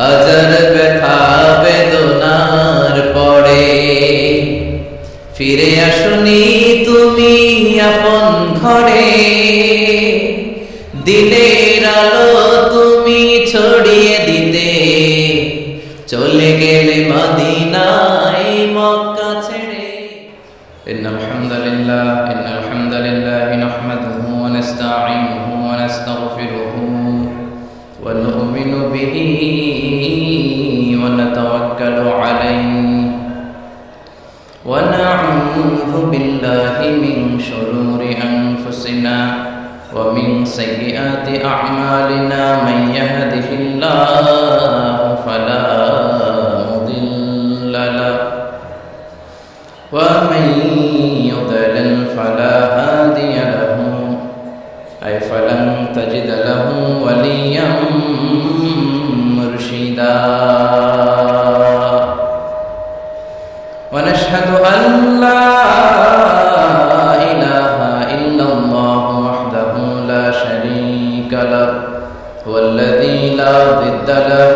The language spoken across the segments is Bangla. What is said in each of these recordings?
হাজার ব্যথা বেদনার পরে ফিরে আসুনি তুমি আপন ঘরে। দিনের আলো তুমি ছড়িয়ে দিতে চলে গেলে মদিনায় মক্কা ছেড়ে। ইন্নাল হামদালিল্লাহ নাহমাদুহু ওয়া নাস্তাঈনুহু ওয়া নাস্তাগফিরুহু ওয়া নু'মিনু বিহি ওয়া নাতাওয়াক্কালু আলাইহি ওয়া না'উযু বিল্লাহি মিন শুরুরি আনফুসিনা ওয়া মিন সাইয়্যাতি আ'মালিনা মান ইয়াহদিহিল্লাহু ফালা মুদিল্লা লাহু ওয়া মান يضلل فلا هادي له أي فلن تجد له وليا مرشدا ونشهد أن لا إله إلا الله وحده لا شريك له هو الذي لا ضد له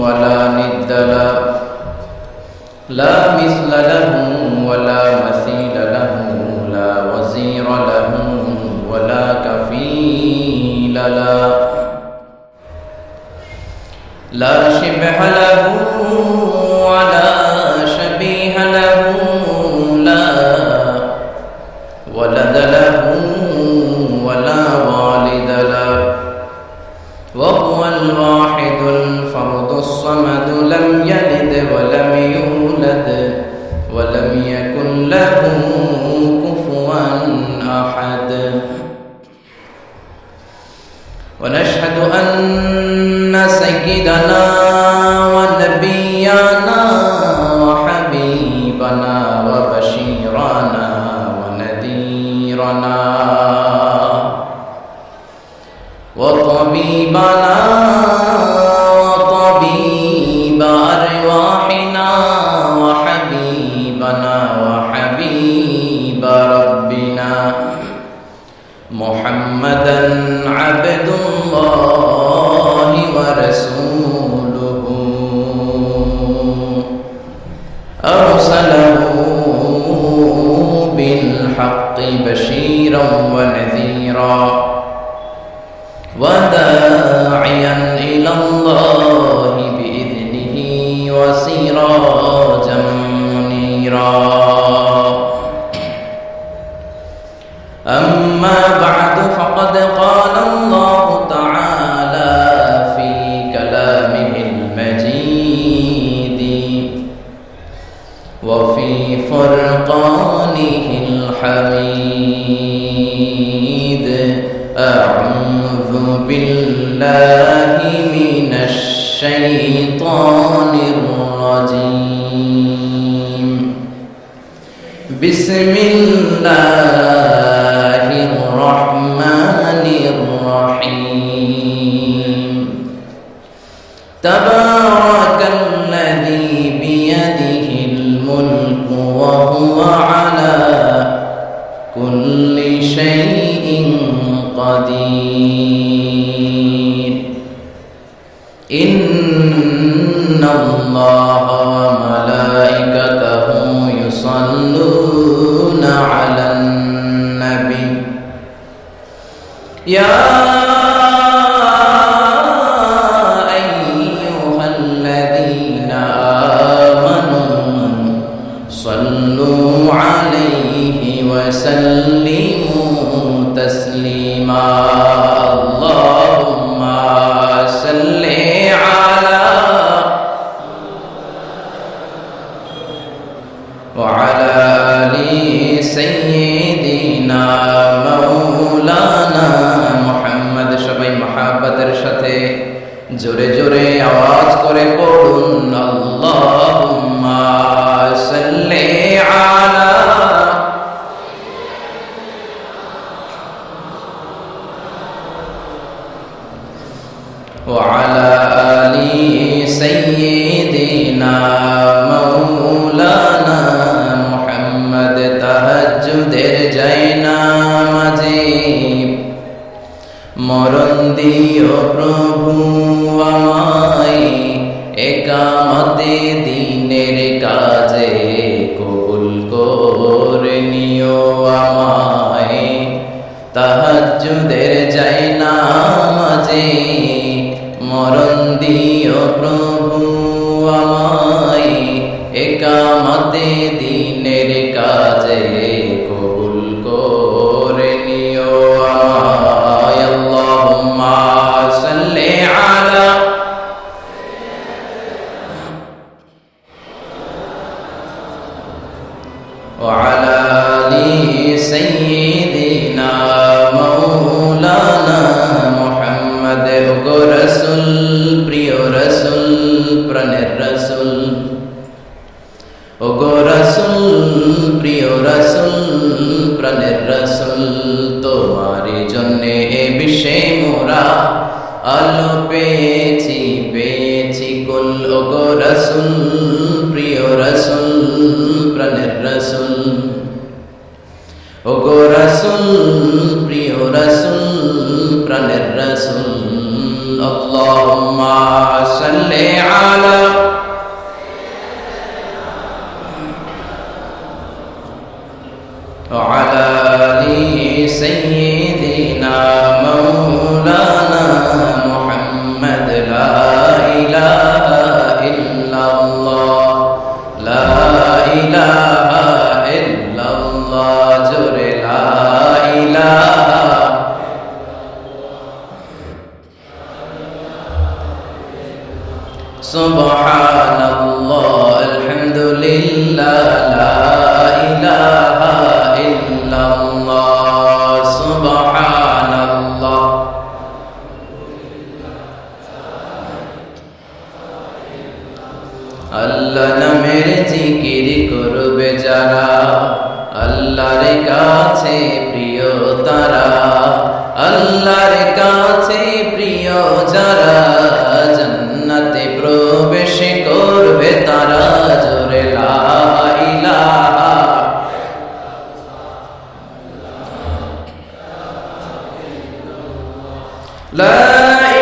ولا ند له لا مثل له ولا مثيل له لا وزير له ولا كفيل له لا شبه له ولا شبيه له لا ولد له ولا والد له وهو الواحد الفرد الصمد لم يلد ولم يولد ولم يكن له كفوا أحد ونشهد أن سيدنا ونبينا وحبيبنا وبشيرنا ونذيرنا وطبيبنا وطبيب أرواحنا وحبيبنا وحبيب ربنا محمدا عبد الله ورسوله أرسله بالحق بشيرا ونذيرا وداعيا إلى الله بإذنه وسراجا منيرا أما بعد فقد قال الله تعالى في كلامه المجيد وفي فرقانه الحميد أعوذ بالله من الشيطان الرجيم بسم الله الرحمن الرحيم تبارك الذي بيده الملك وهو على كل شيء قدير إن الله وملائكته يصلون على النبي يا أيها الذين آمنوا صلوا عليه وسلموا تسليما اللهم صل على وعلى آل سيدنا مولانا محمد সবাই মহব্বতের সাথে জোরে জোরে আওয়াজ করে পড়ুন আল্লাহুম্মা সাল্লি আলা وعلى آل سيدنا مولانا محمد তাহাজ্জুদের জায়নামাজে মরণ দিও প্রভু মরণ দিও প্রভু আমায়, একামতে দিনের কাজে কবুল করে নিও আমায়। আল্লাহুম্মা সাল্লি আলা وعلى آل سيدنا مولانا محمد গো রাসূল, প্রিয় রাসূল, প্রাণের রাসূল, ও গো রাসূল, প্রিয় রাসূল, প্রাণের রাসূল, তোমারই জন্যে এ বিশ্বে মোরা আলো পেয়েছি, পেয়েছি কুল। ও গো রাসূল, প্রিয় রাসূল, প্রাণের রাসূল, ও গো রাসূল, প্রিয় রাসূল, প্রাণের রাসূল। আল্লাহুম্মা সাল্লি আলা وعلى آل سيدنا مولانا محمد لا إله إلا الله لا إله إلا الله جور لا إله سبحان الله الحمد لله لا إله إلا الله سبحان الله আল্লাহ নামের জিকির করবে যারা, আল্লাহর কাছে প্রিয় তারা, আল্লাহর কাছে প্রিয় যারা, জান্নাতে প্রবেশ করবে তারা। জোরে লা ইলাহা লা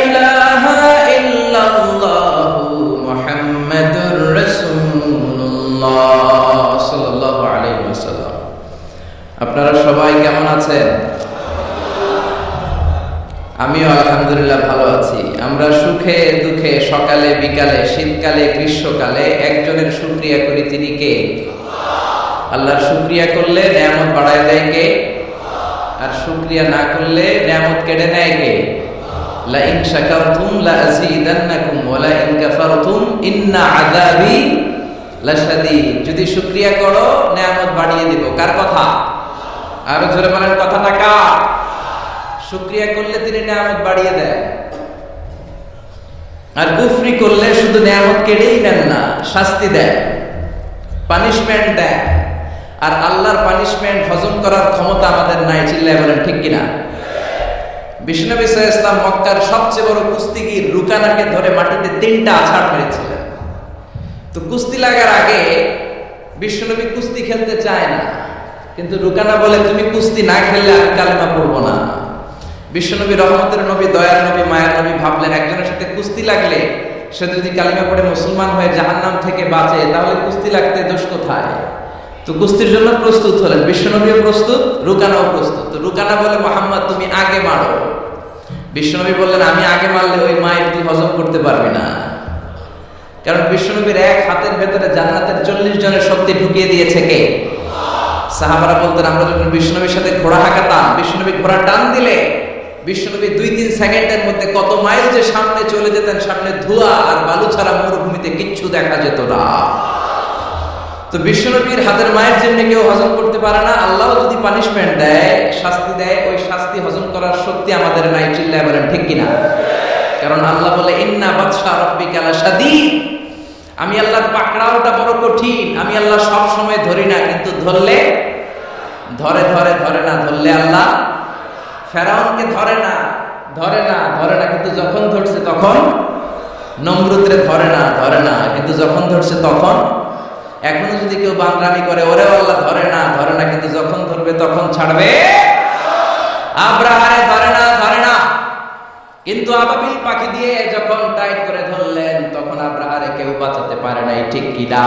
ইলাহা ইল্লাল্লাহু মুহাম্মাদুর রাসূলুল্লাহ সাল্লাল্লাহু আলাইহি ওয়াসাল্লাম। আপনারা সবাই কেমন আছেন? আমিও আলহামদুলিল্লাহ ভালো আছি। আমরা সুখে দুঃখে, সকালে বিকালে, শীতকালে গ্রীষ্মকালে একজনের শুকরিয়া করি, তিনি কে? আল্লাহর শুকরিয়া করলে নিয়ামত বাড়ায় দেয় কে? আর শুকরিয়া না করলে নিয়ামত কেড়ে নেয় কে? লা ইন শাকারতুম লা আযীদান্নাকুম ওয়া লা ইন কাফারতুম ইন্না আযাবি লাশাদীদ। যদি শুকরিয়া করো নিয়ামত বাড়িয়ে দেব। কার কথা? আরো জোরে বলেন, কথাটা কার? শুকরিয়া করলে তিনি নিয়ামত বাড়িয়ে দেন, আর কুফরি করলে শুধু নিয়ামত কেড়েই নেন না, শাস্তি দেন, পানিশমেন্ট দেন। আর আল্লাহর পানিশমেন্ট হজম করার ক্ষমতা আমাদের নাই। চিল্লায় বলেন ঠিক কিনা? বিষ্ণুনবী সাল্লাল্লাহু আলাইহি ওয়াসাল্লাম মক্কার সবচেয়ে বড় কুস্তিগীর রুকানাকে ধরে মাটিতে 3টা আছাড় মেরেছিলেন। তো কুস্তি লাগার আগে বিষ্ণুনবী কুস্তি খেলতে চায় না, কিন্তু রুকানা বলে তুমি কুস্তি না খেললে আমি কালেমা পড়বো না। বিশ্বনবী রহমতের নবী, দয়ার নবী, মায়ার নবী ভাবলেন একজনের সাথে কুস্তি লাগলে সে যদি কালেমা পড়ে মুসলমান হয়ে জাহান্নাম থেকে বাঁচে, তাহলে কুস্তি লাগতে দোষ কোথায়? তো কুস্তির জন্য প্রস্তুত হলেন। বিশ্বনবীও প্রস্তুত, রুকানাও প্রস্তুত। তো রুকানা বলে, মুহাম্মদ তুমি আগে মারো। বিশ্বনবী বললেন আমি আগে মারলে ওই মায়ের তুই হজম করতে পারবি না। কারণ বিশ্বনবীর এক হাতের ভেতরে জান্নাতের 40 জনের শক্তি ঢুকিয়ে দিয়েছে কে? সাহাবারা বলতেন আমরা যখন বিশ্বনবীর সাথে ঘোড়া হাঁকাতাম, বিশ্বনবী ঘোড়া টান দিলে বিশ্বনবী 2-3 সেকেন্ডের মধ্যে কত মাইল যে সামনে চলে যেতেন, সামনে ধোঁয়া আর বালু ছাড়া মরুভূমিতে কিচ্ছু দেখা যেত না। তো বিশ্বনবীর হাতের মায়ের যেমনি কেউ হজম করতে পারে না, আল্লাহ যদি পানিশমেন্ট দেয়, শাস্তি দেয়, ওই শাস্তি হজম করার শক্তি আমাদের নাই। চিল্লায় বলেন ঠিক কিনা? কারণ আল্লাহ বলে ইন্না বাতশা রাব্বিকা লাশাদীদ, আমি আল্লাহর পাকড়াওটা বড় কঠিন। আমি আল্লাহ সব সময় ধরি না, কিন্তু ধরলে ধরে না, ধরলে আল্লাহ ফেরাউনকে ধরে না, কিন্তু যখন ধরছে তখন নমরুদরে ধরে না, কিন্তু যখন ধরছে তখন। এখনো যদি কেউ বান্দরামি করে, ওরে আল্লাহ ধরে না, কিন্তু যখন ধরবে তখন ছাড়বে। আব্রাহারে ধরে না, কিন্তু আবাবিল পাখি দিয়ে যখন টাইট করে ধরলেন তখন আব্রাহারে কেউ বাঁচাতে পারে নাই। ঠিক কিনা?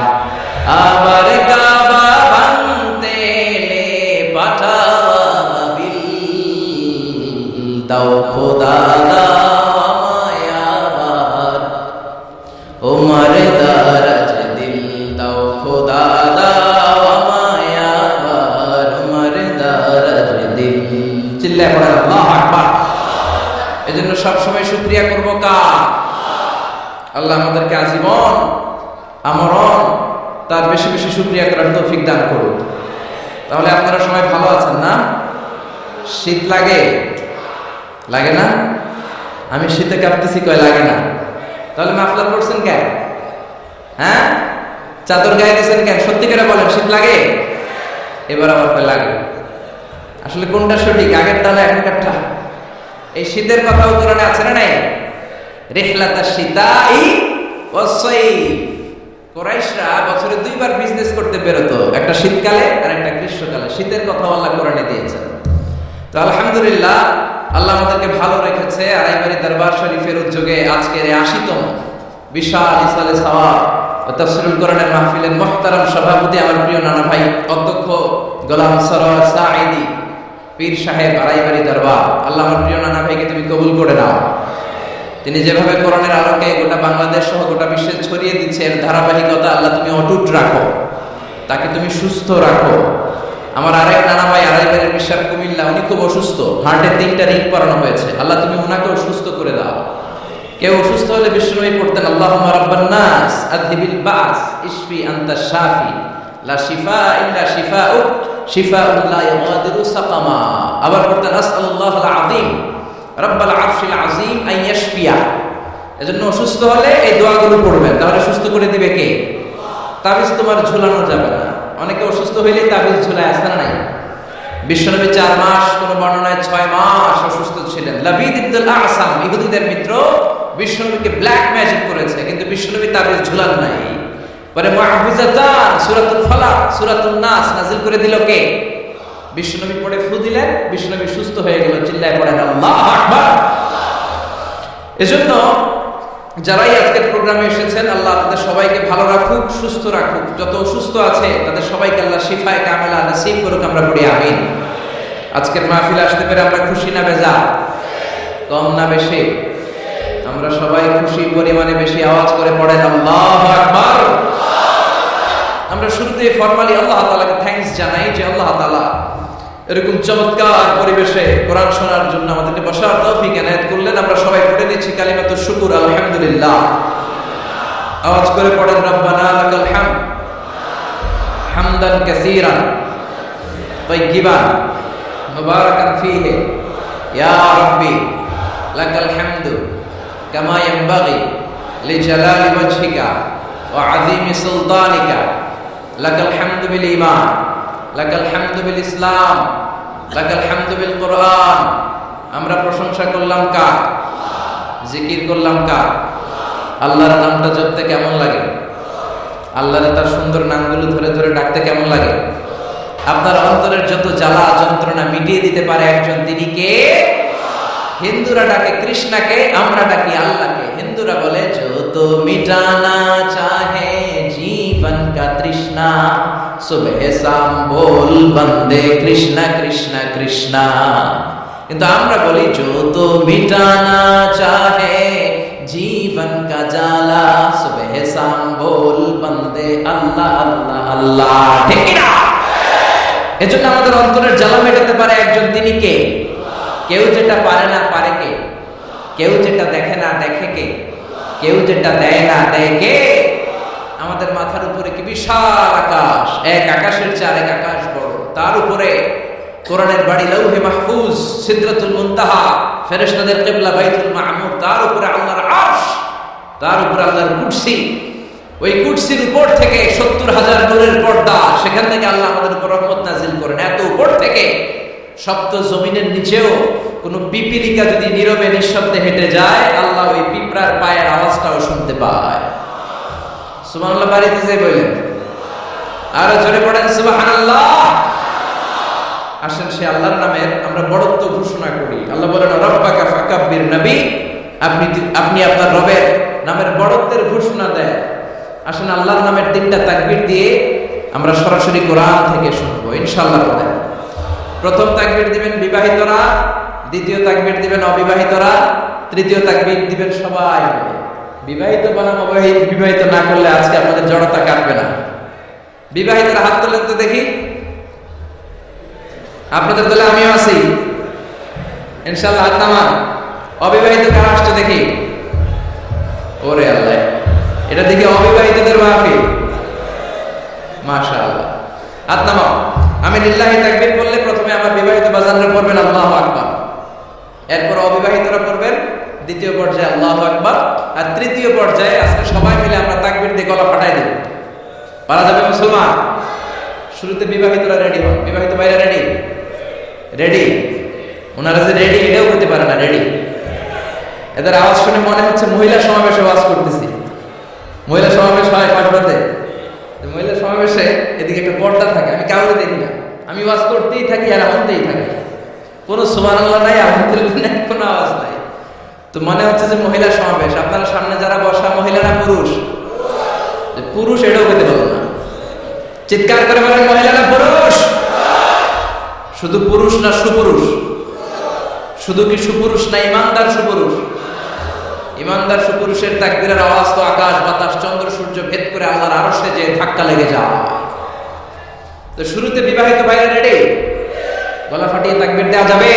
আবার কাবা ভাঙতে এলে পাঠাবিল, দাও খোদা দাও আমায় কার? আল্লাহ আমাদেরকে আজীবন আমরণ তার বেশি বেশি শুকরিয়া করার তৌফিক দান করুন। তাহলে আপনারা সবাই ভালো আছেন না? শীত লাগে? লাগে না? আমি শীতে কাঁপতেছি, কয় লাগে না। তাহলে মাফলার পরছেন কেন? হ্যাঁ, চাদর গায়ে দিয়েছেন কেন? সত্যি করে বলেন, শীত লাগে? এবার আবার কয় লাগে। আসলে কোনটা সঠিক, আগেরটা না এখনকারটা? এই শীতের কথাও কোরআনে আছে না নাই? রিহলাতাশ শীতাই ওয়াস সাইফ। কুরাইশরা বছরে দুইবার বিজনেস করতে বেরোতো, একটা শীতকালে আর একটা গ্রীষ্মকালে। শীতের কথা আল্লাহ কোরআনে দিয়েছেন। তো আলহামদুলিল্লাহ, আল্লাহ আমাদেরকে ভালো রেখেছে। আড়াইবাড়ি দরবার শরীফের উদ্যোগে আজকের এই 80তম বিশাল ইসালে সাওয়াব ও তাফসীরুল কোরআনের মাহফিলের মুহতারাম সভাপতি আমার প্রিয় নানা ভাই অধ্যক্ষ গোলাম সরোয়ার সাঈদী পীর সাহেব আড়াইবাড়ি দরবার, আল্লাহ আমার প্রিয় নানা ভাইকে তুমি কবুল করে নাও। তিনি যেভাবে কোরআনের আলোকে গোটা বাংলাদেশ সহ গোটা বিশ্বে ছড়িয়ে দিচ্ছেন, ধারাবাহিকতা আল্লাহ তুমি অটুট রাখো, তাকে তুমি সুস্থ রাখো। আমার আরেক নানা ভাই আড়াইবাড়ির বিশ্বাস কুমিল্লা, উনি খুব অসুস্থ, হার্টের 3টা রিং করানো হয়েছে। আল্লাহ তুমি ওনাকেও সুস্থ করে দাও। কেউ অসুস্থ হলে বিশ্বনবী পড়তেন আল্লাহুম্মা রাব্বান নাস আযহিবিল বাস ইশফি আনতা শাফি লা শিফা ইল্লা শিফাউক শিফাউন লা ইগাদিরু সাকামা। আবার পড়তেন আসআলুল্লাহুল আযীম রাব্বাল আরশিল আযীম আন ইয়াশফিয়া। এজন্য অসুস্থ হলে এই দোয়াগুলো পড়বেন, তাহলে সুস্থ করে দিবে কে? তাবিজ তোমার ঝুলানো যাবে না। অনেকে অসুস্থ হইলে তাবিজ ঝুলায়, আসে না নাই? বিশ্বনবী 4 মাস, কোন বর্ণনায় 6 মাস অসুস্থ ছিলেন। লাবিদ ইবনুল আসাম ইহুদীদের মিত্র বিশ্বনবীকে ব্ল্যাক ম্যাজিক করেছে, কিন্তু বিশ্বনবী তাবিজ ঝুলান নাই। পরে মুআউযিজাতান সূরাতুল ফালাক সূরাতুন নাস নাযিল করে দিল কে? বিশ্বনবী পড়ে ফু দিলেন, বিশ্বনবী সুস্থ হয়ে গেল। চিল্লায় পড়েন আল্লাহু আকবার। এজন্য যারাই আজকের প্রোগ্রামে এসেছেন, আল্লাহ আপনাদের সবাইকে ভালো রাখুক, সুস্থ রাখুক। যত অসুস্থ আছে তাদের সবাইকে আল্লাহ শিফায়ে কামেলা নসিব করুক, আমরা পড়ি আমিন। আজকের মাহফিলে আসতে পেরে আমরা খুশি না বেজার? কম না বেশি? আমরা সবাই খুশি, পরিমাণে বেশি। আওয়াজ করে পড়েন আল্লাহু আকবার। আমরা শুরুতেই ফরমালি আল্লাহ তাআলাকে থ্যাঙ্কস জানাই যে আল্লাহ তাআলা এরকম চমৎকার পরিবেশে কোরআন শোনার জন্য আমাদেরকে বসার তৌফিক এনায়েত করলেন। আমরা সবাই পড়ে দিচ্ছি কালিমাতুশ শুকর, আলহামদুলিল্লাহ। আওয়াজ করে পড়েন রব্বানা লাকাল হামদ হামদান কাসীরান তাইয়িবান মুবারাকান ফীহি ইয়া রাব্বি লাকাল হামদু কামা ইয়ানবাগি লিজালালি ওয়াজহিকা ওয়া আযীমি সুলতানিকা। লাকাল হামদু বিল ঈমান, লাকাল হামদু বিল ইসলাম, লাকাল হামদু বিল কোরআন। আমরা প্রশংসা করলাম কার? জিকির করলাম কার? আল্লাহর নামটা জপতে কেমন লাগে? আল্লাহর তার সুন্দর নামগুলো ধরে ধরে ডাকতে কেমন লাগে? আপনার অন্তরের যত জ্বালা যন্ত্রণা মিটিয়ে দিতে পারে একজন, তিনি কে? হিন্দুরা ডাকে কৃষ্ণাকে, আমরা ডাকি আল্লাহকে। হিন্দুরা বলে যত মিটানা চাহে জীবন কা তৃষ্ণা সুবহ শাম বল বন্দে কৃষ্ণ কৃষ্ণ কৃষ্ণ। কিন্তু আমরা বলি যত মিটানা চাহে জীবন কা জালা সুবহ শাম বল বন্দে আল্লাহ আল্লাহ আল্লাহ। ঠিক না? এজন্য আমাদের অন্তরের জ্বালা মেটাতে পারে একজন, তিনি কে? কেউ যেটা পারে না পারে কে? কেউ যেটা দেখে না দেখে কে? কেউ যেটা দেয় না দেয় কে? আমাদের মাথার উপরে কি বিশাল আকাশ, এক আকাশের চেয়ে আরেক আকাশ বড়। তার উপরে কোরআনের বাড়ি লৌহে মাহফুজ, সিদরাতুল মুনতাহা, ফেরেশতাদের কিবলা বাইতুল মামুর, তার উপরে আল্লাহর আরশ, তার উপরে আল্লাহর কুরসি। ওই কুরসির উপর থেকে 70,000 নূরের পর্দা, সেখান থেকে আল্লাহ আমাদের উপর রহমত নাজিল করেন। এত উপর থেকে সপ্ত জমিনের নিচেও কোন পিপিলিকা যদি নীরবে নিঃশব্দে হেঁটে যায়, আল্লাহ ওই পিঁপড়ার পায়ের আওয়াজটাও শুনতে পায়। সুবহানাল্লাহ বাড়িতে যে বললেন, আর জোরে পড়েন সুবহানাল্লাহ। আসেন সে আল্লাহর নামের আমরা বড়ত্ব ঘোষণা করি। আল্লাহ বলেন রব্বাকা ফাকাব্বির, নবী আপনি আপনার রবের নামের বড়ত্বের ঘোষণা দেন। আসেন আল্লাহর নামের 3টা তাকবীর দিয়ে আমরা সরাসরি কোরআন থেকে শুনবো ইনশাআল্লাহ। পড়েন। প্রথম তাকবীর দিবেন বিবাহিতরা, দ্বিতীয় তাকবীর দিবেন অবিবাহিতরা, তৃতীয় তাকবীর দিবেন সবাই। বিবাহিত বনাম বিবাহিত না করলে আজকে আপনাদের জড়তা কাটবে না। বিবাহিতরা হাত তোলেন তো দেখি। আপনাদের দলে আমিও আছি ইনশাআল্লাহ। হাত নামান। অবিবাহিত কারা আসছে দেখি। এটা দেখি অবিবাহিতদের মাহফিল। মাশাআল্লাহ, হাত নামাও। আমি লিল্লাহি তাকবীর বললে প্রথমে আমার বিবাহিত বাজানরা পড়বেন আল্লাহু আকবার, এরপর অবিবাহিতরা পড়বেন দ্বিতীয় পর্যায়ে আল্লাহু আকবার, আর তৃতীয় পর্যায়ে আজকে সবাই মিলে আমরা তাকবীর দিয়ে গলা ফাটাই দেব। পারা যাবে মুসলমান? শুরুতে বিবাহিতরা রেডি হন। বিবাহিত ভাইরা রেডি? রেডি? ওনারা যে রেডি এটাও করতে পারে না। রেডি? এদের আওয়াজ শুনে মনে হচ্ছে মহিলা সমাবেশে ওয়াজ করতেছি। মহিলা সমাবেশ হয় পাঁচবাতে, মহিলা সমাবেশে এদিকে একটা পর্দা থাকে, আমি কাউকে দেখি না, আমি ওয়াজ করতেই থাকি আর আমতেই থাকি, কোনো সুবহানাল্লাহ নাই, আলহামদুলিল্লাহ নাই, কোনো আওয়াজ নাই। তো মনে হচ্ছে যে মহিলা সমাবেশ। আপনারা সামনে যারা বসা মহিলা না পুরুষ? পুরুষ এটাও পেতে পারো না। চিৎকার করে বলেন মহিলা না পুরুষ? শুধু পুরুষ না সুপুরুষ? শুধু কি সুপুরুষ না ইমানদার সুপুরুষ? ইমানদার সুপুরুষের তাকবীরের আওয়াজ তো আকাশ বাতাস চন্দ্র সূর্য ভেদ করে আল্লাহর আরশে যে ধাক্কা লেগে যায়। তো শুরুতে বিবাহিত ভাইরা রেডি? গলা ফাটিয়ে তাকবীর দেওয়া যাবে?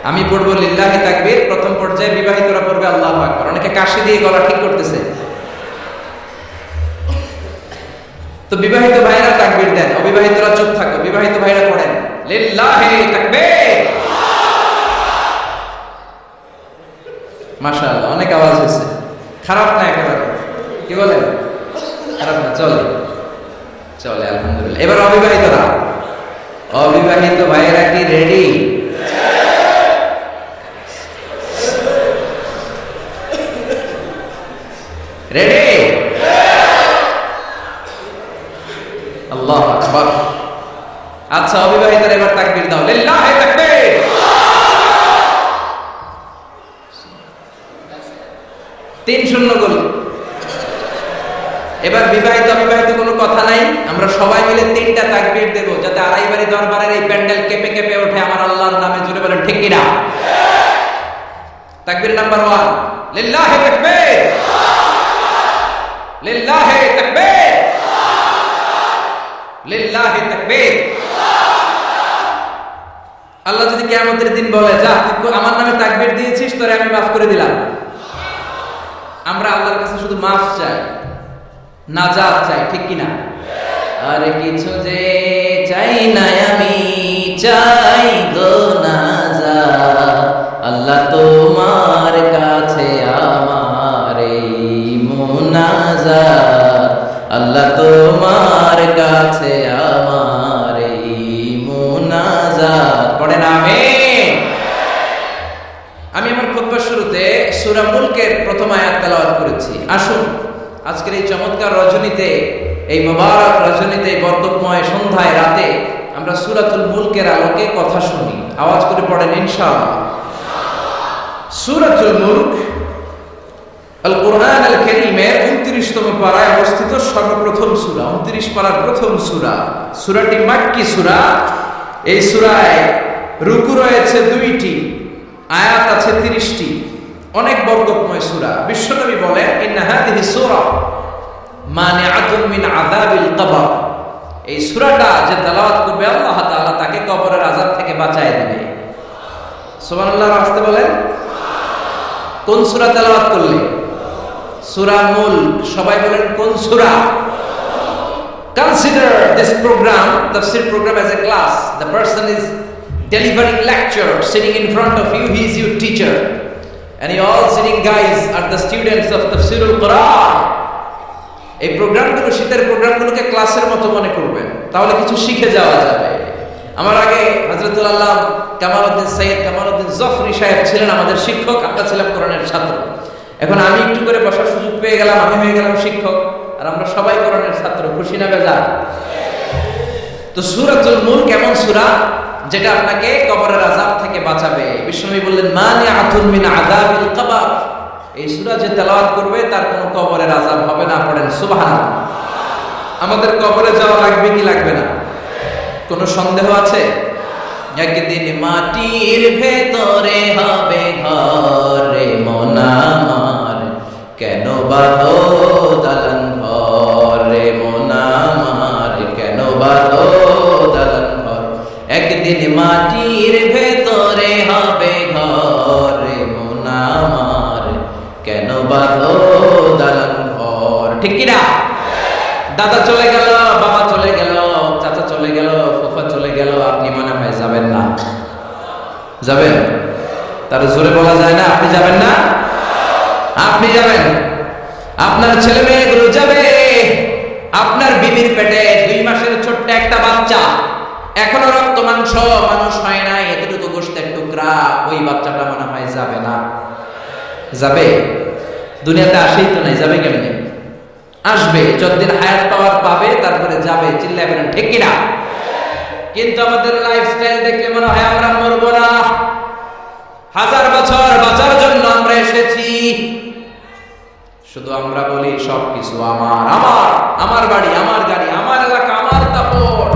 আমি পড়বো লিল্লাহি তাকবীর, প্রথম পর্যায়ে বিবাহিতরা পড়বে আল্লাহু আকবার। অনেকে কাশি দিয়ে গলা ঠিক করতেছে। তো বিবাহিত ভাইরা তাকবীর দেন, অবিবাহিতরা চুপ থাকো। বিবাহিত ভাইরা পড়েন লিল্লাহি তাকবীর। মাশাআল্লাহ, অনেক আওয়াজ হয়েছে, খারাপ না একেবারে। কি বলেন? খারাপ না, চলে চলে, আলহামদুলিল্লাহ। এবার অবিবাহিতরা, অবিবাহিত ভাইরা কি রেডি? রেডি? আল্লাহু আকবার। আচ্ছা, অবিবাহিতরা এবার তাকবীর দাও, লিল্লাহি তাকবীর। তিন শূন্য গোল। এবার বিবাহিত অবিবাহিত কোনো কথা নাই, আমরা সবাই মিলে তিনটা তাকবীর দেব, যাতে আড়াইবাড়ি দরবারের এই প্যান্ডেল কেঁপে কেঁপে ওঠে আমার আল্লাহর নামে। জোরে বলেন ঠিক কিনা? তাকবীর নাম্বার 1, লিল্লাহি তাকবীর, লিল্লাহি তাকবীর, লিল্লাহি তাকবীর। আল্লাহ যদি কিয়ামতের দিন বলে, যা তুই আমার নামে তাকবীর দিয়েছিস, তোরে আমি মাফ করে দিলাম, আমরা আল্লাহর কাছে শুধু মাফ চাই, নাজাত চাই, ঠিক কিনা? আরে কিছু যে চাই না আমি, চাই গো নাজাত। আল্লাহ তোমার কাছে আমার এই মুনাজাত, আল্লাহ তোমার কাছে আমার এই মুনাজাত। পড়েন আমিন। আমি আমার খুতবার শুরুতে সূরা মুলকের প্রথম আয়াত তেলাওয়াত করেছি। আসুন আজকের এই চমৎকার রজনীতে, এই মুবারক রজনীতে, বরকতময় সন্ধ্যায়, রাতে আমরা সূরাতুল মুলকের আলোকে কথা শুনি। আওয়াজ করে পড়েন ইনশাআল্লাহ। সূরাতুল মুলক আল কোরআন আল কারীমের 29তম পারায় অবস্থিত সর্বপ্রথম সূরা, 29 পারার প্রথম সূরা। সূরাটি মাক্কি সূরা। এই সূরায় রুকু রয়েছে 2টি, আয়াত আছে 30টি, অনেক বরকতময় সূরা। বিশ্বনবী বলেন, ইন্না হাযিহি সূরা মানিআতুন মিন আযাবিল কবর। এই সূরাটা যে তেলাওয়াত করবে আল্লাহ তাআলা তাকে কবরের আযাব থেকে বাঁচায় দিবে। সুবহানাল্লাহ, আসতে বলেন। কোন সূরা তেলাওয়াত করলে? সূরা মুলক। সবাই বলেন কোন সূরা? Consider this program, tafsir program, as a class. The person is delivering lecture, sitting in front of you, he is your teacher, and you all sitting guys are the students of Tafsirul Quran. এই প্রোগ্রামগুলো, শীতের প্রোগ্রামগুলোকে ক্লাসের মতো মনে করবেন, তাহলে কিছু শিখে যাওয়া যাবে। আমার আগে হযরতুল আল্লাহ কামালউদ্দিন সৈয়দ কামালউদ্দিন জফরি সাহেব ছিলেন আমাদের শিক্ষক, আমরা ছিলাম কোরআনের ছাত্র। এখন আমি একটু করে বসার সুযোগ পেয়ে গেলাম, আমি হয়ে গেলাম শিক্ষক, আর আমরা সবাই কোরআনের ছাত্র। খুশি না বেজার? তো সূরাতুল মুলক এমন সূরা যেটা আপনাকে কবরের আযাব থেকে বাঁচাবে। বিশ্বনবী বললেন, মানিআতুন মিন আযাবিল কবর। এই সূরা যে তেলাওয়াত করবে তার কোনো কবরের আযাব হবে না। পড়েন সুবহানাল্লাহ। আমাদের কবরে যাওয়া লাগবে কি লাগবে না? কোনো সন্দেহ আছে? একদিন মাটির ভেতরে হবে ঘর, রে মন আমার কেন বাঁধো দালান ঘর, রে মন আমার কেন বাঁধো দালান ঘর। একদিন মাটির ভেতরে হবে ঘর, রে মন আমার কেন বাঁধো দালান ঘর। ঠিক কিনা? দাদা চলে গেল, বাবা চলে গেল, চাচা চলে গেল, ফুফা চলে গেল, আপনি মনে হয় যাবেন না? যাবেন? তার জোরে বলা যায় না আপনি যাবেন না? আপনি যাবেন। আপনার ছেলে মেয়েগুলো যাবে। আপনার বিবির পেটে 2 মাসের ছোট্ট একটা বাচ্চা, এখনো রক্ত মাংস মানুষ হয় নাই, এতটুকু গোশতের টুকরা, ওই বাচ্চাটা মনে হয় যাবে না? যাবে? দুনিয়াতে আসেই তো নাই, যাবে কেমনে? আসবে, যতদিন হায়াত পাওয়ার পাবে তারপরে যাবে। চিল্লায় বলেন ঠিক কিনা? কিন্তু আমাদের লাইফস্টাইল দেখলে মনে হয় আমরা মরবো না, 1000 বছর বাঁচার জন্য আমরা এসেছি। শুধু আমরা বলি সবকিছু আমার, আমার, আমার বাড়ি, আমার গাড়ি, আমার এলাকা, আমার দাপট,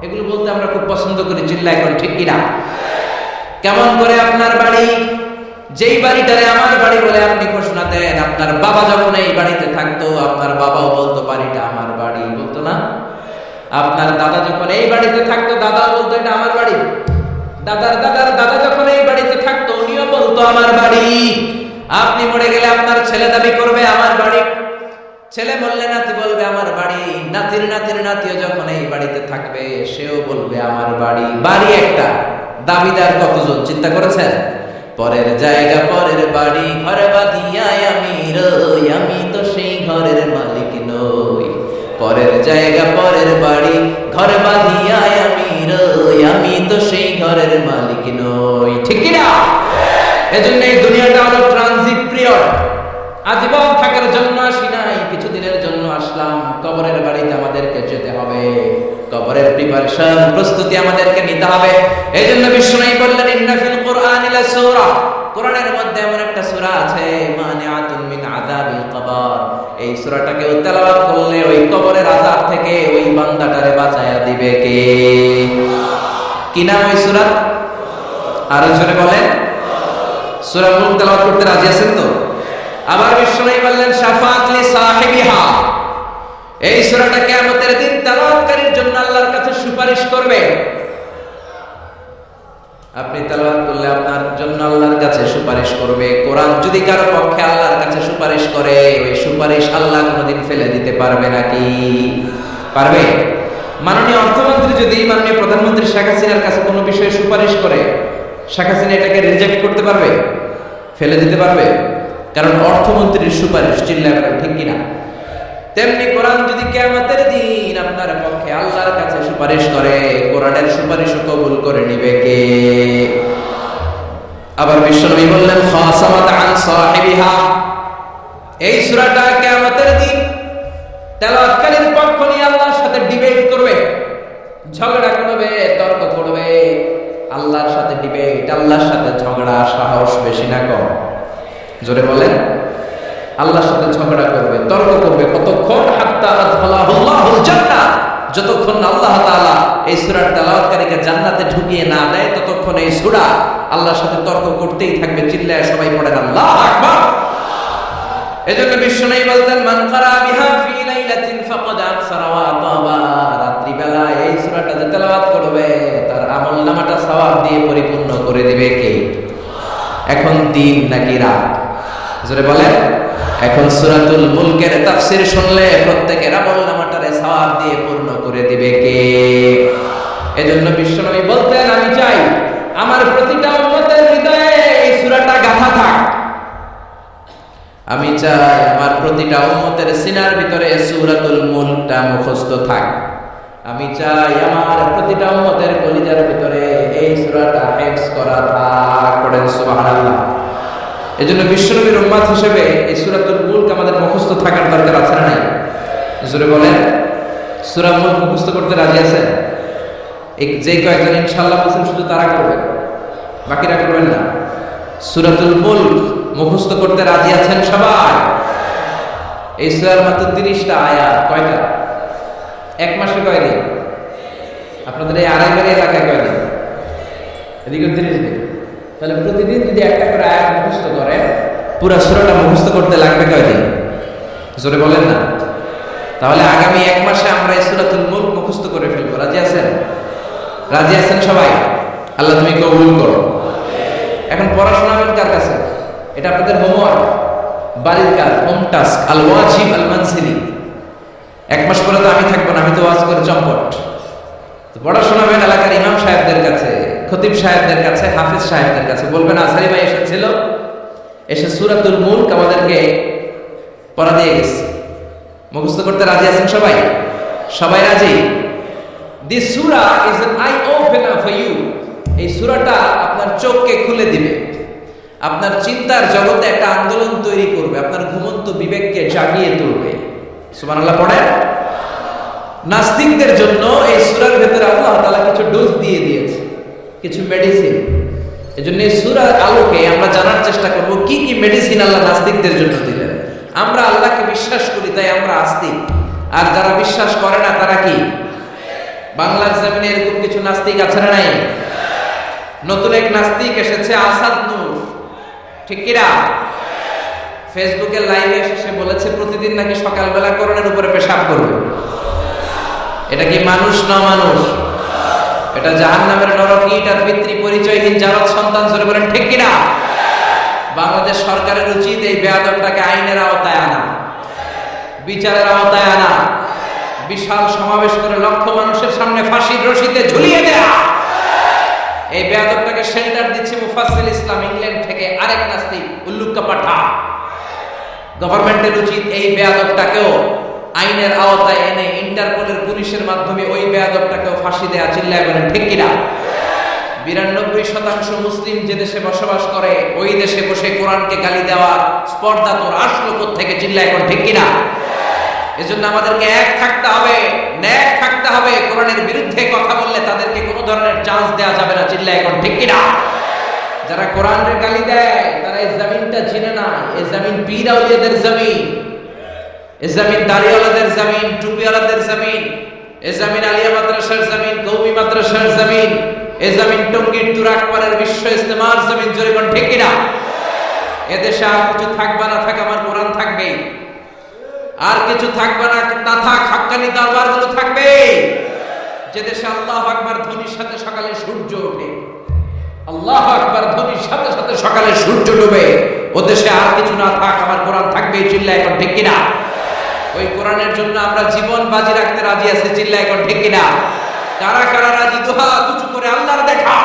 এগুলো বলতে আমরা খুব পছন্দ করি। চিল্লায় এখন ঠিক কিনা? কেমন করে আপনার বাড়ি? যেই বাড়িটারে আমার বাড়ি বলে আপনি ঘোষণা দেন, আপনার বাবা যখন এই বাড়িতে থাকতো আপনার বাবাও বলতো বাড়িটা আমার বাড়ি, বলতো না? আপনার দাদা যখন এই বাড়িতে থাকতো দাদাও বলতো এটা আমার বাড়ি। দাদার দাদার দাদা যখন এই বাড়িতে থাকতো উনিও বলতো আমার বাড়ি। আপনি মরে গেলে আপনার ছেলে দাবি করবে আমার বাড়ি, ছেলে বললে নাতি বলবে আমার বাড়ি, নাতির নাতির নাতিও যখন এই বাড়িতে থাকবে সেও বলবে আমার বাড়ি। বাড়ি একটা, দাবিদার কতজন চিন্তা করেছেন? পরের জায়গা পরের বাড়ি, ঘরে বাঁধিয়ায় আমি রই, আমি তো সেই ঘরের মালিক নই। পরের জায়গা পরের বাড়ি, ঘরে বাঁধিয়ায় আমি রই, আমি তো সেই ঘরের মালিক নই। ঠিক কি না? এজন্য এই দুনিয়াটা হলো ট্রানজিট পিরিয়ড। আজীবন থাকার জন্য আসি নাই, কিছুদিনের জন্য আসলাম। কবরের বাড়িতে আমাদেরকে যেতে হবে, কবরের প্রিপারেশন, প্রস্তুতি আমাদেরকে নিতে হবে। এই জন্য বিশ্বনবী বললেন ইন্না ফিল কুরআনি লাসূরা, কোরআনের মধ্যে এমন একটা সূরা আছে মানিআতুন মিন আযাবিল কবর, এই সূরাটাকে তেলাওয়াত করলে ওই কবরের আযাব থেকে ওই বান্দাটারে বাঁচায়া দিবে কে? কি নাম ওই সূরা? আরো জোরে বলেন। সূরা মুলক তেলাওয়াত করতে রাজি আছেন তো? আবার বিশ্বনবী বললেন শাফাআত লি সাহিবিহা, এই সূরাটা কিয়ামতের দিন তেলাওয়াতকারীর জন্য আল্লাহর কাছে সুপারিশ করবে। আপনি তেলাওয়াত করলে আপনার জন্য আল্লাহর কাছে সুপারিশ করবে। কোরআন যদি কারো পক্ষে আল্লাহর কাছে সুপারিশ করে, ওই সুপারিশ আল্লাহ কোনোদিন ফেলে দিতে পারবে নাকি? পারবে? মাননীয় অর্থমন্ত্রী যদি মাননীয় প্রধানমন্ত্রী শেখ হাসিনার কাছে কোনো বিষয়ে সুপারিশ করে, শেখ হাসিনা এটাকে রিজেক্ট করতে পারবে? ফেলে দিতে পারবে? কারণ অর্থমন্ত্রীর সুপারিশ। চিল্লায় বলেন ঠিক কিনা? তেমনি কোরআন যদি কিয়ামতের দিন আপনার পক্ষে আল্লাহর কাছে সুপারিশ করে, কোরআনের সুপারিশও কবুল করে নিবে কে? আবার বিশ্বনবী বললেন খাসামাত আন সাহিবিহা, এই সূরাটা কিয়ামতের দিন তেলাওয়াতকারীর পক্ষ নিয়ে আল্লাহর সাথে ডিবেট করবে, ঝগড়া করবে, তর্ক করবে। আল্লাহর সাথে ডিবেট, আল্লাহর সাথে ঝগড়া, সাহস বেশি না কম? জোরে বলেন। আল্লাহর সাথে ঝগড়া করবে, তর্ক করবে, কতক্ষণ? হাত্তা আদখালাহুল্লাহুল জান্নাহ, যতক্ষণ আল্লাহ তাআলা এই সূরার তেলাওয়াতকারীকে জান্নাতে ঢুকিয়ে না দেয় ততক্ষণ এই সূরা আল্লাহর সাথে তর্ক করতেই থাকবে। চিল্লায় সবাই পড়েন আল্লাহু আকবার। এজন্য বিশ্বনবী বলতেন মান ক্বারা বিহা ফি লাইলাতিন ফাকাদ আকসারা ওয়া আতাবা, রাত্রি বেলা এই সূরাটা যে তেলাওয়াত করবে তার আমলনামাটা সওয়াব দিয়ে পরিপূর্ণ করে দিবে কে? এখন দিন নাকি রাত? জোরে বলেন। এখন সূরাতুল মুলকের তাফসীর শুনলে প্রত্যেকের আমলনামাটারে সওয়াব দিয়ে পূর্ণ করে দিবে কে? এজন্য বিশ্বনবী বলতেন আমি চাই আমার প্রতিটা উম্মতের হৃদয়ে এই সূরাটা গাঁথা থাক। আমি চাই আমার প্রতিটা উম্মতের সিনার ভিতরে সূরাতুল মুলকটা মুখস্থ থাক। আমি চাই আমার প্রতিটা উম্মতের কলিজার ভিতরে এই সূরাটা হিফজ করা থাক। পড়েন সুবহানাল্লাহ। এজন্য বিশ্বনবীর উম্মত হিসেবে এই সূরাতুল মুলক আমাদের মুখস্থ থাকার দরকার আছে না নাই? জোরে বলেন। সূরা মুলক মুখস্থ করতে রাজি আছেন? যে কয়েকজন ইনশাআল্লাহ বলছেন শুধু তারা করবেন, বাকিরা করবেন না। সূরাতুল মুলক মুখস্থ করতে রাজি আছেন সবাই? এই সূরার মাত্র 30টা আয়াত। কয়টা? এক মাসে কয়দিন? আপনাদের এই আড়াইবাড়ি এলাকায় কয়দিন? এদিকে 30 দিন। তাহলে প্রতিদিন যদি একটা করে আয়াত মুখস্থ করে পুরো সূরাটা মুখস্থ করতে লাগবে কয়দিন? জোরে বলেন না। তাহলে আগামী এক মাসে আমরা এই সূরাতুল মুলক মুখস্থ করে ফেলবো। রাজি আছেন? রাজি আছেন সবাই? আল্লাহ তুমি কবুল করো। এখন পড়াশোনা কার কাছে? এটা আপনাদের হোমওয়ার্ক। বাড়ির কাজ, হোম টাস্ক, আল ওয়াজিব আল মানসিলি। 1 মাস পরে তো আমি থাকবো না, আমি তো ওয়াজ করে চম্পট। তো পড়াশোনা করেন এলাকার ইমাম সাহেবদের কাছে, খতিব সাহেবদের কাছে, হাফিজ সাহেবদের কাছে, বলবেন আসারি ভাই এসেছিল, এসে সূরাতুল মুলক আমাদেরকে পড়া দিয়ে গেছে। মুখস্থ করতে রাজি আছেন সবাই? সবাই রাজি? দিস সূরা is an eye opener for you. এই সূরাটা আপনার চোখকে খুলে দিবে, আপনার চিন্তার জগতে একটা আন্দোলন তৈরি করবে, আপনার ঘুমন্ত বিবেককে জাগিয়ে তুলবে। সুবহানাল্লাহ পড়েন। নাস্তিকদের জন্য এই সূরার ভেতরে আল্লাহ তাআলা কিছু ডোজ দিয়ে দিয়েছে, কিছু মেডিসিন। এজন্য এই সূরার আলোকে আমরা জানার চেষ্টা করব কি কি মেডিসিন আল্লাহ নাস্তিকদের জন্য দিলেন। আমরা আল্লাহকে বিশ্বাস করি তাই আমরা আস্তিক, আর যারা বিশ্বাস করে না তারা কি? বাংলার জমিনে এরকম কিছু নাস্তিক আছে না নাই? নতুন এক নাস্তিক এসেছে, আসাদ নূর, ঠিক কিনা? ফেসবুকে লাইভে এসে সে বলেছে প্রতিদিন নাকি সকালবেলা কোরআনের উপরে পেশাব করবে। এটা কি মানুষ না মানুষ? এটা জাহান্নামের নরক ইট আর পিতৃ পরিচয়হীন জারদ সন্তান, জোরে বলেন ঠিক কিনা? বাংলাদেশ সরকারের উচিত এই বেয়াদবটাকে আইনের আওতায় আনা, বিচারের আওতায় আনা, বিশাল সমাবেশ করে লক্ষ মানুষের সামনে ফাঁসির রশিতে ঝুলিয়ে দেয়া। এই বেয়াদবটাকে শেল্টার দিচ্ছে মুফাসসিল ইসলাম ইংল্যান্ড থেকে আরেক নাস্তিক উল্লুক্কা পাঠা। গভর্নমেন্টের উচিত এই বেয়াদবটাকেও আইনের আওতায় এনে ইন্টারপোলের পুলিশের মাধ্যমে ওই বেয়াদবটাকেও ফাঁসি দেয়া। চিল্লায় বলেন ঠিক কিনা? 92% মুসলিম যে দেশে বসবাস করে ওই দেশে বসে কোরআনকে গালি দেওয়ার স্পর্ধা তোর আসলো কোত্থেকে? চিল্লায় এখন ঠিক কিনা? এজন্য আমাদেরকে এক থাকতে হবে, ন্যাক থাকতে হবে। কোরআনের বিরুদ্ধে কথা বললে তাদেরকে কোনো ধরনের চান্স দেওয়া যাবে না। চিল্লায় এখন ঠিক কিনা? যারা কোরআনের গালি দেয় তারা এই জমিনটা চিনে না। এই জমিন পীর আউলিয়াদের জমিন, এই জমিন দাড়িওয়ালাদের জমিন, টুপিওয়ালাদের জমিন, এই জমিন আলিয়া মাদ্রাসার জমিন, কওমি মাদ্রাসার জমিন, এই জমিন টঙ্গীর তুরাকপাড়ের বিশ্ব ইস্তেমার জমিন। জোরে কোন ঠিক কিনা? এদেশে আর কিছু থাকবে না, থাক আমার কোরআন থাকবে। আর কিছু থাকবে না, না থাক হাক্কানি দরবারগুলো থাকবে। যে দেশে আল্লাহু আকবার ধ্বনির সাথে সকালে সূর্য ওঠে, আল্লাহু আকবার ধ্বনির সাথে সাথে সকালে সূর্য ডুবে, ও দেশে আর কিছু না থাক আমার কোরআন থাকবে। চিল্লায় এখন ঠিক কিনা? ওই কোরআনের জন্য আমরা জীবন বাজি রাখতে রাজি আছি। চিল্লায় এখন ঠিক কিনা? কারা কারা রাজি? দুহাত উঁচু করে আল্লাহর দেখা।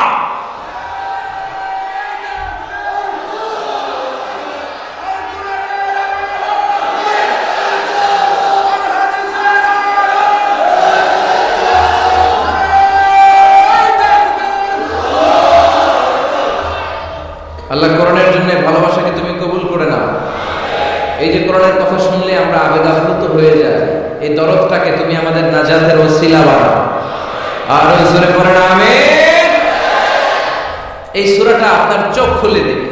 আল্লাহ কোরআনের জন্য ভালোবাসাকে তুমি কবুল করে নাও। এই যে কোরআনের কথা শুনলে আমরা আবেদাপ্লুত হয়ে যাই, এই দরদটাকে তুমি আমাদের নাজাতের ওসিলা বানাও। আর ওই সূরা পড়েন আমিন। এই সূরাটা আপনার চোখ খুলে দেবে।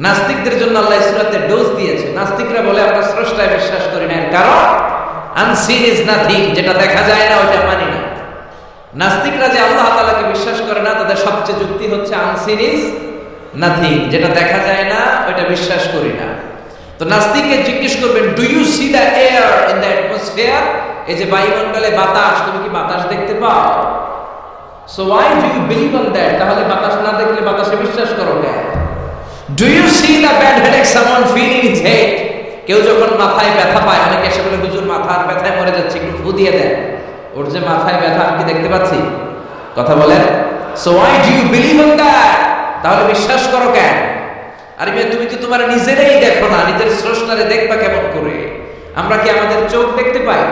নাস্তিকদের জন্য আল্লাহ এই সূরাতে ডোজ দিয়েছে। নাস্তিকরা বলে আমরা স্রষ্টায় বিশ্বাস করি না, এর কারণ আনসিন ইজ নাথিং, যেটা দেখা যায় না ওইটা মানি না। নাস্তিকরা যে আল্লাহ তাআলাকে বিশ্বাস করে না, তাদের সবচেয়ে যুক্তি হচ্ছে আনসিন ইজ নাথিং, যেটা দেখা যায় না ওইটা বিশ্বাস করি না। তো নাস্তিককে জিজ্ঞেস করবেন, do you see the air in the atmosphere? এই যে বায়ুমণ্ডলে বাতাস, তুমি কি বাতাস দেখতে পাও? So why do you believe on that? তাহলে বাতাস না দেখলে বাতাসে বিশ্বাস করো কেন? Do you see the bad headache someone feel in his head? কেউ যখন মাথায় ব্যথা পায়, অনেকে এসে বলে হুজুর মাথার ব্যথায় মরে যাচ্ছে, একটু ফু দিয়ে দেন। ওর যে মাথায় ব্যথা আমি কি দেখতে পাচ্ছি? কথা বলেন। So why do you believe on that? তাহলে বিশ্বাস করো কেন? আরে ভাই তুমি তো তোমার নিজেরাই দেখো না, নিজের স্রষ্টারে দেখবা কেমন করে? আমরা কি আমাদের চোখ দেখতে পাই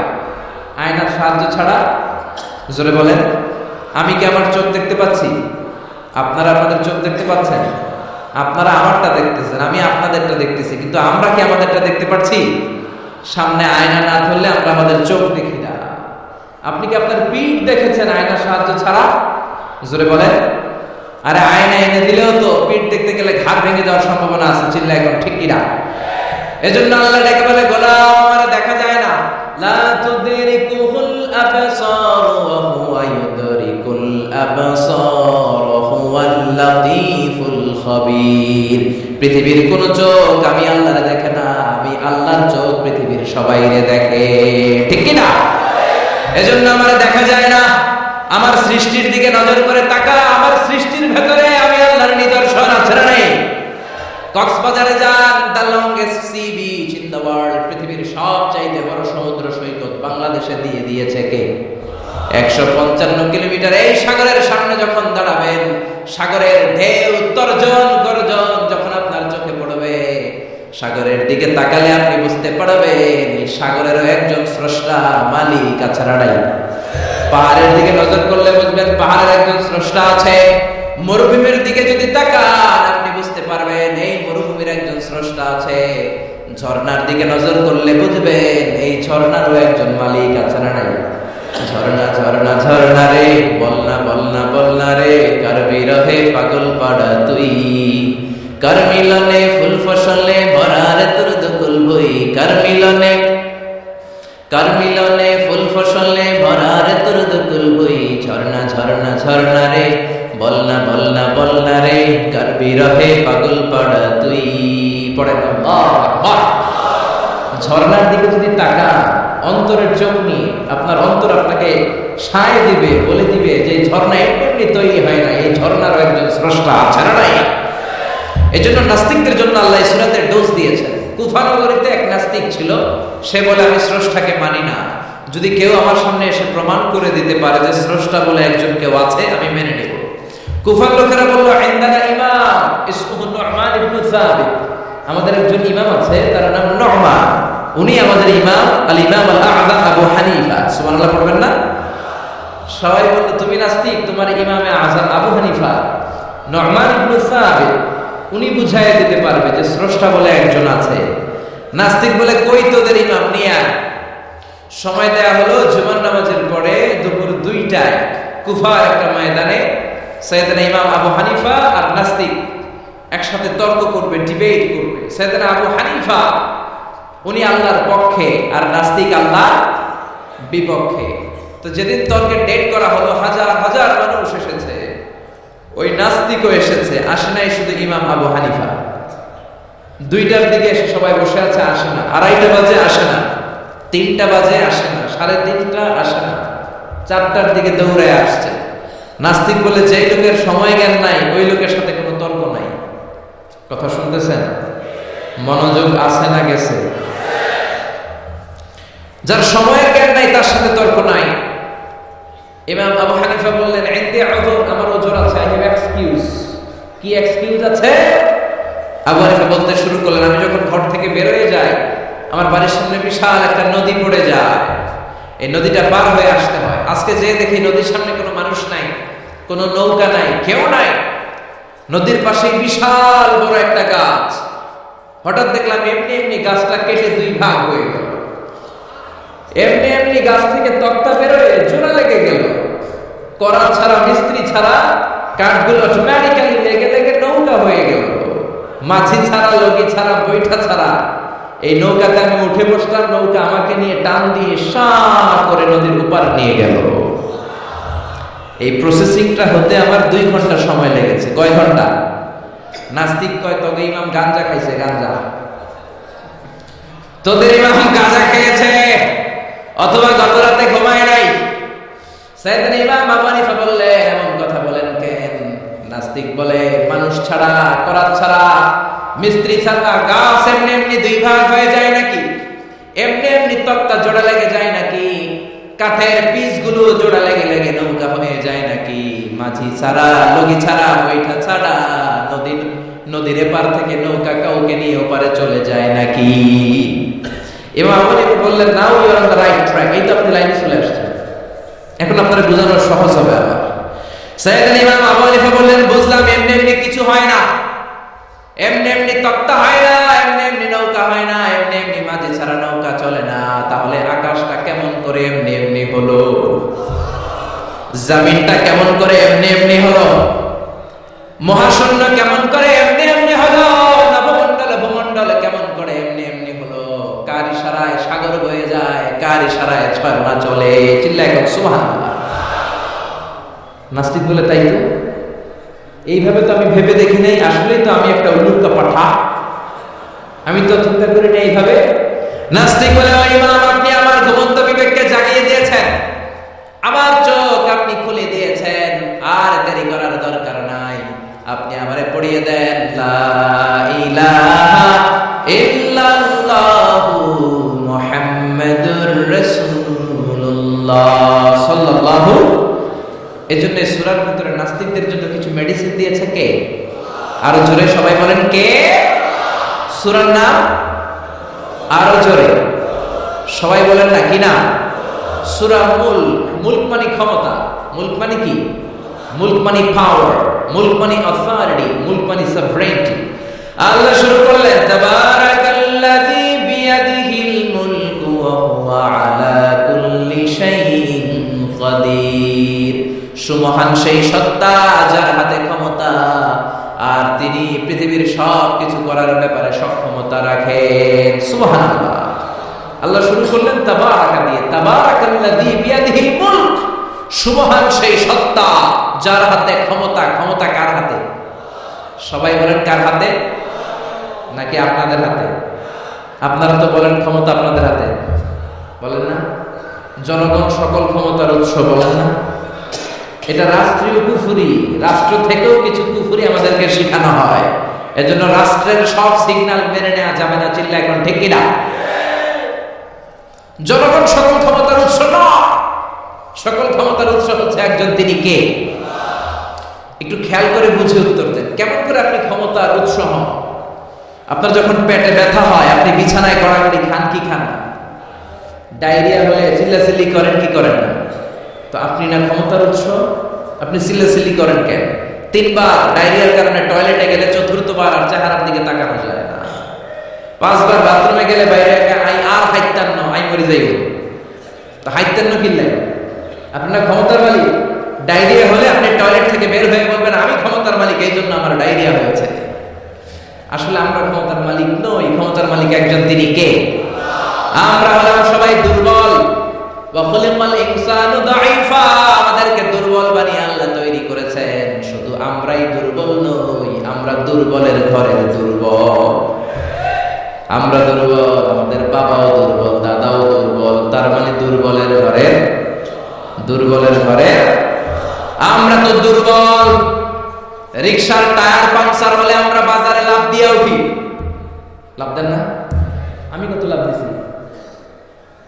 আয়নার সাহায্য ছাড়া? জোরে বলেন। আমি কি আমার চোখ দেখতে পাচ্ছি? আপনারা আপনাদের চোখ দেখতে পাচ্ছেন? আপনারা আমারটা দেখতেছেন, আমি আপনাদেরটা দেখতেছি, কিন্তু আমরা কি আমাদেরটা দেখতে পাচ্ছি? সামনে আয়না না ধরলে আমরা আমাদের চোখ দেখি না। আপনি কি আপনার পিঠ দেখেছেন আয়নার সাহায্য ছাড়া? জোরে বলেন। আরে আয়না এনে দিলেও তো পিঠ দেখতে গেলে ঘাড় ভেঙে যাওয়ার সম্ভাবনা আছে। চিল্লা এখন ঠিক কিনা? এজন্য আল্লাহ ডেকে বলে, গোলাম আমার দেখা যায় না। লা তুদরিকুল আবসার ওয়া হুয়া ইউদরিকুল আবসার ওয়া হুয়াল লাতীফুল খাবীর। পৃথিবীর কোন চোখ আমি আল্লাহরে দেখে না, আমি আল্লাহর চোখ পৃথিবীর সবাইরে দেখে। ঠিক কিনা? এজন্য আমার দেখা যায় না। আমার সৃষ্টির দিকে নজর করে তাকা, আমার সৃষ্টির ভেতরে আমি আল্লাহর নিদর্শন আছে না নাই? কক্সবাজারে যান, the longest sea beach in the world, পৃথিবীর সবচাইতে বড় সমুদ্র সৈকত বাংলাদেশে দিয়ে দিয়েছে কে? 155 কিলোমিটার। এই সাগরের সামনে যখন দাঁড়াবেন, সাগরের ঢেউ তর্জন গর্জন যখন আপনার চোখে পড়বে, সাগরের দিকে তাকালে আপনি বুঝতে পারবেন এই সাগরেরও একজন স্রষ্টা মালিক আছে না নাই? পাহাড়ের দিকে নজর করলে বুঝবেন পাহাড়ের একজন স্রষ্টা আছে। মরুভূমির দিকে যদি তাকান আপনি বুঝতে পারবেন এই মরুভূমির একজন স্রষ্টা আছে। ঝর্ণার দিকে নজর করলে বুঝবেন এই ঝর্ণারও একজন মালিক আছে না নাই? ঝর্ণা ঝর্ণা ঝর্ণা রে, বলনা বলনা বলনা রে, কার বিরহে পাগল পাড়া তুই, কার মিলনে ফুল ফসলে ভরা রে তোর দুকুল বই, কার মিলনে ফুল ফসলে ভরা রে তোর দুকুল বই, ঝর্ণা ঝর্ণা ঝর্ণা রে, বলনা বলনা বলনা রে, কার বিরহে পাগল পাড়া তুই। পড়ে ঝর্ণার দিকে যদি তাকান, অন্তরের চোখ নিয়ে আপনার অন্তর আপনাকে সায় দিবে, বলে দিবে যে ঝর্ণা এমনি তৈরি হয় না, এই ঝর্ণারও একজন স্রষ্টা আছে না নাই? এই জন্য নাস্তিকদের জন্য আল্লাহ সূরাতে ডোজ দিয়েছেন। কুফা নগরীতে এক নাস্তিক ছিল, সে বলে আমি স্রষ্টাকে মানি না, যদি কেউ আমার সামনে এসে প্রমাণ করে দিতে পারে যে স্রষ্টা বলে একজন কেউ আছে আমি মেনে নেব। কুফার লোকেরা বলল ইনদানা ইমাম ইসমুহু নু'মান ইবনে সাবিত, আমাদের একজন ইমাম আছে তার নাম নু'মান, উনি আমাদের ইমাম, আল ইমাম আল আ'যাম আবু হানিফা। সুবহানাল্লাহ পড়বেন না? সবাই বলল তুমি নাস্তিক, তোমার ইমামে আযম আবু হানিফা নু'মান ইবনে সাবিত, উনি বুঝাইয়া দিতে পারবে যে স্রষ্টা বলে একজন আছে। নাস্তিক বলে কই তোদের ইমাম নিয়ে আয়। সময় দেয়া হলো জুমার নামাজের পরে দুপুর 2টায় কুফার একটা ময়দানে সাইয়েদনা ইমাম আবু হানিফা আর নাস্তিক একসাথে তর্ক করবে, ডিবেট করবে। সাইয়েদনা আবু হানিফা উনি আল্লাহর পক্ষে আর নাস্তিক আল্লাহর বিপক্ষে। তো যেদিন তর্কের ডেট করা হলো, হাজার হাজার মানুষ এসেছে, ওই নাস্তিকও এসেছে, আসে নাই শুধু ইমাম আবু হানিফা। 2টার দিকে এসে সবাই বসে আছে, আসে না। 2:30 বাজে আসে না, 3টা বাজে আসে না, 3:30টা আসে না, 4টার দিকে দৌড়ে আসছে। নাস্তিক বলে যে লোকের সময় জ্ঞান নাই ওই লোকের সাথে কোনো তর্ক নাই। কথা শুনতেছেন? মনোযোগ আছে না গেছে? যার সময়ের জ্ঞান নাই তার সাথে তর্ক নাই। ইমাম আবু হানিফা বললেন ইনদি উযর, আমার উযর আছে, আই হ্যাভ এক্সকিউজ। কি এক্সকিউজ আছে? আবু হানিফা বলতে শুরু করলেন আমি যখন ঘর থেকে বের হয়ে যাই, আমার বাড়ির সামনে বিশাল একটা নদী পড়ে যায়, এই নদীটা পার হয়ে আসতে হয়। আজকে যে দেখি নদীর সামনে কোনো মানুষ নাই, কোনো নৌকা নাই, কেউ নাই, নদীর পাশে বিশাল বড় একটা গাছ। হঠাৎ দেখলাম এমনি এমনি গাছটা কেটে 2 ভাগ হয়ে গেল, এমনি এমনি গাছ থেকে তক্তা বেরোয় জোড়া লেগে গেল। করা ছাড়া, মিস্ত্রি ছাড়া কাঠগুলো অটোমেটিক্যালি লেগে লেগে নৌকা হয়ে গেল। মাঝি ছাড়া, লগি ছাড়া, বৈঠা ছাড়া এই নৌকাতে আমি উঠে বসলাম, নৌকা আমাকে নিয়ে টান দিয়ে সাঁ করে নদীর উপার নিয়ে গেল। এই প্রসেসিংটা হতে আমার 2 ঘন্টা সময় লেগেছে। কয় ঘন্টা? নাস্তিক কয় তবে ইমাম গাঞ্জা খাইছে, গাঞ্জা। তোদের ইমাম গাঁজা খেয়েছে অথবা গত রাতে ঘুমায় নাই। সাইয়েদনা ইমাম আবু হানিফা বললেন এমন কথা বলেন কেন? নাস্তিক বলে মানুষ ছাড়া, করাত ছাড়া, মিস্ত্রি ছাড়া গাছ এমনি এমনি 2 ভাগ হয়ে যায় নাকি? এমনি এমনি তক্তা জোড়া লেগে যায় নাকি? কাঠের পিসগুলো জোড়া লেগে লেগে নৌকা হয়ে যায় নাকি? মাঝি ছাড়া, লগি ছাড়া, বৈঠা ছাড়া নদীর এপার থেকে নৌকা কাউকে নিয়ে ওপারে চলে যায় নাকি? ইমাম আবু হানিফা বললেন now you are on the right track, এই তো আপনি লাইনে চলে আসছেন, এখন আপনারা বোঝানো সহজ হবে আমার। সাইয়েদনা ইমাম আবু হানিফা বললেন বুঝলাম, এমনি এমনি কিছু হয় না, এমনি এমনি তক্তা হয় না, এমনি এমনি নৌকা হয় না, এমনি এমনি মাঝি ছাড়া নৌকা চলে না। তাহলে আকাশটা কেমন করে এমনি এমনি হলো? জমিনটা কেমন করে এমনি এমনি হলো? মহাশূন্য কেমন করে এমনি এমনি হলো? নবমণ্ডল ভূমণ্ডল কেমন করে এমনি এমনি হলো? কার ইশারায় সাগর বয়ে যায়, কার ইশারায় ঝর্ণা চলে? চিল্লায় কও সুবহানাল্লাহ। নাস্তিক বলে তাই তো, এইভাবে তো আমি ভেবে দেখি নাই, আসলেই তো আমি একটা উন্মুক্ত পাঠা, আমি তো চিন্তা করি না এইভাবে। নাস্তিক বলে ও ইমাম আপনি আমার ঘুমন্ত বিবেককে জাগিয়ে দিয়েছেন, আমার চোখ আপনি খুলে দিয়েছেন, আর দেরি করার দরকার নাই, আপনি আমারে পড়িয়ে দেন লা ইলাহা নাস্তিকদের জন্য কিছু মেডিসিন দিয়েছে কে? আরো জোরে সবাই বলেন কে? সূরার নাম আরো জোরে সবাই বলেন না কি না? সূরা মুলক। মুলক মানে ক্ষমতা, মুলক মানে কি? মুলক মানে পাওয়ার, মুলক মানে অথরিটি, মুলক মানে সভরেনিটি। আল্লাহ শুরু করলেন তাবারাকাল্লাযী বিয়াদিহিল মুলকু ওয়া হুয়া আলা কুল্লি শাইইন কাদির। সুমহান সেই সত্তা যার হাতে ক্ষমতা, আর তিনি পৃথিবীর সব কিছু করার ব্যাপারে সক্ষমতা রাখেন। সুবহানাল্লাহ। আল্লাহ শুরু করলেন তাবারাকা দিয়ে, তাবারাকাল্লাযী বিয়াদিহিল মুলক। সুমহান সেই সত্তা যার হাতে ক্ষমতা। ক্ষমতা কার হাতে? সবাই বলেন কার হাতে? নাকি আপনাদের হাতে? আপনারা তো বলেন ক্ষমতা আপনাদের হাতে, বলেন না? জনগণ সকল ক্ষমতার উৎস, বলেন না? এটা রাষ্ট্রীয় কুফরি, রাষ্ট্র থেকেও কিছু কুফরি আমাদেরকে শেখানো হয়। এজন্য রাষ্ট্রের সব সিগন্যাল মেনে নেওয়া যাবে না। চিল্লা এখন ঠিক কিনা? জনগণ সকল ক্ষমতার উৎস নয়, সকল ক্ষমতার উৎস হচ্ছে একজন, তিনি কে? একটু খেয়াল করে বুঝে উত্তর দেন। কেমন করে আপনি ক্ষমতার উৎস হন? আপনার যখন পেটে ব্যথা হয়, আপনি বিছানায় গড়াগড়ি খান কি খান না? ডায়রিয়া হলে চিল্লাচিল্লি করেন কি করেন না? তো আপনি না ক্ষমতার উৎস, আপনি চিল্লাচিল্লি করেন কেন? 3 বার ডায়রিয়ার কারণে টয়লেটে গেলে 4th বার আর চেহারার দিকে তাকানো যায় না। 5 বার বাথরুমে গেলে বাইরে আই আর হাইতান্ন, আই মরে যাইব। তো হাইতান্ন কি লাগে? আপনার ক্ষমতার মালিক। ডায়রিয়া হলে আপনি টয়লেট থেকে বের হয়ে বলবেন আমি ক্ষমতার মালিক, এই জন্য আমার ডায়রিয়া হয়েছে। আসলে আমরা ক্ষমতার মালিক নই, ক্ষমতার মালিক একজন, তিনি কে? আমরা হলাম সবাই দুর্বল। ওয়া খুলিকাল ইনসানু দাঈফা। আমাদেরকে দুর্বল বানিয়ে আল্লাহ তৈরি করেছেন। শুধু আমরাই দুর্বল নই, আমরা দুর্বলের ঘরের দুর্বল। আমরা দুর্বল, আমাদের বাবাও দুর্বল, দাদাও দুর্বল। তার মানে দুর্বলের ঘরের, দুর্বলের ঘরে আমরা তো দুর্বল। রিকশার টায়ার পাংচার হলে আমরা বাজারে লাভ দিয়ে উঠি, লাভ দেন না? আমি কত লাভ দিছি?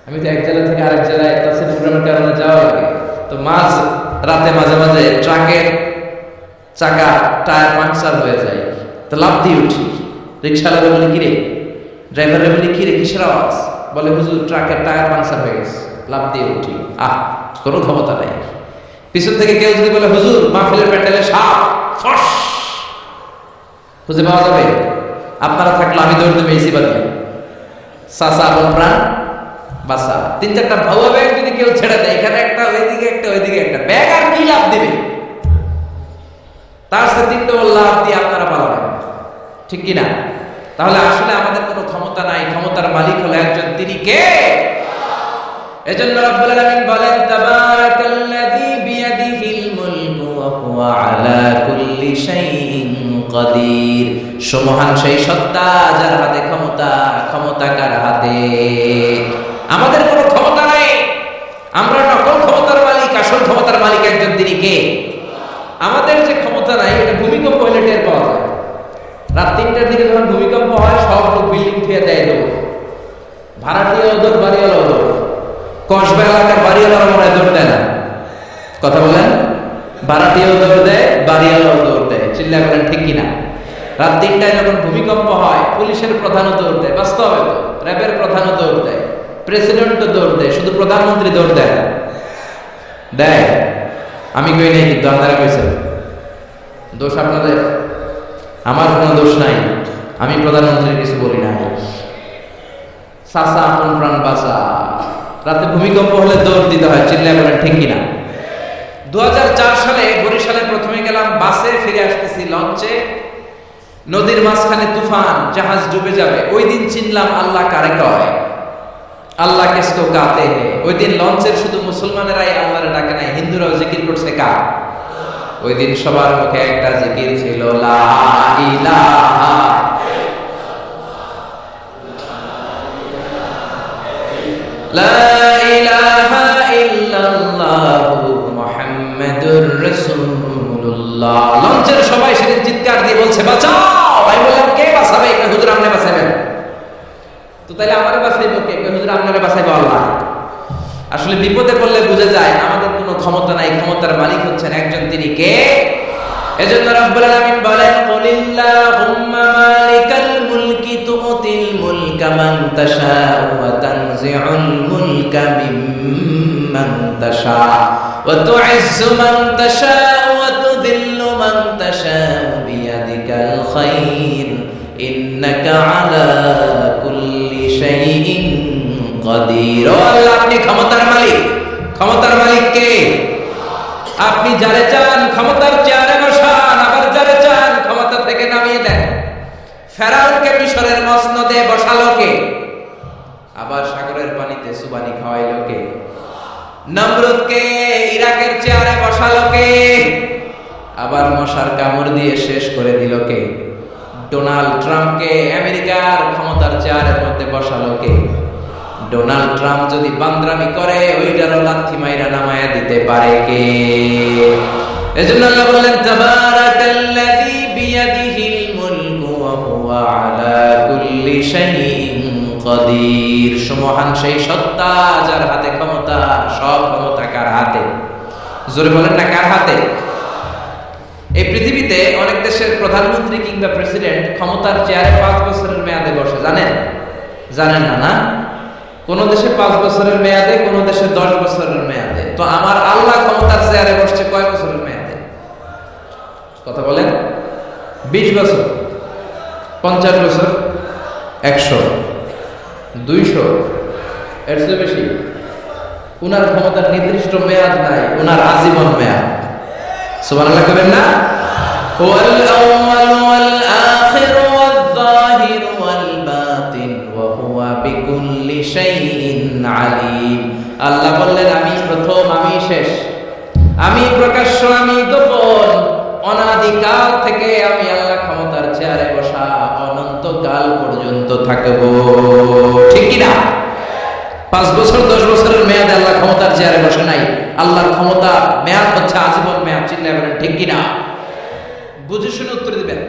আমি তো এক জেলা থেকে আরেক জেলায় তাফসীর প্রোগ্রামের কারণে যাওয়া লাগে। তো মাঝ রাতে মাঝে মাঝে ট্রাকের চাকা টায়ার পাংচার হয়ে যায়, তো লাভ দিয়ে উঠি। রিকশাওয়ালা বলে কিরে, ড্রাইভার বলে কিরে কিসের আওয়াজ? বলে হুজুর ট্রাকের টায়ার পাংচার হয়ে গেছে, লাভ দিয়ে উঠি। কোনো ক্ষমতা নাই। পিছন থেকে কেউ যদি বলে হুজুর মাহফিলের প্যান্ডেলে সাপ, ফস খুঁজে পাওয়া যাবে? আপনারা থাকলে আমি দৌড় দেবো এসি বাদ দিয়ে। সাসা আপন প্রাণ বাসা। 3-4টা ভাউয়া ব্যাগ যদি কেউ ছেড়ে দেয়, এখানে একটা, ওইদিকে একটা, ওইদিকে একটা, ব্যাগ আর কি লাভ দিবে? তার সাথে 3টা লাভ দিয়ে আপনারা পালাবেন, ঠিক কিনা? তাহলে আসলে আমাদের কোনো ক্ষমতা নাই, ক্ষমতার মালিক হলো একজন, তিনি কে? এজন্য রব্বুল আলামিন বলেন তাবারাকাল্লাযী বিয়াদিহিল মুলকু ওয়া হুয়া আলা কুল্লি শাইইন কাদির। সুমহান সেই সত্তা যার হাতে ক্ষমতা। ক্ষমতা কার হাতে? আমাদের কোনো ক্ষমতা নাই, আমরা নকল ক্ষমতার মালিক, আসল ক্ষমতার মালিক একজন, তিনি কে? আমাদের যে ক্ষমতা নাই, এটা ভূমিকম্প হলে টের পাওয়া যায়। রাত 3টার দিকে যখন ভূমিকম্প হয়, সব লোক বিল্ডিং থেকে দেয় দৌড়। ভাড়াটিয়া ওদর, বাড়িওয়ালা ওদর। কসবা এলাকার বাড়িওয়ালারা মনে হয় দৌড় দেয় না, কথা বলেন? ভাড়াটিয়াও দৌড় দেয়, বাড়িওয়ালাও দৌড় দেয়। চিল্লা বলেন ঠিক কিনা? রাত 3টায় যখন ভূমিকম্প হয়, পুলিশের প্রধানও দৌড় দেয়, বাস্তবে তো র্যাবের প্রধানও দৌড় দেয়, প্রেসিডেন্টও দৌড় দেয়, শুধু প্রধানমন্ত্রী দৌড় দেয় না। দেয়, আমি কই নাই, কিন্তু আপনারা কইছেন। দোষ আপনাদের, আমার কোনো দোষ নাই। আমি প্রধানমন্ত্রীর কিছু বলি নাই। সাসা আপন প্রাণ বাসা। রাতে ভূমিকম্প হলে দৌড় দিতে হয়, চিল্লায় বলেন ঠিক কিনা? 2004 সালে বরিশালে প্রথমে গেলাম বাসে, ফিরে আসতেছি লঞ্চে, নদীর মাঝখানে তুফান, জাহাজ ডুবে যাবে। ওই দিন চিনলাম আল্লাহ কারে কয়, আল্লাহ কিসকো গাতে হে। ওই দিন লঞ্চের শুধু মুসলমানেরাই আল্লাহরে ডাকে নাই, হিন্দুরাও জিকির করছে কার? ওই দিন সবার মুখে একটা জিকির ছিল, লা ইলাহা লা ইলাহা ইল্লাল্লাহু মুহাম্মাদুর রাসূলুল্লাহ। লঞ্চের সবাই সেদিন চিৎকার দিয়ে বলছে বাঁচাও। আমি বললাম কে বাঁচাবে? হুজুর আপনি বাঁচাবেন। তো তাহলে আমারে বাঁচাইবো কে? হুজুর আপনারে বাঁচাইবো আল্লাহ। আসলে বিপদে পড়লে বুঝে যায় আমাদের কোনো কোনো ক্ষমতা নাই, ক্ষমতার মালিক হচ্ছেন একজন, তিনি কে? এজন্য রব্বুল আলামিন বলেন, কুলিল্লাহুম্মা মালিকাল মুলকি তুতিল মুলকা মান তাশাউ ওয়া তানজিউল মুলকা মিম্মান তাশাউ ওয়া তুইজ্জু মান তাশাউ ওয়া তুযিল্লু মান তাশাউ বিয়াদিকাল খায়র ইন্নাকা আলা কুল্লি শাইইন কাদির। ও আল্লাহ, আপনি ক্ষমতার মালিক। ক্ষমতার মালিক কে? আপনি যারে চান ক্ষমতার চেয়ারে বসান, আবার যারে চান ক্ষমতা থেকে নামিয়ে দেন। ফেরাউনকে মিশরের মসনদে বসালো কে? আবার সাগরের পানিতে সুবানি খাওয়াইলো কে? নমরুদকে ইরাকের চেয়ারে বসালো কে? আবার মশার কামড় দিয়ে শেষ করে দিল কে? ডোনাল্ড ট্রাম্পকে আমেরিকার ক্ষমতার চেয়ারের মধ্যে বসালো কে? ডোনাল্ড ট্রাম্প যদি বান্দরামি করে ওইটারও লাথি মাইরা নামায়া দিতে পারে কে? এজন্য আল্লাহ বললেন, তাবারাকাল্লাযী বিয়াদিহিল মুলকু ওয়া হুয়া আলা কুল্লি শাইইন কাদির। সুমহান সেই সত্তা যার হাতে ক্ষমতা, সব ক্ষমতা কার হাতে? জোরে বলেন না, কার হাতে? এই পৃথিবীতে অনেক দেশের প্রধানমন্ত্রী কিংবা প্রেসিডেন্ট ক্ষমতার চেয়ারে 5 বছরের মেয়াদে বসে, জানেন? জানেন না? না, কোন দেশে 5 বছরের মেয়াদে, কোন দেশে 10 বছরের মেয়াদে। তো আমার আল্লাহ ক্ষমতার চেয়ারে বসছে কয় বছরের মেয়াদে? কথা বলেন। 20 বছর, 50 বছর, 100, 200, এর চেয়ে বেশি? উনার ক্ষমতার নির্দিষ্ট মেয়াদ নাই, উনার আজীবন মেয়াদ। সুবহানাল্লাহ করেন না? হুয়াল আউয়াল ওয়াল আখির ওয়াল যাহির ওয়াল বাতিন ওয়া হুয়া বিকুল্লি শাইইন আলীম। আল্লাহ বললেন, আমি প্রথম, আমি শেষ, আমি প্রকাশ্য, আমি গোপন। অনাদিকাল থেকে আমি আল্লাহ ক্ষমতার চেয়ারে বসা, অনন্তকাল পর্যন্ত থাকবো। ঠিক কি না? 5 বছর 10 বছরের মেয়াদে আল্লাহ ক্ষমতার চেয়ারে বসে নাই। আল্লাহর ক্ষমতা মেয়াদ হচ্ছে আজীবন মেয়াদ। চিল্লায় বলেন ঠিক কি না? বুঝে শুনে উত্তর দিবেন।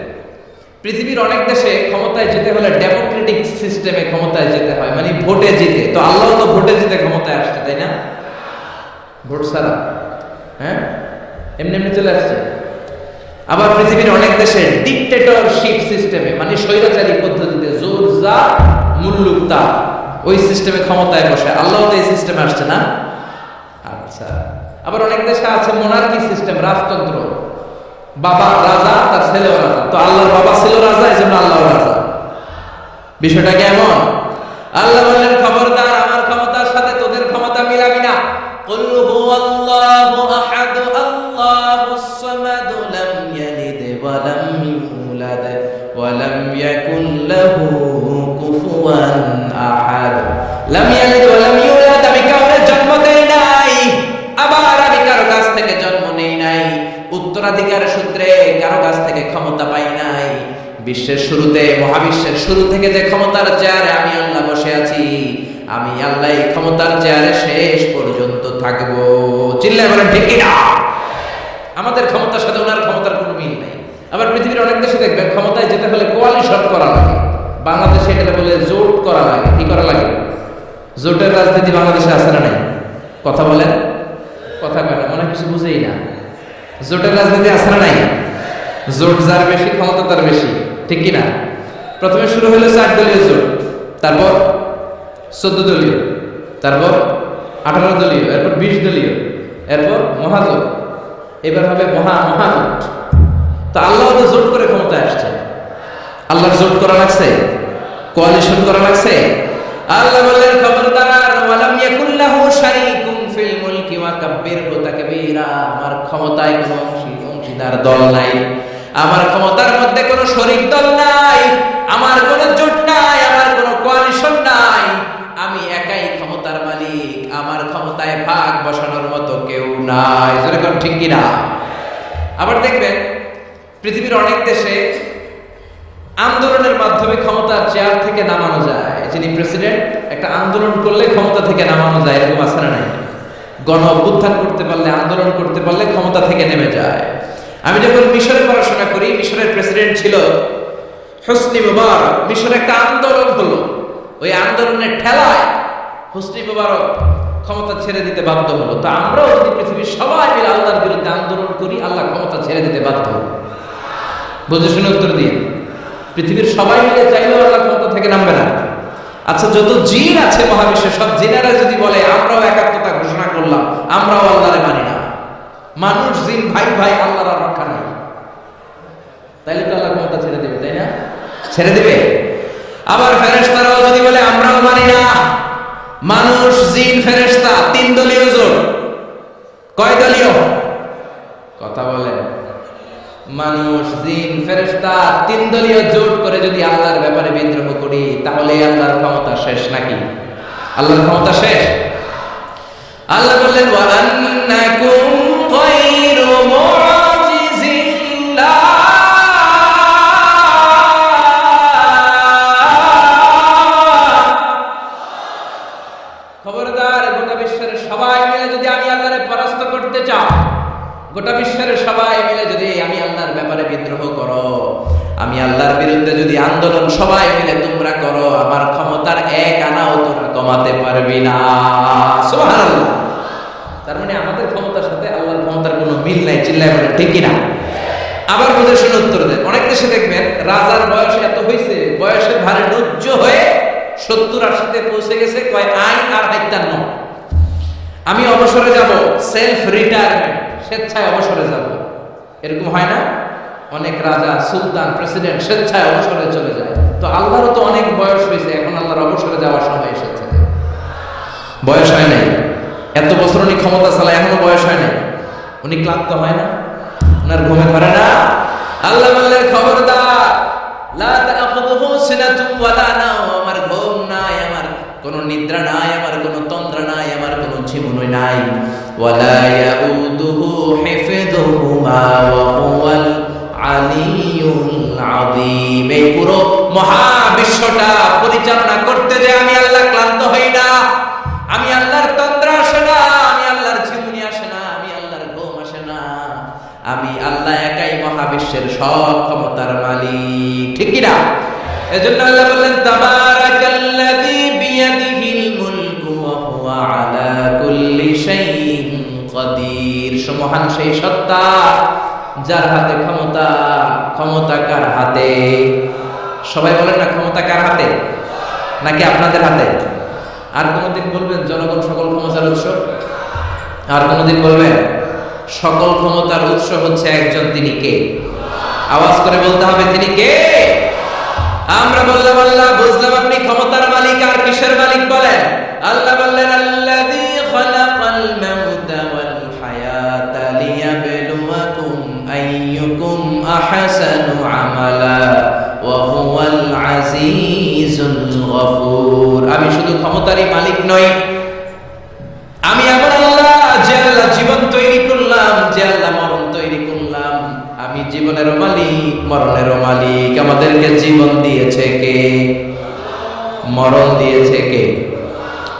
পৃথিবীর অনেক দেশে ক্ষমতায় যেতে হলে ডেমোক্রেটিক সিস্টেমে ক্ষমতায় যেতে হয়, মানে ভোটে জিতে। তো আল্লাহ তো ভোটে জিতে ক্ষমতায় আসছে, তাই না? ভোট ছাড়া, হ্যাঁ, এমনি এমনি চলে আসছে। আবার পৃথিবীর অনেক দেশে ডিক্টেটরশিপ সিস্টেমে, মানে স্বৈরাচারী পদ্ধতিতে, জোর যা মুল্লুক তা, ওই সিস্টেমে ক্ষমতায় বসে। আল্লাহ তো এই সিস্টেমে আসছে না। আচ্ছা, আবার অনেক দেশে আছে মোনার্কি সিস্টেম, রাজতন্ত্র, বাবা রাজা, তার ছেলেও রাজা। তো আল্লাহর বাবা ছিল রাজা, এই জন্য আল্লাহ রাজা। বিষয়টা কেমন? আল্লাহ বললেন, খবরদার, আমার ক্ষমতার সাথে তোদের ক্ষমতা মিলাবি না। কুল হুয়াল্লাহু আহাদ আল্লাহুস সামাদ লাম ইয়ালিদ ওয়া লাম ইউলাদ ওয়া লাম ইয়াকুল লাহু কুফুয়ান আহাদ। লাম ইয়ালিদ ওয়া লাম ইউলাদ, আমি কাউকে জন্ম দেই নাই, আবার আমি কারো কাছ থেকে জন্ম নেই নাই, উত্তরাধিকার সূত্রে কারো কাছ থেকে ক্ষমতা পাই নাই। বিশ্বের শুরুতে, মহাবিশ্বের শুরু থেকে যে ক্ষমতার চেয়ারে আমি আল্লাহ বসে আছি, আমি আল্লাহ এই ক্ষমতার চেয়ারে শেষ পর্যন্ত থাকবো। চিল্লায় বলেন ঠিক কি না? আমাদের ক্ষমতার সাথে ওনার ক্ষমতার কোনো মিল নাই। আবার পৃথিবীর অনেক দেশে দেখবেন ক্ষমতায় যেতে হলে কোয়ালিশন করা লাগে। বাংলাদেশে এটা বলে জোট করা লাগে। কি করা লাগে? জোটের রাজনীতি বাংলাদেশে আছে না নাই? কথা বলেন, কথা কেন? মনে কিছু বুঝেই না। জোটের রাজনীতি আছে না নাই? জোট যার বেশি ক্ষমতা তার বেশি, ঠিক কি না? প্রথমে শুরু হলো 4 দলীয় জোট, তারপর 14 দলীয়, তারপর 18 দলীয়, এরপর 20 দলীয়, এরপর মহাজোট, এবার হবে মহাজোট। তো আল্লাহ তো জোট করে ক্ষমতায় আসছে। আল্লাহর জোট করা লাগছে, কোয়ালিশন করা লাগছে। আল্লাহ বললেন, খবরদার, ওয়ালাম ইয়াকুল্লাহু শারীকুম ফিল মুলকি ওয়া কাব্বিরহু তাকবীরা। আমার ক্ষমতায় কোনো অংশীদার দল নাই, আমার ক্ষমতার মধ্যে কোনো শরীক দল নাই, আমার কোনো জোট নাই, আমার কোনো কোয়ালিশন নাই। আমি একাই ক্ষমতার মালিক, আমার ক্ষমতায় ভাগ বসানোর মতো কেউ নাই। যেরকম ঠিক কি না? আবার দেখবেন পৃথিবীর অনেক দেশে আন্দোলনের মাধ্যমে ক্ষমতার চেয়ার থেকে নামানো যায়। যিনি প্রেসিডেন্ট, একটা আন্দোলন করলে ক্ষমতা থেকে নামানো যায়, এরকম আছে না নাই? গণ অভ্যুত্থান করতে পারলে, আন্দোলন করতে পারলে ক্ষমতা থেকে নেমে যায়। আমি যখন মিশরে পড়াশোনা করি, মিশরের প্রেসিডেন্ট ছিল হোসনি মুবারক। মিশরে একটা আন্দোলন হলো, ওই আন্দোলনের ঠেলায় হোসনি মুবারক ক্ষমতা ছেড়ে দিতে বাধ্য হলো। তো আমরাও যদি পৃথিবীর সবাই মিলে আল্লাহর বিরুদ্ধে আন্দোলন করি, আল্লাহ ক্ষমতা ছেড়ে দিতে বাধ্য হলো। বুঝে শুনে উত্তর দিয়ে, পৃথিবীর সবাই মিলে চাইলেও আল্লাহ ক্ষমতা থেকে নামবে না। আচ্ছা, যত জিন আছে মহাবিশ্বে, সব জিনেরা যদি বলে আমরাও একাত্মতা ঘোষণা করলাম, আমরাও আল্লাহরে মানি না, মানুষ জিন ভাই ভাই, আল্লাহর আর রক্ষা নাই, তাইলে তো আল্লাহ ক্ষমতা ছেড়ে দেবে, তাই না? ছেড়ে দিবে। আবার ফেরেশতারাও যদি বলে আমরাও মানি না, মানুষ জিন ফেরেশতা তিন দলীয় জোট। কয় দলীয়? কথা বলেন। মানুষ জিন ফেরেশতা তিন দলীয় জোট করে যদি আল্লাহর ব্যাপারে বিদ্রোহ করি, তাহলে আল্লাহর ক্ষমতা শেষ নাকি? আল্লাহর ক্ষমতা শেষ? আল্লাহ বললেন ওয়া আন্নাকুম গায়রু মুআজিজিল্লাহ, খবরদার, গোটা বিশ্বের সবাই মিলে যদি আমি আল্লাহরে পরাস্ত করতে চাও, গোটা বিশ্বের সবাই মিলে যদি আমি আল্লাহর ব্যাপারে বিদ্রোহ করো, আমি আল্লাহর বিরুদ্ধে যদি আন্দোলন সবাই মিলে তোমরা করো, আমার ক্ষমতার এক আনাও তোমরা কমাতে পারবি না। সুবহানাল্লাহ। তার মানে আমাদের ক্ষমতার সাথে আল্লাহর ক্ষমতার কোনো মিল নাই। চিল্লায় বলে ঠিক কিনা? আবার বুঝে শুনে উত্তর দেন। অনেক দেশে দেখবেন রাজার বয়স এত হয়েছে, বয়সের ভারে নুজ্জ হয়ে 70-80-তে পৌঁছে গেছে, কয় আইন আর হাইতান্ন, আমি অবসরে যাব, সেলফ রিটায়ারমেন্ট, স্বেচ্ছায় অবসরে যাব। এরকম হয় না? অনেক রাজা, সুলতান, প্রেসিডেন্ট স্বেচ্ছায় অবসরে চলে যায়। তো আল্লাহরও তো অনেক বয়স হয়েছে, এখন আল্লাহর অবসরে যাওয়ার সময় এসেছে। বয়স হয় নাই, এত বছর উনি ক্ষমতা চালায়, এখনো বয়স হয় নাই। উনি ক্লান্ত হয় না? ওনার ঘুমে ধরে না? আল্লাহ বললেন খবরদার, লা তাখুযুহু সিনাতুন ওয়ালা নাওম, আমার ঘুম নাই, আমার কোনো নিদ্রা নাই, আমার কোনো তন্দ্রা নাই, আমার কোনো ঝিমুনি নাই। ওয়ালা ইয়াউদুহু হিফযুহুমা ওয়া হুয়াল আলিয়ুল আযীম। এই পুরো মহাবিশ্বটা পরিচালনা করতে যে আমি আল্লাহ ক্লান্ত হই না, আমি আল্লাহর তন্দ্রা আসে না, আমি আল্লাহর ঝিমুনি আসে না, আমি আল্লাহর ঘুম আসে না, আমি আল্লাহ একাই মহাবিশ্বের সব ক্ষমতার মালিক। ঠিক কি না? এজন্য আল্লাহ বললেন তাবারাকাল্লাযী বিয়াদিহিল মুলকু ওয়া হুয়া আলা কুল্লি শাইইন কাদির। মহান সেই সত্তা যার হাতে ক্ষমতা। ক্ষমতা কার হাতে? সবাই বলেন না, ক্ষমতা কার হাতে? নাকি আপনাদের হাতে? আর কোনদিন বলবেন জনগণ সকল ক্ষমতার উৎস? আর কোনদিন বলবেন সকল ক্ষমতার উৎস হচ্ছে একজন, তিনি কে? আওয়াজ করে বলতে হবে, তিনি কে? আমরা বললাম আল্লাহ, বুঝলাম আপনি ক্ষমতার মালিক। আর কিসের মালিক বলেন? আল্লাহ বললেন আল্লাযী খালাকাল মাউতা ওয়াল হায়াতা লিয়াবলুয়াকুম আইয়ুকুম আহসানু আমালা ওয়া হুয়াল আজিজুল গফুর। আমি শুধু ক্ষমতারই মালিক নই, আমি এমন আল্লাহ যে আল্লাহ জীবন তৈরি করলাম, যে আল্লাহ মরণ তৈরি করলাম। আমি জীবনেরও মালিক, মরণেরও মালিক। আমাদেরকে জীবন দিয়েছে কে? মরণ দিয়েছে কে?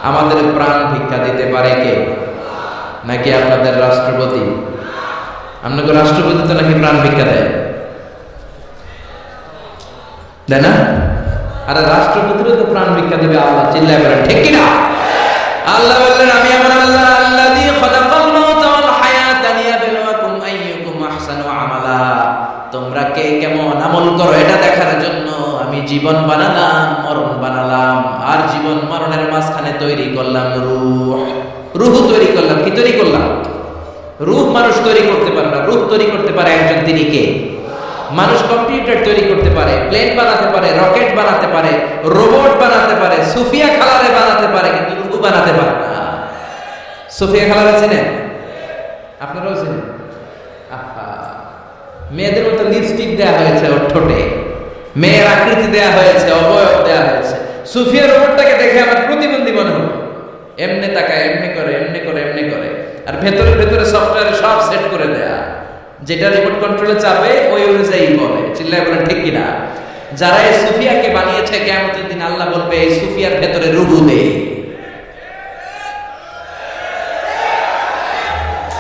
আমাদের প্রাণ ভিক্ষা দিতে পারে কে? নাকি আপনাদের রাষ্ট্রপতি? আপনাদের রাষ্ট্রপতি তো নাকি প্রাণ ভিক্ষা দেয়, দেয় না? আরে রাষ্ট্রপতিরও তো প্রাণ ভিক্ষা দেবে আল্লাহ। চিল্লায় বলেন ঠিক কিনা? আল্লাহ বললেন আমি এমন আল্লাহ আল্লাযী খালাকাল মাউতা ওয়াল হায়াতা লিয়াবলুয়াকুম আইয়ুকুম আহসানু আমালা। তোমরা কে কেমন আমল করো এটা দেখার জন্য আমি জীবন বানালাম, মরণ বানালাম, আর জীবন মরণের মাঝখানে তৈরি করলাম রূহ। রূহ তৈরি করলাম। কি তৈরি করলাম? রূহ মানুষ তৈরি করতে পারে না, রূহ তৈরি করতে পারে একজন, তিনি কে? মানুষ কম্পিউটার তৈরি করতে পারে, প্লেন বানাতে পারে, রকেট বানাতে পারে, রোবট বানাতে পারে, সুফিয়া খালারে বানাতে পারে, কিন্তু রূহ বানাতে পারে না। সুফিয়া খালারে চিনেন? আপনারাও চিনেন? মেয়েদের মতো লিপস্টিক দেয়া হয়েছে ওর ঠোঁটে, মেয়ের আকৃতি দেয়া হয়েছে, অবয়ব দেয়া হয়েছে। সুফিয়া রোবটটাকে দেখে আমার প্রতিবন্ধী মনে হলো। এমনি তাকায়, এমনি করে, এমনি করে, এমনি করে, আর ভেতরে ভেতরে সফটওয়্যারে সব সেট করে দেয়া, যেটা রিমোট কন্ট্রোলে চাপে ওই অনুযায়ী বলে। চিল্লায় বলেন ঠিক কিনা? যারা এই সুফিয়াকে বানিয়েছে, কিয়ামতের দিন আল্লাহ বলবে এই সুফিয়ার ভেতরে রূহ দে।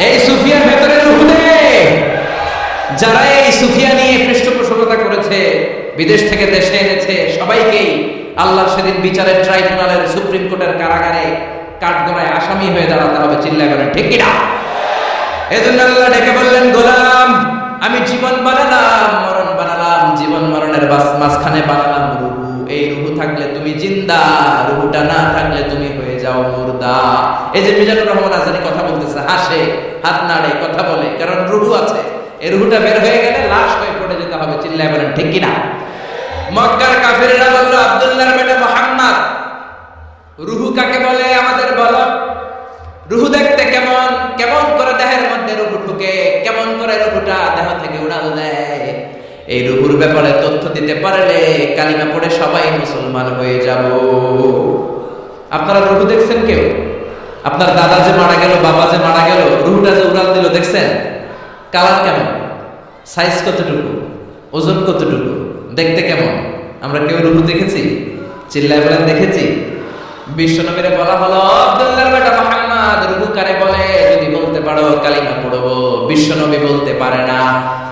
এই সুফিয়ার ভেতরে রূহ দে। যারা এই সুফিয়া নিয়ে পৃষ্ঠপোষকতা করেছে, বিদেশ থেকে দেশে এনেছে, সবাইকেই আল্লাহ সেদিন বিচারের ট্রাইব্যুনালের, সুপ্রিম কোর্টের কারাগারে কাঠগড়ায় আসামি হয়ে দাঁড়াতে হবে, চিল্লায় বলেন ঠিক কিনা? এজন্য আল্লাহ ডেকে বললেন, গোলাম আমি জীবন বানালাম, মরণ বানালাম, জীবন মরণের মাঝখানে বানালাম রুহু। এই রুহু থাকলে তুমি জিন্দা, রুহুটা না থাকলে তুমি হয়ে যাও মুর্দা। এই যে মিজানুর রহমান আজানি কথা বলতেছে, হাসে, হাত নাড়ে, কথা বলে, কারণ রুহু আছে। এই রুহুটা বের হয়ে গেলে লাশ হয়ে পড়ে যেতে হবে, চিল্লায় বলেন ঠিক কিনা? মক্কার কাফিররা বলল, আব্দুল্লাহর বেটা মুহাম্মদ, রুহু কাকে বলে আমাদের বলো। রুহু দেখতে কেমন, কেমন করে দেহের মধ্যে রুহু ঢুকে, কেমন করে রুহুটা দেহ থেকে উড়াল দেয়, এই রুহুর ব্যাপারে তথ্য দিতে পারলে কালিমা পড়ে সবাই মুসলমান হয়ে যাব। আপনারা রুহু দেখছেন কেউ? আপনার দাদা যে মারা গেল, বাবা যে মারা গেল, রুহুটা যে উড়াল দিল দেখছেন? কালার কেমন, সাইজ কতটুকু, ওজন কতটুকু, দেখতে কেমন? আমরা কেউ রুহু দেখেছি? চিল্লায় বলেন দেখেছি? বিশ্বনবীরে বলা হলো, আব্দুল্লাহর বেটা মুহাম্মদ, রুহু কারে বলে? যদি বলতে পারো কালিমা পড়বো। বিশ্বনবী বলতে পারে না,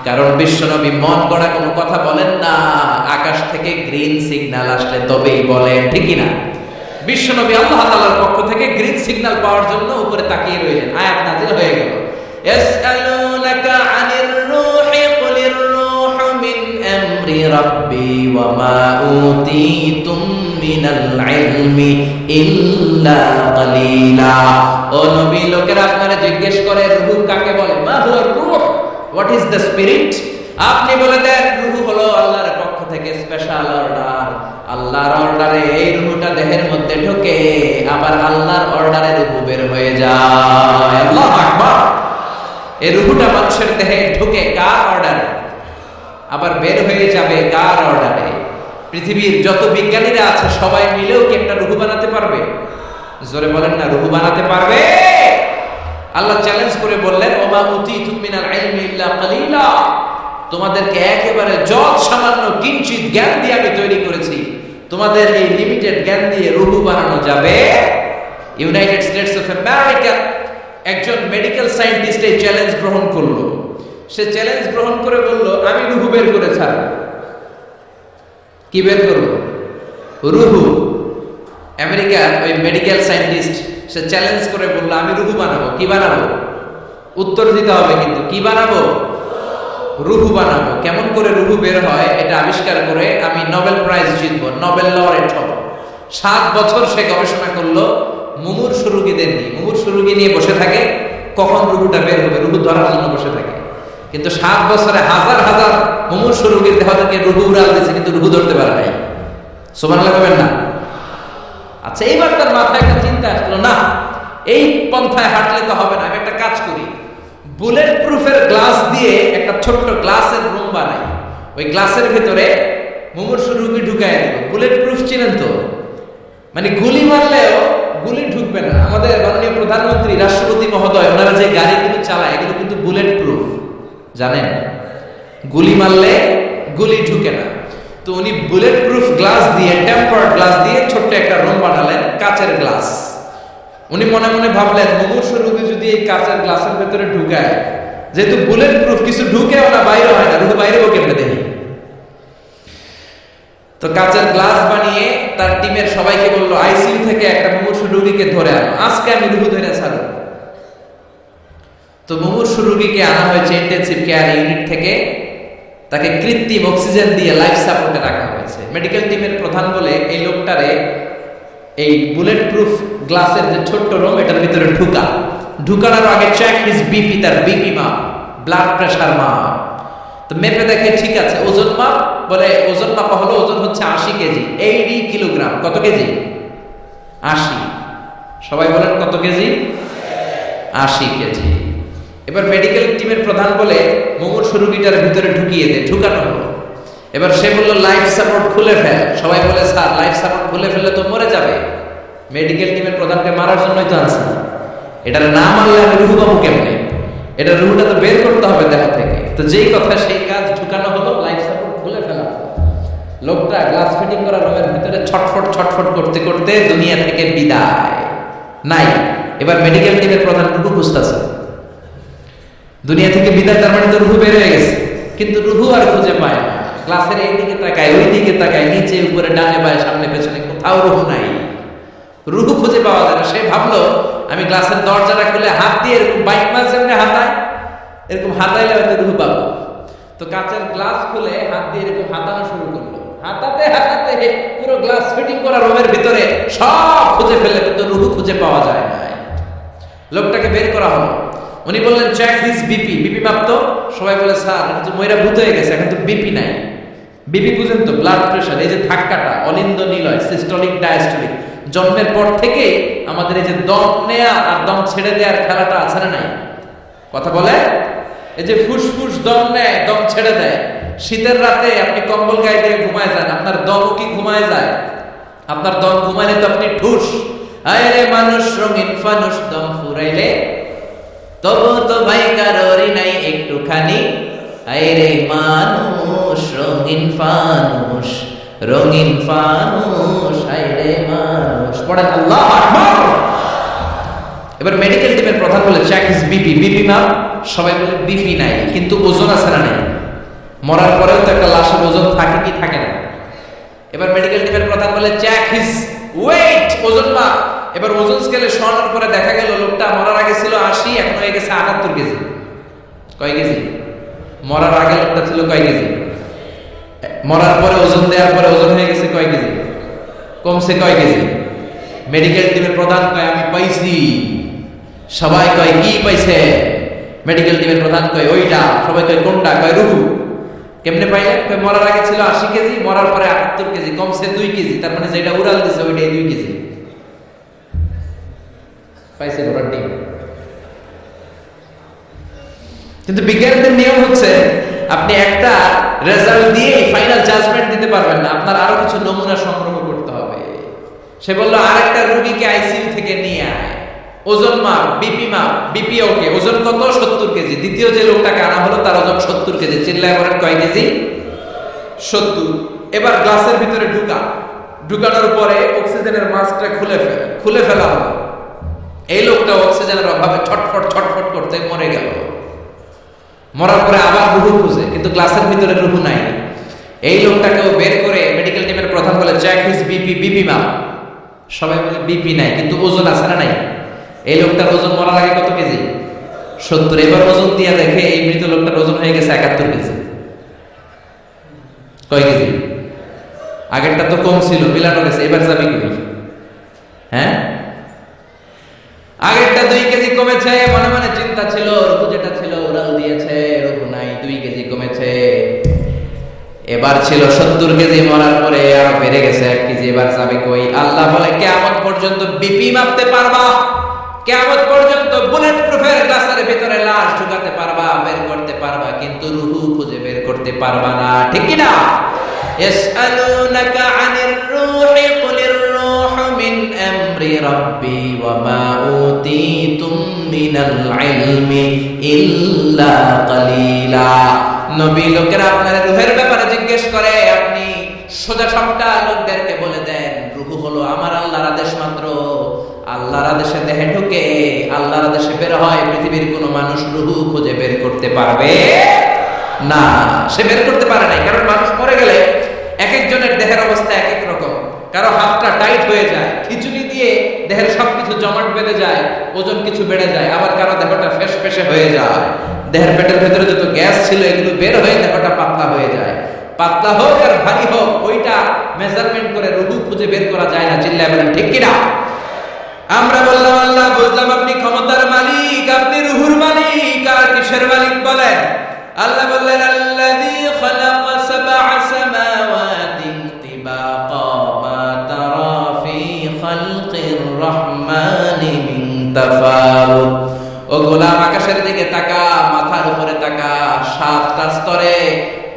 কারণ বিশ্বনবী মন গড়া কোনো কথা বলেন না, আকাশ থেকে গ্রিন সিগন্যাল আসলে তবেই বলেন, ঠিক কি না? বিশ্বনবী আল্লাহ তাআলার পক্ষ থেকে গ্রিন সিগন্যাল পাওয়ার জন্য উপরে তাকিয়ে রইলেন, আয়াত নাযিল হয়ে গেল। ইয়াসআলুনাকা আনির রূহি কুলির রূহু মিন আমরি রাব্বি ওয়া মা উতীতুম মিনাল ইলমি ইল্লা কালিলা। ও নবী, লোকেরা আপনারা জিজ্ঞেস করে রূহ কাকে বলে? মা হুয়া রূহ, হোয়াট ইজ দ্য স্পিরিট? আপনি বলে দেন রূহ হলো আল্লাহর পক্ষ থেকে স্পেশাল অর্ডার। আল্লাহর অর্ডারে এই রূহটা দেহের মধ্যে ঢোকে, আবার আল্লাহর অর্ডারে রূহ বের হয়ে যায়। আল্লাহু আকবার। এই রূহটা মানুষের দেহে ঢোকে কার অর্ডারে, আবার বের হয়ে যাবে কার অর্ডারে? পৃথিবীর যত বিজ্ঞানীরা আছে সবাই মিলেও কি একটা রূহ বানাতে পারবে? জোরে বলেন না, রূহ বানাতে পারবে? আল্লাহ চ্যালেঞ্জ করে বললেন, ওমা উতীতুম মিনাল ইলমি ইল্লা কালিলা, তোমাদেরকে একেবারে যত সামান্য কিঞ্চিত জ্ঞান দিয়ে আমি তৈরি করেছি, তোমাদের এই লিমিটেড জ্ঞান দিয়ে রূহ বানানো যাবে? ইউনাইটেড স্টেটস অফ আমেরিকা একজন মেডিকেল সায়েন্টিস্ট এই চ্যালেঞ্জ গ্রহণ করলো। সে চ্যালেঞ্জ গ্রহণ করে বলল, আমি রূহ বের করে ছাড়ব। কি বের করব? রূহ। আমেরিকার ওই মেডিকেল সায়েন্টিস্ট সে চ্যালেঞ্জ করে বলল, আমি রূহ বানাবো। কি বানাবো? উত্তর দিতে হবে কিন্তু, কি বানাবো? রূহ বানাবো। কেমন করে রূহ বের হয় এটা আবিষ্কার করে আমি নোবেল প্রাইজ জিতবো, নোবেল লরেট হব। 7 বছর সে গবেষণা করলো মুমূর্ষু রোগীদের নিয়ে। মুমূর্ষু রোগী নিয়ে বসে থাকে, কখন রূহটা বের হবে, রূহ ধরার জন্য বসে থাকে। কিন্তু 7 বছরে হাজার হাজার মুমূর্ষু রোগীর দেহ থেকে রূহ উড়াল দিয়েছে, কিন্তু রূহ ধরতে পারে নাই। সুবহানাল্লাহ বলবেন না? আচ্ছা, এইবার তার মাথায় একটা চিন্তা আসলো, না এই পন্থায় হাঁটলে তো হবে না, আমি একটা কাজ করি, বুলেট প্রুফের গ্লাস দিয়ে একটা ছোট্ট গ্লাসের রুম বানাই, ওই গ্লাসের ভিতরে মুমূর্ষু রোগী ঢুকায় দেব। বুলেট প্রুফ চিনেন তো? মানে গুলি মারলেও গুলি ঢুকবে না। আমাদের মাননীয় প্রধানমন্ত্রী, রাষ্ট্রপতি মহোদয়, ওনারা যে গাড়িগুলো চালায় এগুলো কিন্তু বুলেট প্রুফ, জানেন? গুলি মারলে গুলি ঢুকে না। তো উনি বুলেট প্রুফ গ্লাস দিয়ে, টেম্পার্ড গ্লাস দিয়ে ছোট্ট একটা রুম বানালেন, কাচের গ্লাস। উনি মনে মনে ভাবলেন, মুমূর্ষু রোগী যদি এই কাচের গ্লাসের ভেতরে ঢুকায়, যেহেতু বুলেট প্রুফ, কিছু ঢুকেও না, বাইরে হয় না, রুহু বাইরেও কেমনে দেখি। তো কাচের গ্লাস বানিয়ে তার টিমের সবাইকে বললো, আইসিইউ থেকে একটা মুমূর্ষু রোগীকে ধরে আনো, আজকে আমি রুহু ধরে ছাড়ব। তো মুমূর্ষু রোগীকে আনা হয়েছে ইন্টেনসিভ কেয়ার ইউনিট থেকে, তাকে কৃত্রিম অক্সিজেন দিয়ে লাইফ সাপোর্টে রাখা হয়েছে। মেডিকেল টিমের প্রধান বলে এই লোকটারে এই বুলেট প্রুফ গ্লাসের যে ছোট্ট রুম, এটার ভিতরে ঢুকানোর আগে চেক হিজ বিপি, তার বিপি মাপ, ব্লাড প্রেশার মাপ। তো মেপে দেখে ঠিক আছে। ওজন মাপ, বলে ওজন মাপা হলো, ওজন হচ্ছে 80 কেজি, 80 কিলোগ্রাম। কত কেজি? 80। সবাই বলেন কত কেজি? 80 কেজি। এবার মেডিকেল টিমের প্রধান বলে মুমূর্ষু রোগীটার ভিতরে ঢুকিয়ে দে। ঢুকানো হলো। এবার সে বলল লাইফ সাপোর্ট খুলে ফেল। সবাই বলে স্যার লাইফ সাপোর্ট খুলে ফেললে তো মরে যাবে। মেডিকেল টিমের প্রধানকে মারার জন্যই তো আনছে। এটার না মারলে আমি রুহু পাবো কেমনে? এটা রুহুটা তো বের করতে হবে দেহ থেকে। তো যেই কথা সেই কাজ, ঢুকানো হলো, লাইফ সাপোর্ট খুলে ফেলা হলো। লোকটা গ্লাস ফিটিং করা রুমের ভিতরে ছটফট ছটফট করতে করতে দুনিয়া থেকে বিদায় নাই। এবার মেডিকেল টিমের প্রধান রুহু খুঁজতেছে, দুনিয়া থেকে বিদায়, তার মানে তো রুহু বের হয়ে গেছে, কিন্তু রুহু আর খুঁজে পায় না। গ্লাসের এই দিকে তাকায়, ওই দিকে তাকায়, নিচে উপরে ডানে বায়ে সামনে পেছনে, কোথাও রুহু নাই। রুহ খুঁজে পাওয়া যায় না। সে ভাবলো আমি গ্লাসের দরজাটা খুলে হাত দিয়ে এরকম বাইক মাছ এমনি হাতায়, এরকম হাতাইলে হয়তো রুহ পাবো। তো কাঁচের গ্লাস খুলে হাত দিয়ে এরকম হাতানো শুরু করলো, হাতাতে হাতাতে পুরো গ্লাস ফিটিং করা রুমের ভিতরে সব খুঁজে ফেলে, কিন্তু রুহ খুঁজে পাওয়া যায় না। লোকটাকে বের করা হলো, উনি বললেন চেক হিজ বিপি। বিপি মাপতো, সবাই বলে স্যার এটা তো ময়রা ভূত হয়ে গেছে, এখন তো বিপি নাই। বিপি বুঝেন তো, ব্লাড প্রেশার, এই যে ধাক্কাটা, অলিন্দ নিলয়, সিস্টোলিক ডায়াস্টোলিক, জন্মের পর থেকে আমাদের এই যে দম নেয়া আর দম ছেড়ে দেওয়ার খেলাটা আছে না নাই? কথা বলে, এই যে ফুসফুস দম নেয় দম ছেড়ে দেয়। শীতের রাতে আপনি কম্বল গায়ে দিয়ে ঘুমায় যান, আপনার দম কি ঘুমায় যায়? আপনার দম ঘুমাইলে তো আপনি ঠুস। আরে মানুষ রঙিন ফানুস, দম ফুরাইলে তবু তো ভাই কারোরই নাই একটুখানি। আরে মানুষ রঙিন ফানুস, রঙিন ফানুস, আরে মানুষ। পড়েন আল্লাহু আকবার। এবার মেডিকেল টিমের প্রধান বলে চেক হিজ বিপি। বিপি মাপ, সবাই বলে বিপি নাই, কিন্তু ওজন আছে না নাই? মরার পরেও তো একটা লাশের ওজন থাকে কি থাকে না? এবার মেডিকেল টিমের প্রধান বলে চেক হিজ ওয়েট, ওজন মাপ। এবার ওজন স্কেলে শোনার পরে দেখা গেল লোকটা মরার আগে ছিল 80, এখন হয়ে গেছে 78 কেজি। কয় কেজি? মরার আগে লোকটা ছিল কয় কেজি? মরার পরে ওজন দেওয়ার পরে ওজন হয়ে গেছে কয় কেজি? কমছে কয় কেজি? মেডিকেল টিমের প্রধান কয় আমি পাইছি। সবাই কয় কি পাইছে? মেডিকেল টিমের প্রধান কয় ওইটা। সবাই কয় কোনটা? কয় রুহু। কেমনে পাইলে? কয় মরার আগে ছিল 80 কেজি, মরার পরে 78 কেজি, কমছে 2 কেজি। তার মানে যেটা উড়াল দিছে ওইটাই 2 কেজি পাইছে ঘোড়ার ডিম। কিন্তু বিজ্ঞানীদের নিয়ম হচ্ছে আপনি একটা রেজাল্ট দিয়ে ফাইনাল জাজমেন্ট দিতে পারবেন না, আপনার আরো কিছু নমুনা সংগ্রহ করতে হবে। সে বলল আরেকটা রোগীকে আইসিইউ থেকে নিয়ে আয়, ওজন মাপ, বিপি মাপ। বিপি ওকে, ওজন কত? 70 কেজি। দ্বিতীয় যে লোকটাকে আনা হলো তার ওজন 70 কেজি। চিল্লায় বলেন কয় কেজি? 70। এবার গ্লাসের ভিতরে ঢুকানোর পরে অক্সিজেনের মাস্কটা খুলে ফেলা হলো। এই লোকটা অক্সিজেনের অভাবে ছটফট ছটফট করতে মরে গেল। মরার পরে আবার রুহু খুঁজে, কিন্তু গ্লাসের ভিতরে রুহু নাই। এই লোকটাকেও বের করে মেডিকেল টিমের প্রধান বলে চেক হিজ বিপি। বিপি মাপ, সবাই বলে বিপি নাই, কিন্তু ওজন আছে না নাই? এই লোকটার ওজন মরার আগে কত কেজি? 70। এবার ওজন দিয়ে দেখে এই মৃত লোকটার ওজন হয়ে গেছে 71 কেজি। কয় কেজি? আগেরটা তো কম ছিল, মিলানো গেছে। এবার যাবি কই? হ্যাঁ, আগেরটা 2 কেজি কমেছে। মনে মনে চিন্তা ছিল, রুহু যেটা ছিল উড়াল দিয়েছে, রুহু নাই, 2 কেজি কমেছে। এবার ছিল 70 কেজি, মরার পরে আরো বেড়ে গেছে 1 কেজি। এবার যাবে কই? আল্লাহ বলে কিয়ামত পর্যন্ত বিপি মাপতে পারবা, কিয়ামত পর্যন্ত বুলেট প্রুফের গ্লাসের ভিতরে লাশ ঢুকাতে পারবা, বের করতে পারবা, কিন্তু রুহু খুঁজে বের করতে পারবা না। ঠিক কি না? ইয়াসআলুনাকা আনির রূহি কুলির রূহু মিন আমরি রাব্বি ওয়া মা উতীতুম মিনাল ইলমি ইল্লা কালিলা। নবী লোকেরা আপনার রূহের ব্যাপারে জিজ্ঞেস করে, আপনি সোজা সাপটা লোকদেরকে বলে দেন রূহু হলো আমার আল্লাহর আদেশ মাত্র। আল্লাহর আদেশে দেহে ঢুকে, আল্লাহর আদেশে বের হয়। পৃথিবীর কোনো মানুষ রূহু খুঁজে বের করতে পারবে না। সে বের করতে পারে নাই, কারণ মানুষ মরে গেলে এক একজনের দেহের অবস্থা এক এক রকম। কারো হাতটা টাইট হয়ে যায়, খিচুড়ি দিয়ে দেহের সবকিছু জমাট বেঁধে যায়, ওজন কিছু বেড়ে যায়। আবার কারো দেহটা ফেসফেসে হয়ে যায়, দেহের পেটের ভেতরে যত গ্যাস ছিল এগুলো বের হয়ে দেহটা পাতলা হয়ে যায়। পাতলা হোক আর ভারী হোক, ওইটা মেজারমেন্ট করে রুহু খুঁজে বের করা যায় না। চিল্লায় বলেন ঠিক কিনা? আমরা বললাম আল্লাহ, বুঝলাম আপনি ক্ষমতার মালিক, আপনি রুহুর মালিক, আর কিসের মালিক বলেন? আল্লাহ বললেন আল্লাযী খালাকা সাবআ সামাওয়াতিন তিবাকা মা তারা ফি খালকির রহমানি মিন তাফাউত। ও গোলাম, আকাশের দিকে তাকা, মাথার উপরে তাকা। 7টা স্তরে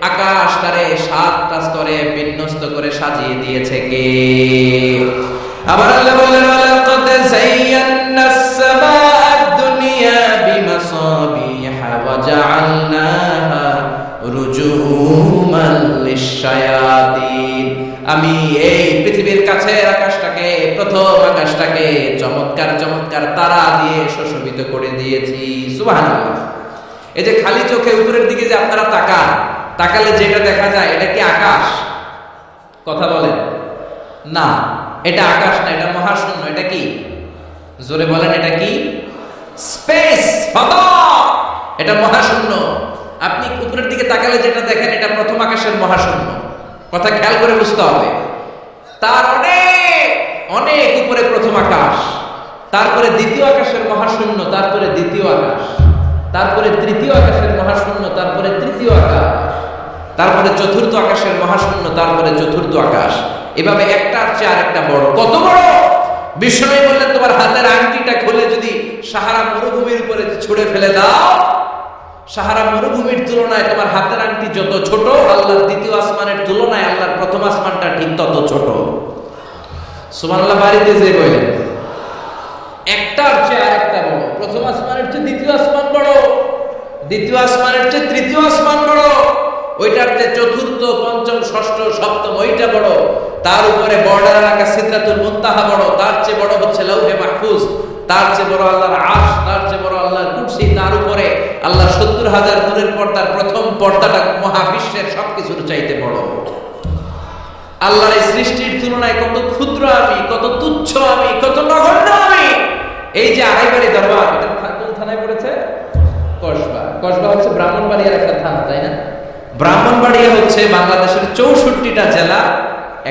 আকাশটারে 7টা স্তরে বিন্যস্ত করে সাজিয়ে দিয়েছে কে? আবার আল্লাহ বললেন ওয়ালাকাদ যায়্যানাস সামাআদ দুনিয়া বিমাসাবিহা ওয়া জাআলনাহা রুজুমান লিশ-শায়াতিন। আমি এই পৃথিবীর কাছের আকাশটাকে, প্রথম আকাশটাকে চমৎকার চমৎকার তারা দিয়ে সুশোভিত করে দিয়েছি। সুবহানাল্লাহ। এই যে খালি চোখে উপরের দিকে যে আপনারা তাকালে যেটা দেখা যায় এটা কি আকাশ? কথা বলেন না। এটা আকাশ না, এটা মহাশূন্য। এটা কি? জোরে বলেন, এটা কি? স্পেস, ফাদা। এটা মহাশূন্য। আপনি উপরের দিকে তাকালে যেটা দেখেন, এটা প্রথম আকাশের মহাশূন্য। কথা খেয়াল করে বুঝতে হবে। তার অনেক অনেক উপরে প্রথম আকাশ, তারপরে দ্বিতীয় আকাশের মহাশূন্য, তারপরে দ্বিতীয় আকাশ, তারপরে তৃতীয় আকাশের মহাশূন্য, তারপরে তৃতীয় আকাশ, তারপরে চতুর্থ আকাশের মহাশূন্য, তারপরে চতুর্থ আকাশ। এভাবে একটার চেয়ে আরেকটা বড়। কত বড়? বিষ্ণু বললেন, তোমার হাতের আংটিটা খুলে যদি সাহারা মরুভূমির উপরে ছুঁড়ে ফেলে দাও, সাহারা মরুভূমির তুলনায় তোমার হাতের আংটি যত ছোট, আল্লাহর দ্বিতীয় আসমানের তুলনায় আল্লাহর প্রথম আসমানটা ঠিক তত ছোট। সুবহানাল্লাহ। বাড়িতে যে বলেন, একটার চেয়ে আরেকটা বড়। প্রথম আসমানের চেয়ে দ্বিতীয় আসমান বড়, দ্বিতীয় আসমানের চেয়ে তৃতীয় আসমান বড়, ওইটার চেয়ে চতুর্থ, পঞ্চম, ষষ্ঠ, সপ্তম ওইটা বড়, তার উপরে বর্ডার এলাকা সিদরাতুল মুনতাহা বড়, তার চেয়ে বড় হচ্ছে লাউহে মাহফুজ, তার চেয়ে বড় আল্লাহর আরশ, তার চেয়ে বড় আল্লাহর কুরসি, তার উপরে আল্লাহ ৭০,০০০ নূরের পর্দার প্রথম পর্দাটা মহাবিশ্বের সবকিছুর চাইতে বড়। আল্লাহর এই সৃষ্টির তুলনায় কত ক্ষুদ্র আমি, কত তুচ্ছ আমি, কত নগণ্য আমি। এই যে আড়াইবাড়ি দরবার, এটা কোন থানায় পড়েছে? কসবা। কসবা হচ্ছে ব্রাহ্মণবাড়িয়ার একটা থানা, তাই না? ব্রাহ্মণবাড়িয়া হচ্ছে বাংলাদেশের ৬৪টা জেলা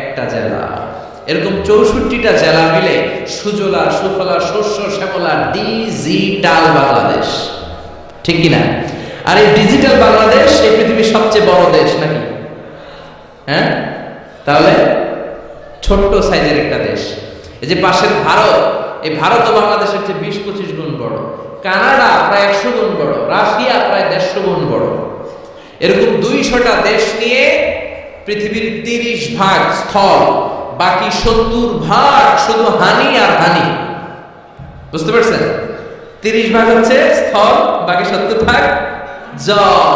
একটা জেলা। এরকম ৬৪টা জেলা মিলে সুজলা সুফলা শস্য শ্যামলা ডিজিটাল বাংলাদেশ, ঠিক কিনা? আর এই ডিজিটাল বাংলাদেশ এই পৃথিবীর সবচেয়ে বড় দেশ নাকি? হ্যাঁ, তাহলে ছোট্ট সাইজের একটা দেশ। এই যে পাশের ভারত, এই ভারত বাংলাদেশের চেয়ে ২০-২৫ গুণ বড়। কানাডা প্রায় ১০০ গুণ বড়, রাশিয়া প্রায় ১৫০ গুণ বড়। এরকম ২০০টা দেশ নিয়ে পৃথিবীর ৩০ ভাগ স্থল, বাকি ৭০ ভাগ শুধু হানি আর হানি। বুঝতে পারছেন? ৩০ ভাগ হচ্ছে স্থল, বাকি ৭০ ভাগ জল।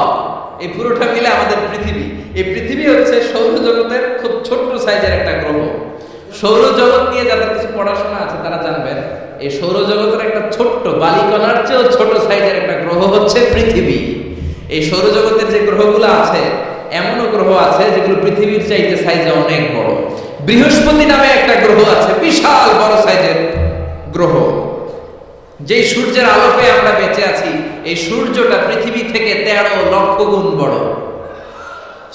এই পুরোটা মিলে আমাদের পৃথিবী। এই পৃথিবী হচ্ছে সৌরজগতের খুব ছোট্ট সাইজের একটা গ্রহ। সৌরজগৎ নিয়ে যাদের কিছু পড়াশোনা আছে তারা জানবেন, এই সৌরজগতের একটা ছোট্ট বালিকণার চেয়েও ছোট সাইজের একটা গ্রহ হচ্ছে পৃথিবী। এই সৌরজগতের যে গ্রহগুলো আছে, এমনও গ্রহ আছে যেগুলো পৃথিবীর চাইতে সাইজে অনেক বড়। বৃহস্পতি নামে একটা গ্রহ আছে, বিশাল বড় সাইজের গ্রহ। যেই সূর্যের আলোকে আমরা বেঁচে আছি, এই সূর্যটা পৃথিবী থেকে ১৩ লক্ষ গুণ বড়।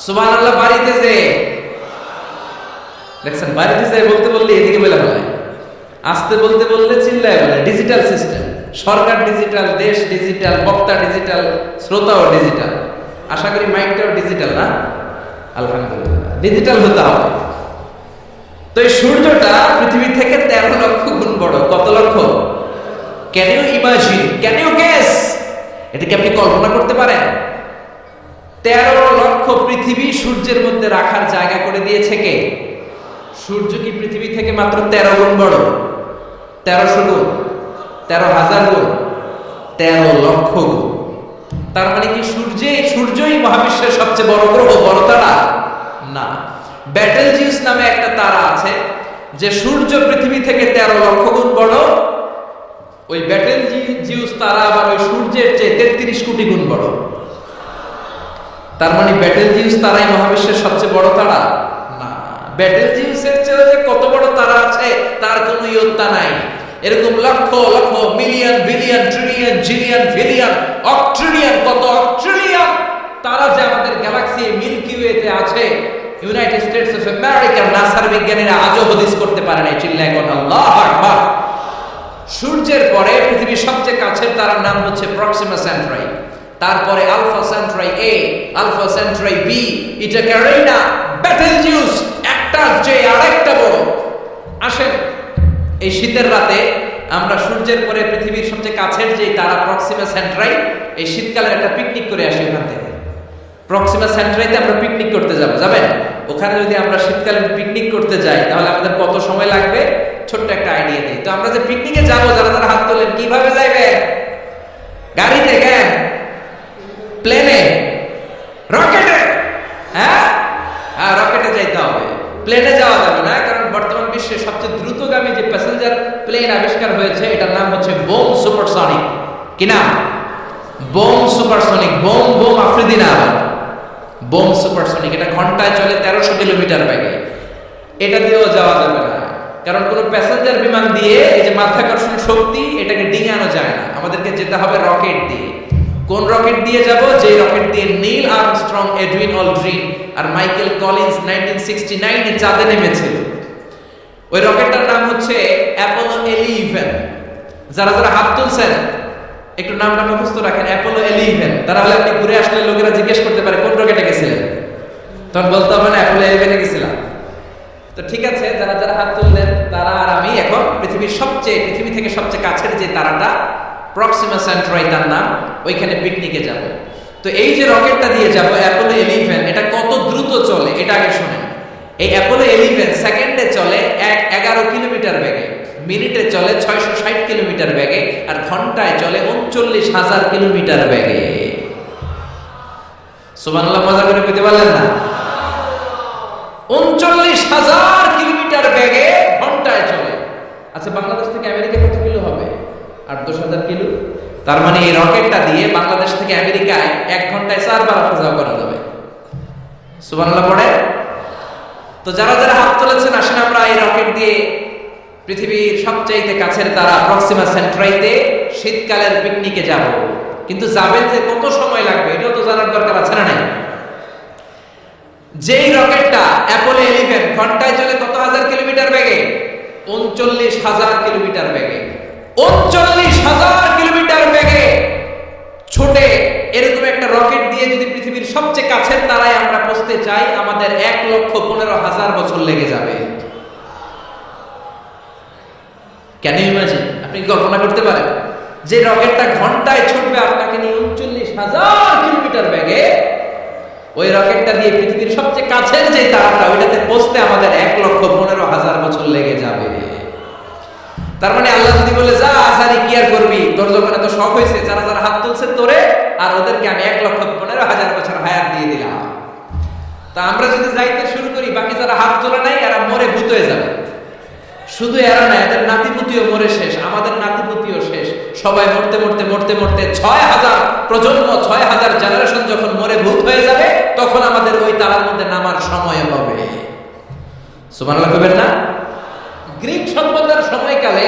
সুবহানাল্লাহ। বাড়িতে যে দেখছেন, বাড়িতে যে বলতে বললে এদিকে বলে ফেলায়, আসতে বলতে বললে চিল্লায় বলে। ডিজিটাল সিস্টেম, সরকার ডিজিটাল, দেশ ডিজিটাল, বক্তা ডিজিটাল, শ্রোতাও ডিজিটাল। আশা করি মাইকটাও ডিজিটাল না? আলহামদুলিল্লাহ, ডিজিটাল হতে হবে। তো এই সূর্যটা পৃথিবী থেকে ১৩ লক্ষ গুণ বড়। কত লক্ষ? Can you imagine, can you guess? এটা কি আপনি কল্পনা করতে পারেন? ১৩ লক্ষ পৃথিবী সূর্যের মধ্যে রাখার জায়গা করে দিয়েছে কে? সূর্য কি পৃথিবী থেকে মাত্র ১৩ গুণ বড়? ১৩০০ গুণ, ১৩,০০০ গুণ, ১৩ লক্ষ গুণ। তার মানে কি সূর্যই মহাবিশ্বের সবচেয়ে বড় গ্রহ, বড় তারা না। ব্যাটেলজিউস নামে একটা তারা আছে, যে সূর্য পৃথিবী থেকে ১৩ লক্ষ গুণ বড়। ওই ব্যাটেলজিউস তারা আবার ওই সূর্যের চেয়ে ৩৩ কোটি গুণ বড়। তার মানে ব্যাটেলজিউস তারাই মহাবিশ্বের সবচেয়ে বড় তারা না। ব্যাটেলজিউসের চেয়ে যে কত বড় তারা আছে তার কোনো ইয়ত্তা নাই। এরকম lakh lakh, million, billion, trillion, zillion, billion, octillion, কত অক্ট্রিলিয়ন তারা যে আমাদের গ্যালাক্সি মিল্কি ওয়েতে আছে, ইউনাইটেড স্টেটস অফ আমেরিকা নাসার বিজ্ঞানীরা আজও হদিস করতে পারে নাই। চিল্লায় কোন আল্লাহু আকবার। সূর্যের পরে পৃথিবীর সবচেয়ে কাছের তারার নাম হচ্ছে প্রক্সিমা সেন্ট্রাই, তারপরে আলফা সেন্ট্রাই এ, আলফা সেন্ট্রাই বি, এটা ক্যারিনা, ব্যাটেলজিউস, একটার চেয়ে আরেকটা বড়। আসেন এই শীতের রাতে আমরা সূর্যের পরে পৃথিবীর সবচেয়ে কাছের যে তারা প্রক্সিমা সেন্ট্রাই, এই শীতকালে একটা পিকনিক করে আসি ওখান থেকে। প্রক্সিমা সেন্ট্রাইতে আমরা পিকনিক করতে যাবেন? ওখানে যদি আমরা শীতকালে পিকনিক করতে যাই তাহলে আমাদের কত সময় লাগবে ছোট্ট একটা আইডিয়া দিই। তো আমরা যে পিকনিকে যাবো, যারা তারা হাত তোলেন, কিভাবে যাইবেন? গাড়িতে? কেন? প্লেনে? রকেটে? হ্যাঁ, রকেটে যাইতে হবে। প্লেনে যাওয়া যাবে না, কারণ বর্তমান বিশ্বের সবচেয়ে দ্রুতগামী যে প্যাসেঞ্জার প্লেন আবিষ্কার হয়েছে এটার নাম হচ্ছে বোম সুপারসনিক। কি নাম? Bomb supersonic. Bomb bomb Afridi না, বোম সুপারসনিক। এটা ঘন্টায় চলে ১৩০০ কিলোমিটার বেগে। এটা দিয়েও যাওয়া যাবে না। কারণ কোন প্যাসেঞ্জার বিমান দিয়ে এই যে মাধ্যাকর্ষণ শক্তি এটাকে ডিঙানো যায় না, আমাদেরকে যেতে হবে রকেট দিয়ে। কোন রকেট দিয়ে যাব? যে রকেট দিয়ে নীল আর্মস্ট্রং, এডউইন অলড্রিন আর মাইকেল কলিন্স 1969 এ চাঁদে নেমেছিল। ওই রকেটটার নাম হচ্ছে অ্যাপোলো 11। যারা যারা হাত তুলছেন একটু নামটা মুখস্থ রাখেন, অ্যাপোলো 11। তাহলে আপনি ঘুরে আসলে লোকেরা জিজ্ঞেস করতে পারে কোন রকেটে গেছিলেন, তখন বলতে হবে না অ্যাপোলো 11 এ গেছিলাম। তো ঠিক আছে, যারা যারা হাত তুললেন তারা আর আমি এখন পৃথিবী থেকে সবচেয়ে কাছের যে তারাটা প্রক্সিমা সেন্ট্রাই তার নাম, ওইখানে পিকনিকে যাব। তো এই যে রকেটটা দিয়ে যাব অ্যাপোলো 11, এটা কত দ্রুত চলে এটা আগে শুনেন। এই অ্যাপোলো 11 সেকেন্ডে চলে 11 কিলোমিটার বেগে, মিনিটে চলে 660 কিলোমিটার বেগে, আর ঘন্টায় চলে 39,000 কিলোমিটার বেগে। সুবহানাল্লাহ, মজা করে কইতে পারলেন না? 39,000 কিলোমিটার বেগে ঘন্টায় চলে। আচ্ছা, বাংলাদেশ থেকে আমেরিকা কত কিলো হবে? 8-10,000 কিলো। তার মানে এই রকেটটা দিয়ে বাংলাদেশ থেকে আমেরিকায় 1 ঘন্টায় 4 বার আসা যাওয়া করা যাবে। সুবহানাল্লাহ পড়ে। তো যারা যারা হাত তুলেছেন, আসেন আমরা এই রকেট দিয়ে পৃথিবীর সবচেয়ে কাছের তারা প্রক্সিমা সেন্ট্রাইতে শীতকালের পিকনিকে যাব। কিন্তু যাবেন যে কত সময় লাগবে এটাও তো জানার দরকার আছে না নাই? যেই রকেটটা অ্যাপোলো 11 ঘন্টায় চলে কত হাজার কিলোমিটার বেগে? 39,000 কিলোমিটার বেগে। 39,000 কিলোমিটার বেগে ছোটে এরকম একটা রকেট দিয়ে যদি পৃথিবীর সবচেয়ে কাছের তারায় আমরা পৌঁছতে চাই, আমাদের 1,15,000 বছর লেগে যাবে। কেন ইমাজিন? আপনি কল্পনা করতে পারেন যে রকেটটা ঘন্টায় ছুটবে আপনাকে নিয়ে 39,000 কিলোমিটার বেগে, ওই রকেটটা দিয়ে পৃথিবীর সবচেয়ে কাছের যে তারাটা ওইটাতে পৌঁছতে আমাদের 1,15,000 বছর লেগে যাবে। তার মানে আল্লাহ যদি বলে যা আসারি কি আর করবি, তোর যখন এত শখ হয়েছে, যারা যারা হাত তুলছে তোরে আর ওদেরকে আমি 1,15,000 বছর হায়াত দিয়ে দিলাম। তা আমরা যদি যাইতে শুরু করি, বাকি যারা হাত তোলে নাই এরা মরে ভূত হয়ে যাবে। শুধু এরা না, এদের নাতিপুতিও মরে শেষ, আমাদের নাতিপুতিও শেষ। সবাই মরতে মরতে মরতে মরতে 6,000 প্রজন্ম, 6,000 জেনারেশন যখন মরে ভূত হয়ে যাবে, তখন আমাদের ওই তারার মধ্যে নামার সময় হবে। সুবহানাল্লাহ কইবেন না? গ্রিক সভ্যতার সময়কালে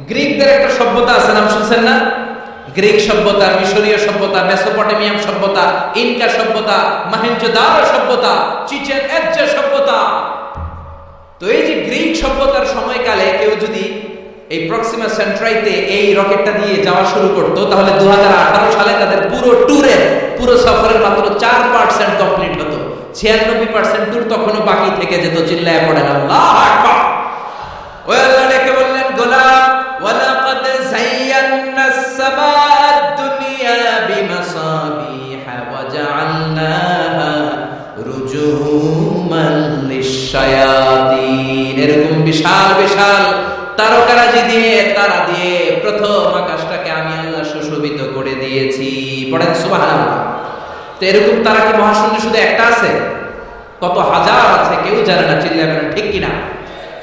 গ্রিকদের একটা সভ্যতা আছে, নাম শুনছেন না? গ্রিক সভ্যতা, মিশরীয় সভ্যতা, মেসোপটেমিয়াম সভ্যতা, ইনকা সভ্যতা, মহেঞ্জোদারো সভ্যতা, চিচেন ইৎজা সভ্যতা। তো এই যে গ্রিক সভ্যতার সময়কালে কেউ যদি এই প্রক্সিমা সেন্ট্রাইতে এই রকেটটা দিয়ে যাওয়া শুরু করতো, তাহলে 2018 সালে তাদের পুরো সফরের মাত্র 4% কমপ্লিট হতো। 96% ট্যুর তখনও বাকি থেকে যেত। চিল্লায় পড়েন আল্লাহু আকবার। ওই আল্লাহ ডেকে বললেন, গোলাম ওয়ালাকাদ যায়্যানাস সামাআদ দুনিয়া বিমাসাবিহা ওয়া জাআলনাহা রুজুমান লিশ-শায়াতিন। এরকম বিশাল বিশাল তারকারাজি দিয়ে, তারা দিয়ে প্রথম আকাশটাকে আমি আল্লাহ সুশোভিত করে দিয়েছি। পড়েন সুবহানাল্লাহ। তো এরকম তারা কি মহাশূন্যে শুধু একটা আছে? কত হাজার আছে কেউ জানে না। চিল্লায় বলেন ঠিক কিনা?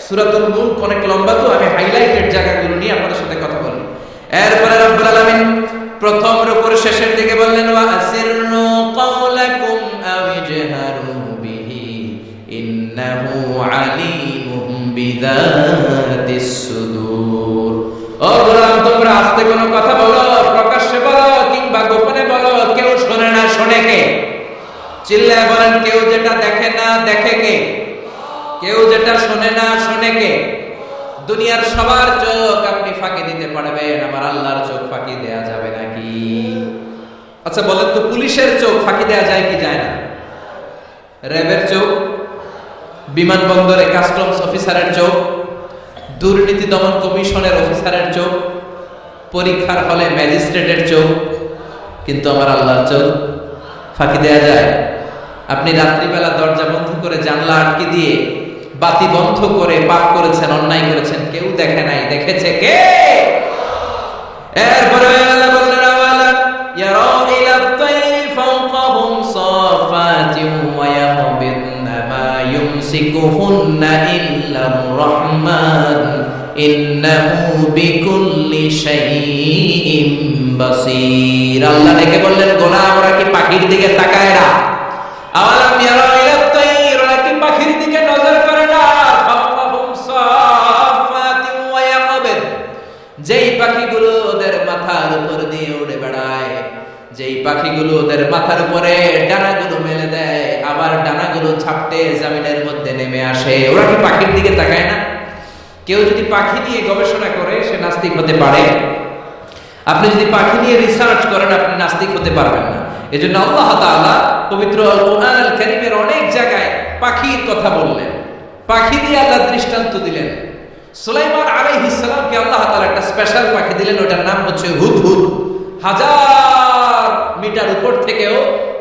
সূরাতুল মুলক অনেক লম্বা, তো আমি হাইলাইটেড জায়গাগুলো নিয়ে আপনাদের সাথে কথা বলি। এরপরে রব্বুল আলামিন প্রথম রূপের শেষের দিকে বললেন, ওয়া আসিররু কাওলাকুম আও ইজহারু বিহি ইন্নাহু আলিমুম বিযাতিস সুদূর। ও গোলাম, তোমরা আস্তে কোনো কথা বলো, প্রকাশ্যে বলো কিংবা গোপনে বলো, কেউ শোনে না, শোনে কে? চিল্লায় বলেন, কেউ যেটা দেখে না দেখে কে? কেউ যেটা শোনে না শোনে কে? দুনিয়ার সবার চোখ আপনি ফাঁকি দিতে পারবেন, আমার আল্লাহর চোখ ফাঁকি দেয়া যাবে নাকি? আচ্ছা বলেন তো, পুলিশের চোখ ফাঁকি দেয়া যায় কি যায় না? র্যাবের চোখ, বিমানবন্দরে কাস্টমস অফিসারের চোখ, দুর্নীতি দমন কমিশনের অফিসারের চোখ, পরীক্ষার হলে ম্যাজিস্ট্রেটের চোখ, কিন্তু আমার আল্লাহর চোখ ফাঁকি দেয়া যায়? আপনি রাত্রিবেলা দরজা বন্ধ করে, জানলা আটকে দিয়ে, বাতি বন্ধ করে পাপ করেছেন, অন্যায় করেছেন, কেউ দেখে নাই, দেখেছে কে? এরপরে আল্লাহ বললেন, আওয়ালাম ইয়ারাউ ইলা তাইরি ফাওকাহুম সাফাতিন ওয়া ইয়াহবিদনা মা ইউমসিকুহুন্না ইল্লার রাহমান ইন্নাহু বিকুল্লি শাইইন বাসীর। আল্লাহ ডেকে বললেন, গোলাম ওরা কি পাখির দিকে তাকায় না? আওয়ালাম ইয়ারাউ ইলা তাইরি, ওরা কি পাখির দিকে নজর করে না? ফাওকাহুম যেই পাখিগুলো ওদের মাথার উপর দিয়ে উড়ে বেড়ায়, যেই পাখিগুলো ওদের মাথার উপরে ডানাগুলো মেলে দেয়, আবার ডানাগুলো ছাপতে জমিনের মধ্যে নেমে আসে, ওরা কি পাখির দিকে তাকায় না? কেউ যদি পাখি নিয়ে গবেষণা করে সে নাস্তিক হতে পারে। আপনি যদি পাখি নিয়ে রিসার্চ করেন আপনি নাস্তিক হতে পারবেন না। এজন্য আল্লাহ তাআলা পবিত্র আল কোরআন আল কারীমের অনেক জায়গায় পাখির কথা বললেন, পাখি দিয়ে আল্লাহ দৃষ্টান্ত দিলেন। সুলাইমান আলাইহিস সালামকে আল্লাহ তাআলা একটা স্পেশাল পাখি দিলেন, ওটার নাম হচ্ছে হুদহুদ। 1000 মিটার উপর থেকেও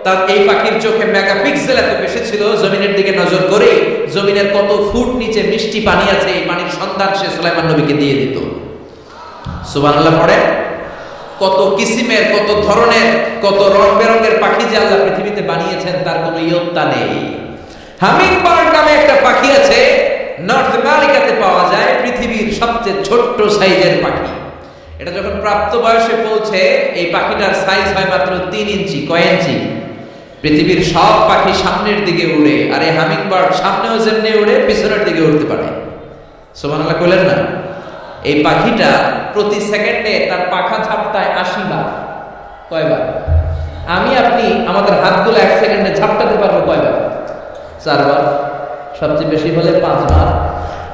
তার এই পাখির চোখে মেগাপিক্সেল এত বেশি ছিল, জমিনের দিকে নজর করে জমিনের কত ফুট নিচে মিষ্টি পানি আছে এই পানির সন্ধান সে সুলাইমান নবীকে দিয়ে দিত। সুবহানাল্লাহ পড়ে। কত কিসিমের, কত ধরনের, কত রং বেরঙের পাখি যে আল্লাহ পৃথিবীতে বানিয়েছেন তার কোনো ইয়ত্তা নেই। হামিং বার্ড নামে একটা পাখি আছে, নর্থ আমেরিকাতে পাওয়া যায়, পৃথিবীর সবচেয়ে ছোট্ট সাইজের পাখি। এটা যখন প্রাপ্ত বয়সে পৌঁছে এই পাখিটার সাইজ হয় মাত্র 3 ইঞ্চি। কয় ইঞ্চি? পৃথিবীর সব পাখি সামনের দিকে উড়ে, আর এই হামিং বার্ড সামনেও যেমনি উড়ে পিছনের দিকে উড়তে পারে। সুবহানাল্লাহ কইলেন না? এই পাখিটা প্রতি সেকেন্ডে তার পাখা ঝাপটায় 80 বার। কয়বার? আমি আপনি আমাদের হাতগুলো 1 সেকেন্ডে ঝাপটাতে পারবো কয়বার? 4 বার, সবচেয়ে বেশি হলে 5 বার।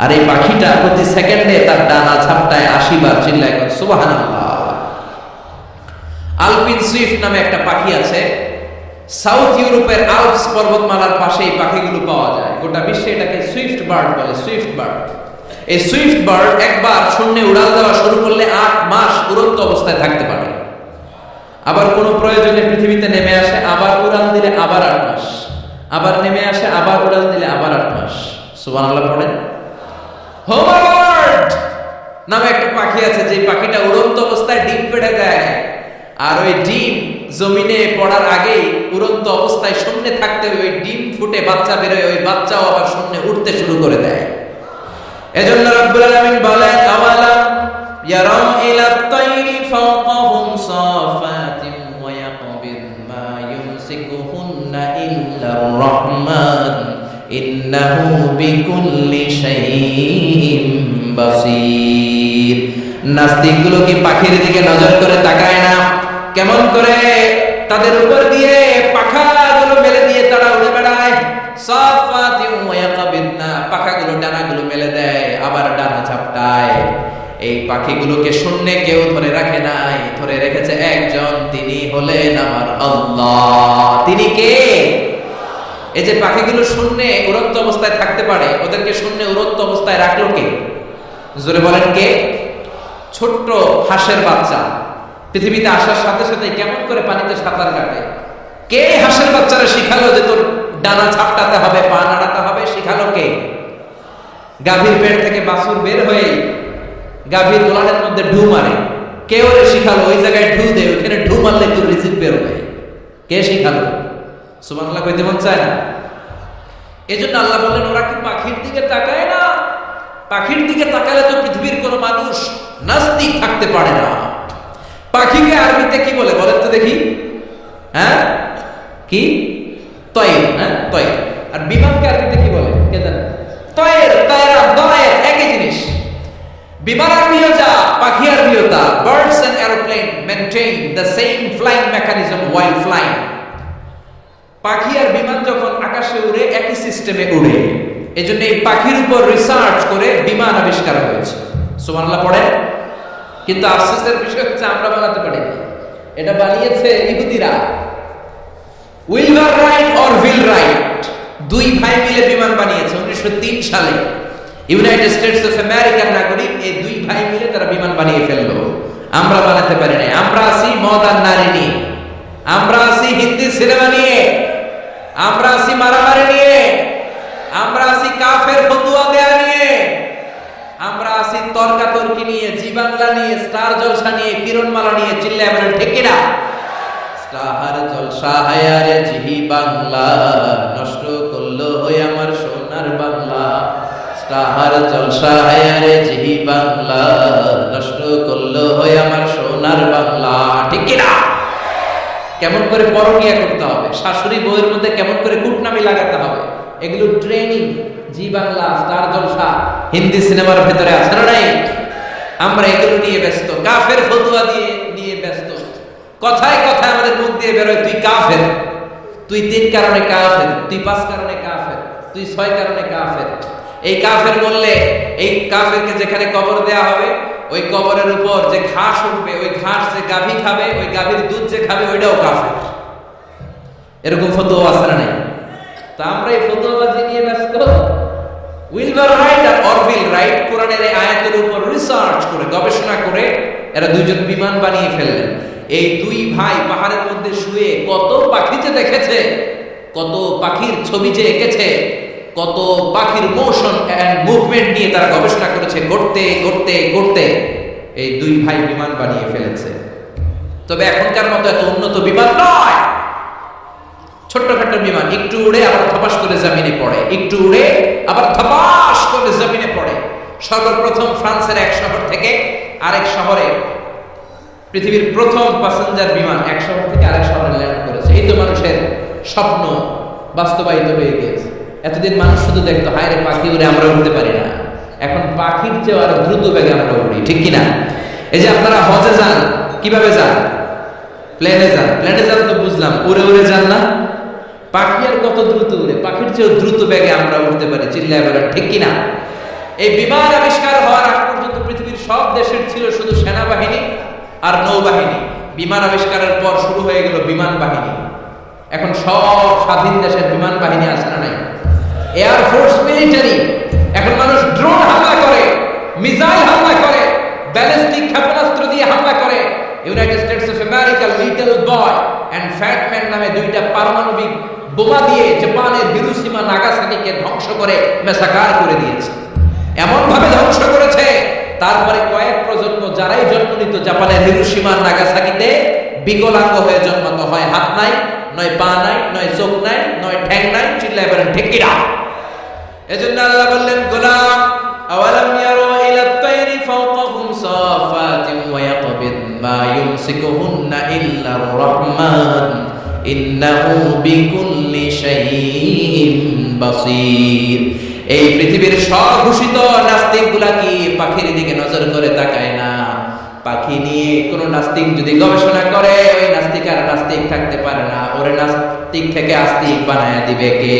আর এই পাখিটা প্রতি সেকেন্ডে তার ডানা ঝাপটায় 80 বার। চিল্লায় সুবহানাল্লাহ। আলপিন সুইফট নামে একটা পাখি আছে, সাউথ ইউরোপের আল্পস পর্বতমালার পাশে এই পাখিগুলো পাওয়া যায়। গোটা বিশ্বে এটাকে সুইফট বার্ড বলে, সুইফট বার্ড। এই সুইফট বার্ড একবার শূন্যে উড়াল দেওয়া শুরু করলে 8 মাস উড়ন্ত অবস্থায় থাকতে পারে। আবার কোনো প্রয়োজনে পৃথিবীতে নেমে আসে, আবার উড়াল দিলে আবার 8 মাস, আবার নেমে আসে, আবার উড়াল দিলে আবার 8 মাস। সুবহানাল্লাহ পড়েন। হোমাবার্ড নামে একটা পাখি আছে, যে পাখিটা উড়ন্ত অবস্থায় ডিম পেড়ে দেয়, আর ওই ডিম জমিনে পড়ার আগেই উড়ন্ত অবস্থায় শূন্যে থাকতে ওই ডিম ফুটে বাচ্চা বেরোয়, ওই বাচ্চাও আবার শূন্যে উঠতে শুরু করে দেয়। এজন্য রব্বুল আলামিন বলেন, আওয়ালাম ইয়ারাউ ইলাত তাইরি ফাওকাহুম সাফাতিন ওয়া ইয়াকবিদ মা ইউমসিকুহুন্না ইল্লার রাহমান ইন্নাহু বিকুল্লি শাইইন বাসীর। নাস্তিকগুলো কি পাখির দিকে নজর করে তাকায় না? কেমন করে তাদের উপর দিয়ে পাখাগুলো মেলে দিয়ে তারা উড়ে বেড়ায়। সাফাতিন ওয়া ইয়াকবিদনা, পাখাগুলো ডানাগুলো মেলে দেয়, আবার ডানা ঝাপটায়। এই পাখিগুলোকে শূন্যে কেউ ধরে রাখে নাই, ধরে রেখেছে একজন, তিনি হলেন আমার আল্লাহ। তিনি কে? এই যে পাখিগুলো শূন্যে উড়ন্ত অবস্থায় থাকতে পারে, ওদেরকে শূন্যে উড়ন্ত অবস্থায় রাখলো কে? জোরে বলেন কে? ছোট্ট হাঁসের বাচ্চা পৃথিবীতে আসার সাথে সাথে কেমন করে পানিতে সাঁতার কাটে? কে হাঁসের বাচ্চারা শিখালো যে তোর ডানা ঝাপটাতে হবে, পা নাড়াতে হবে? শিখালো কে? গাভীর পেট থেকে বাছুর বের হয়ে গাভীর গোলানের মধ্যে ঢু মারে, কে ওরে শিখালো ওই জায়গায় ঢু দে, ওখানে ঢু মারলে তোর রিজিক বের হবে? কে শিখালো? সুবহানাল্লাহ কইতে মন চায় না? এজন্য আল্লাহ বললেন, ওরা কি পাখির দিকে তাকায় না? পাখির দিকে তাকালে তো পৃথিবীর কোনো মানুষ নাস্তিক থাকতে পারে না। পাখিকে আরবিতে কি বলে বলেন তো দেখি? হ্যাঁ, কি? তয়ের। হ্যাঁ, তয়ের। আর বিমানকে আরবিতে কি বলে কে জানে? তয়ের, তয়েরা, দয়ের একই জিনিস। বিমান আরবিও যা, পাখি আরবিও তা। Birds and aeroplane maintain the same flying mechanism while flying. পাখি আর বিমান যখন আকাশে উড়ে একই সিস্টেমে উড়ে। এজন্য এই পাখির উপর রিসার্চ করে বিমান আবিষ্কার হয়েছে। সুবহানাল্লাহ পড়ে। কিন্তু আফসোসের বিষয় হচ্ছে আমরা বানাতে পারি না, এটা বানিয়েছে ইহুদিরা। উইলভার রাইট অর হুইল রাইট, দুই ভাই মিলে বিমান বানিয়েছে 1903 সালে। ইউনাইটেড স্টেটস অফ আমেরিকার নাগরিক, এই দুই ভাই মিলে তারা বিমান বানিয়ে ফেললো। আমরা বানাতে পারি না। আমরা আছি মদ আর নারী নিয়ে, আমরা আছি হিন্দি সিনেমা নিয়ে, আমরা আছি মারামারি নিয়ে, আমরা আছি কাফের ফতুয়া দেয়া নিয়ে, আমরা আছি তর্কাতর্কি নিয়ে, জি বাংলা নিয়ে, স্টার জলসা নিয়ে, কিরণমালা নিয়ে। চিল্লায় বলেন ঠিক কিনা? স্টার জলসা হায়ারে জি বাংলা নষ্ট করলো হই আমার সোনার বাংলা। স্টার জলসা হায়ারে জি বাংলা নষ্ট করলো হই আমার সোনার বাংলা। ঠিক কিনা? কেমন করে পরকিয়া করতে হবে, শাশুড়ি বউয়ের মধ্যে কেমন করে কুটনামি লাগাতে হবে, এগুলো ট্রেনিং জি বাংলা, স্টার জলসা, হিন্দি সিনেমার ভেতরে আছে না নাই? আমরা এগুলো নিয়ে ব্যস্ত, কাফের ফতোয়া নিয়ে ব্যস্ত। কথায় কথায় আমাদের মুখ দিয়ে বেরোয় তুই কাফের, তুই 3 কারণে কাফের, তুই 5 কারণে কাফের, তুই 6 কারণে কাফের। এই কাফের বললে এই কাফেরকে যেখানে কবর দেয়া হবে ওই কবরের উপর যে ঘাস উঠবে, ওই ঘাস যে গাভী খাবে, ওই গাভীর দুধ যে খাবে ওইটাও কাফের। এরকম ফতোয়া আছে না নাই? তো আমরা এই ফতোয়াবাজি নিয়ে ব্যস্ত। উইলবার রাইট আর অরভিল রাইট কোরআনের এই আয়াতের উপর রিসার্চ করে, গবেষণা করে এরা দুইজন বিমান বানিয়ে ফেললেন। এই দুই ভাই পাহাড়ের মধ্যে শুয়ে কত পাখি যে দেখেছে, কত পাখির ছবি যে এঁকেছে, কত পাখির মোশন এন্ড মুভমেন্ট নিয়ে তারা গবেষণা করেছে। করতে করতে করতে এই দুই ভাই বিমান বানিয়ে ফেলেছে। তবে এখনকার মতো এত উন্নত বিমান নয়, ছোট্টখাট্ট বিমান, একটু উড়ে আবার ধপাস করে জমিনে পড়ে, একটু উড়ে আবার ধপাস করে জমিনে পড়ে। সর্বপ্রথম ফ্রান্সের এক শহর থেকে আরেক শহরে, পৃথিবীর প্রথম প্যাসেঞ্জার বিমান এক শহর থেকে আরেক শহরে ল্যান্ড করেছে। এই তো মানুষের স্বপ্ন বাস্তবায়িত হয়ে গিয়েছে। এতদিন মানুষ শুধু দেখতো হায় রে পাখি উড়ে, আমরা উঠতে পারি না। এখন পাখির চেয়ে আরো দ্রুত বেগে আমরা উড়ি, ঠিক কিনা? এই যে আপনারা হজে যান, কিভাবে যান? প্লেনে যান। প্লেনে যান তো বুঝলাম, উড়ে উড়ে যান না? পাখি আর কত দ্রুত উড়ে, পাখির চেয়ে দ্রুত বেগে আমরা উঠতে পারি, চিল্লায় বলেন ঠিক কিনা? এই বিমান আবিষ্কার হওয়ার আগ পর্যন্ত পৃথিবীর সব দেশের ছিল শুধু সেনাবাহিনী আর নৌবাহিনী। বিমান আবিষ্কারের পর শুরু হয়ে গেল বিমান বাহিনী। এখন সব স্বাধীন দেশের বিমান বাহিনী আছে না নাই? Air force, military. এখন মানুষ ড্রোন হামলা করে, মিসাইল হামলা করে, ব্যালিস্টিক ক্ষেপণাস্ত্র দিয়ে হামলা করে। United States of America Little Boy and Fat Man নামে দুইটা পারমাণবিক বোমা দিয়ে জাপানের হিরোশিমা নাগাসাকিকে ধ্বংস করে মেসাকার করে দিয়েছে। এমন ভাবে ধ্বংস করেছে, তারপরে কয়েক প্রজন্ম যারাই জন্ম নিত জাপানের হিরোশিমা নাগাসাকিতে বিকলাঙ্গ হয়ে জন্মাতো, হয় হাত নাই, নয় পা নাই, নয় চোখ নাই, নয় ঠ্যাং নাই, চিল্লায় বলেন ঠিক কিনা? এজন্য আল্লাহ বললেন গোলাম আওয়ালাম ইয়ারু ইলা তাইরি ফাওকাহুম সাফাতিন ওয়া ইয়াকবিদ মা ইউমসিকুহুন্না ইল্লার রাহমান ইন্নাহু বিকুল্লি শাইইন বাসীর। এই পৃথিবীর স্বঘোষিত নাস্তিকগুলা কি পাখির দিকে নজর করে তাকায় না? পাখি নিয়ে কোন নাস্তিক যদি গবেষণা করে, ওই নাস্তিক আর নাস্তিক থাকতে পারে না, ওরে নাস্তিক থেকে আস্তিক বানায় দিবে কে?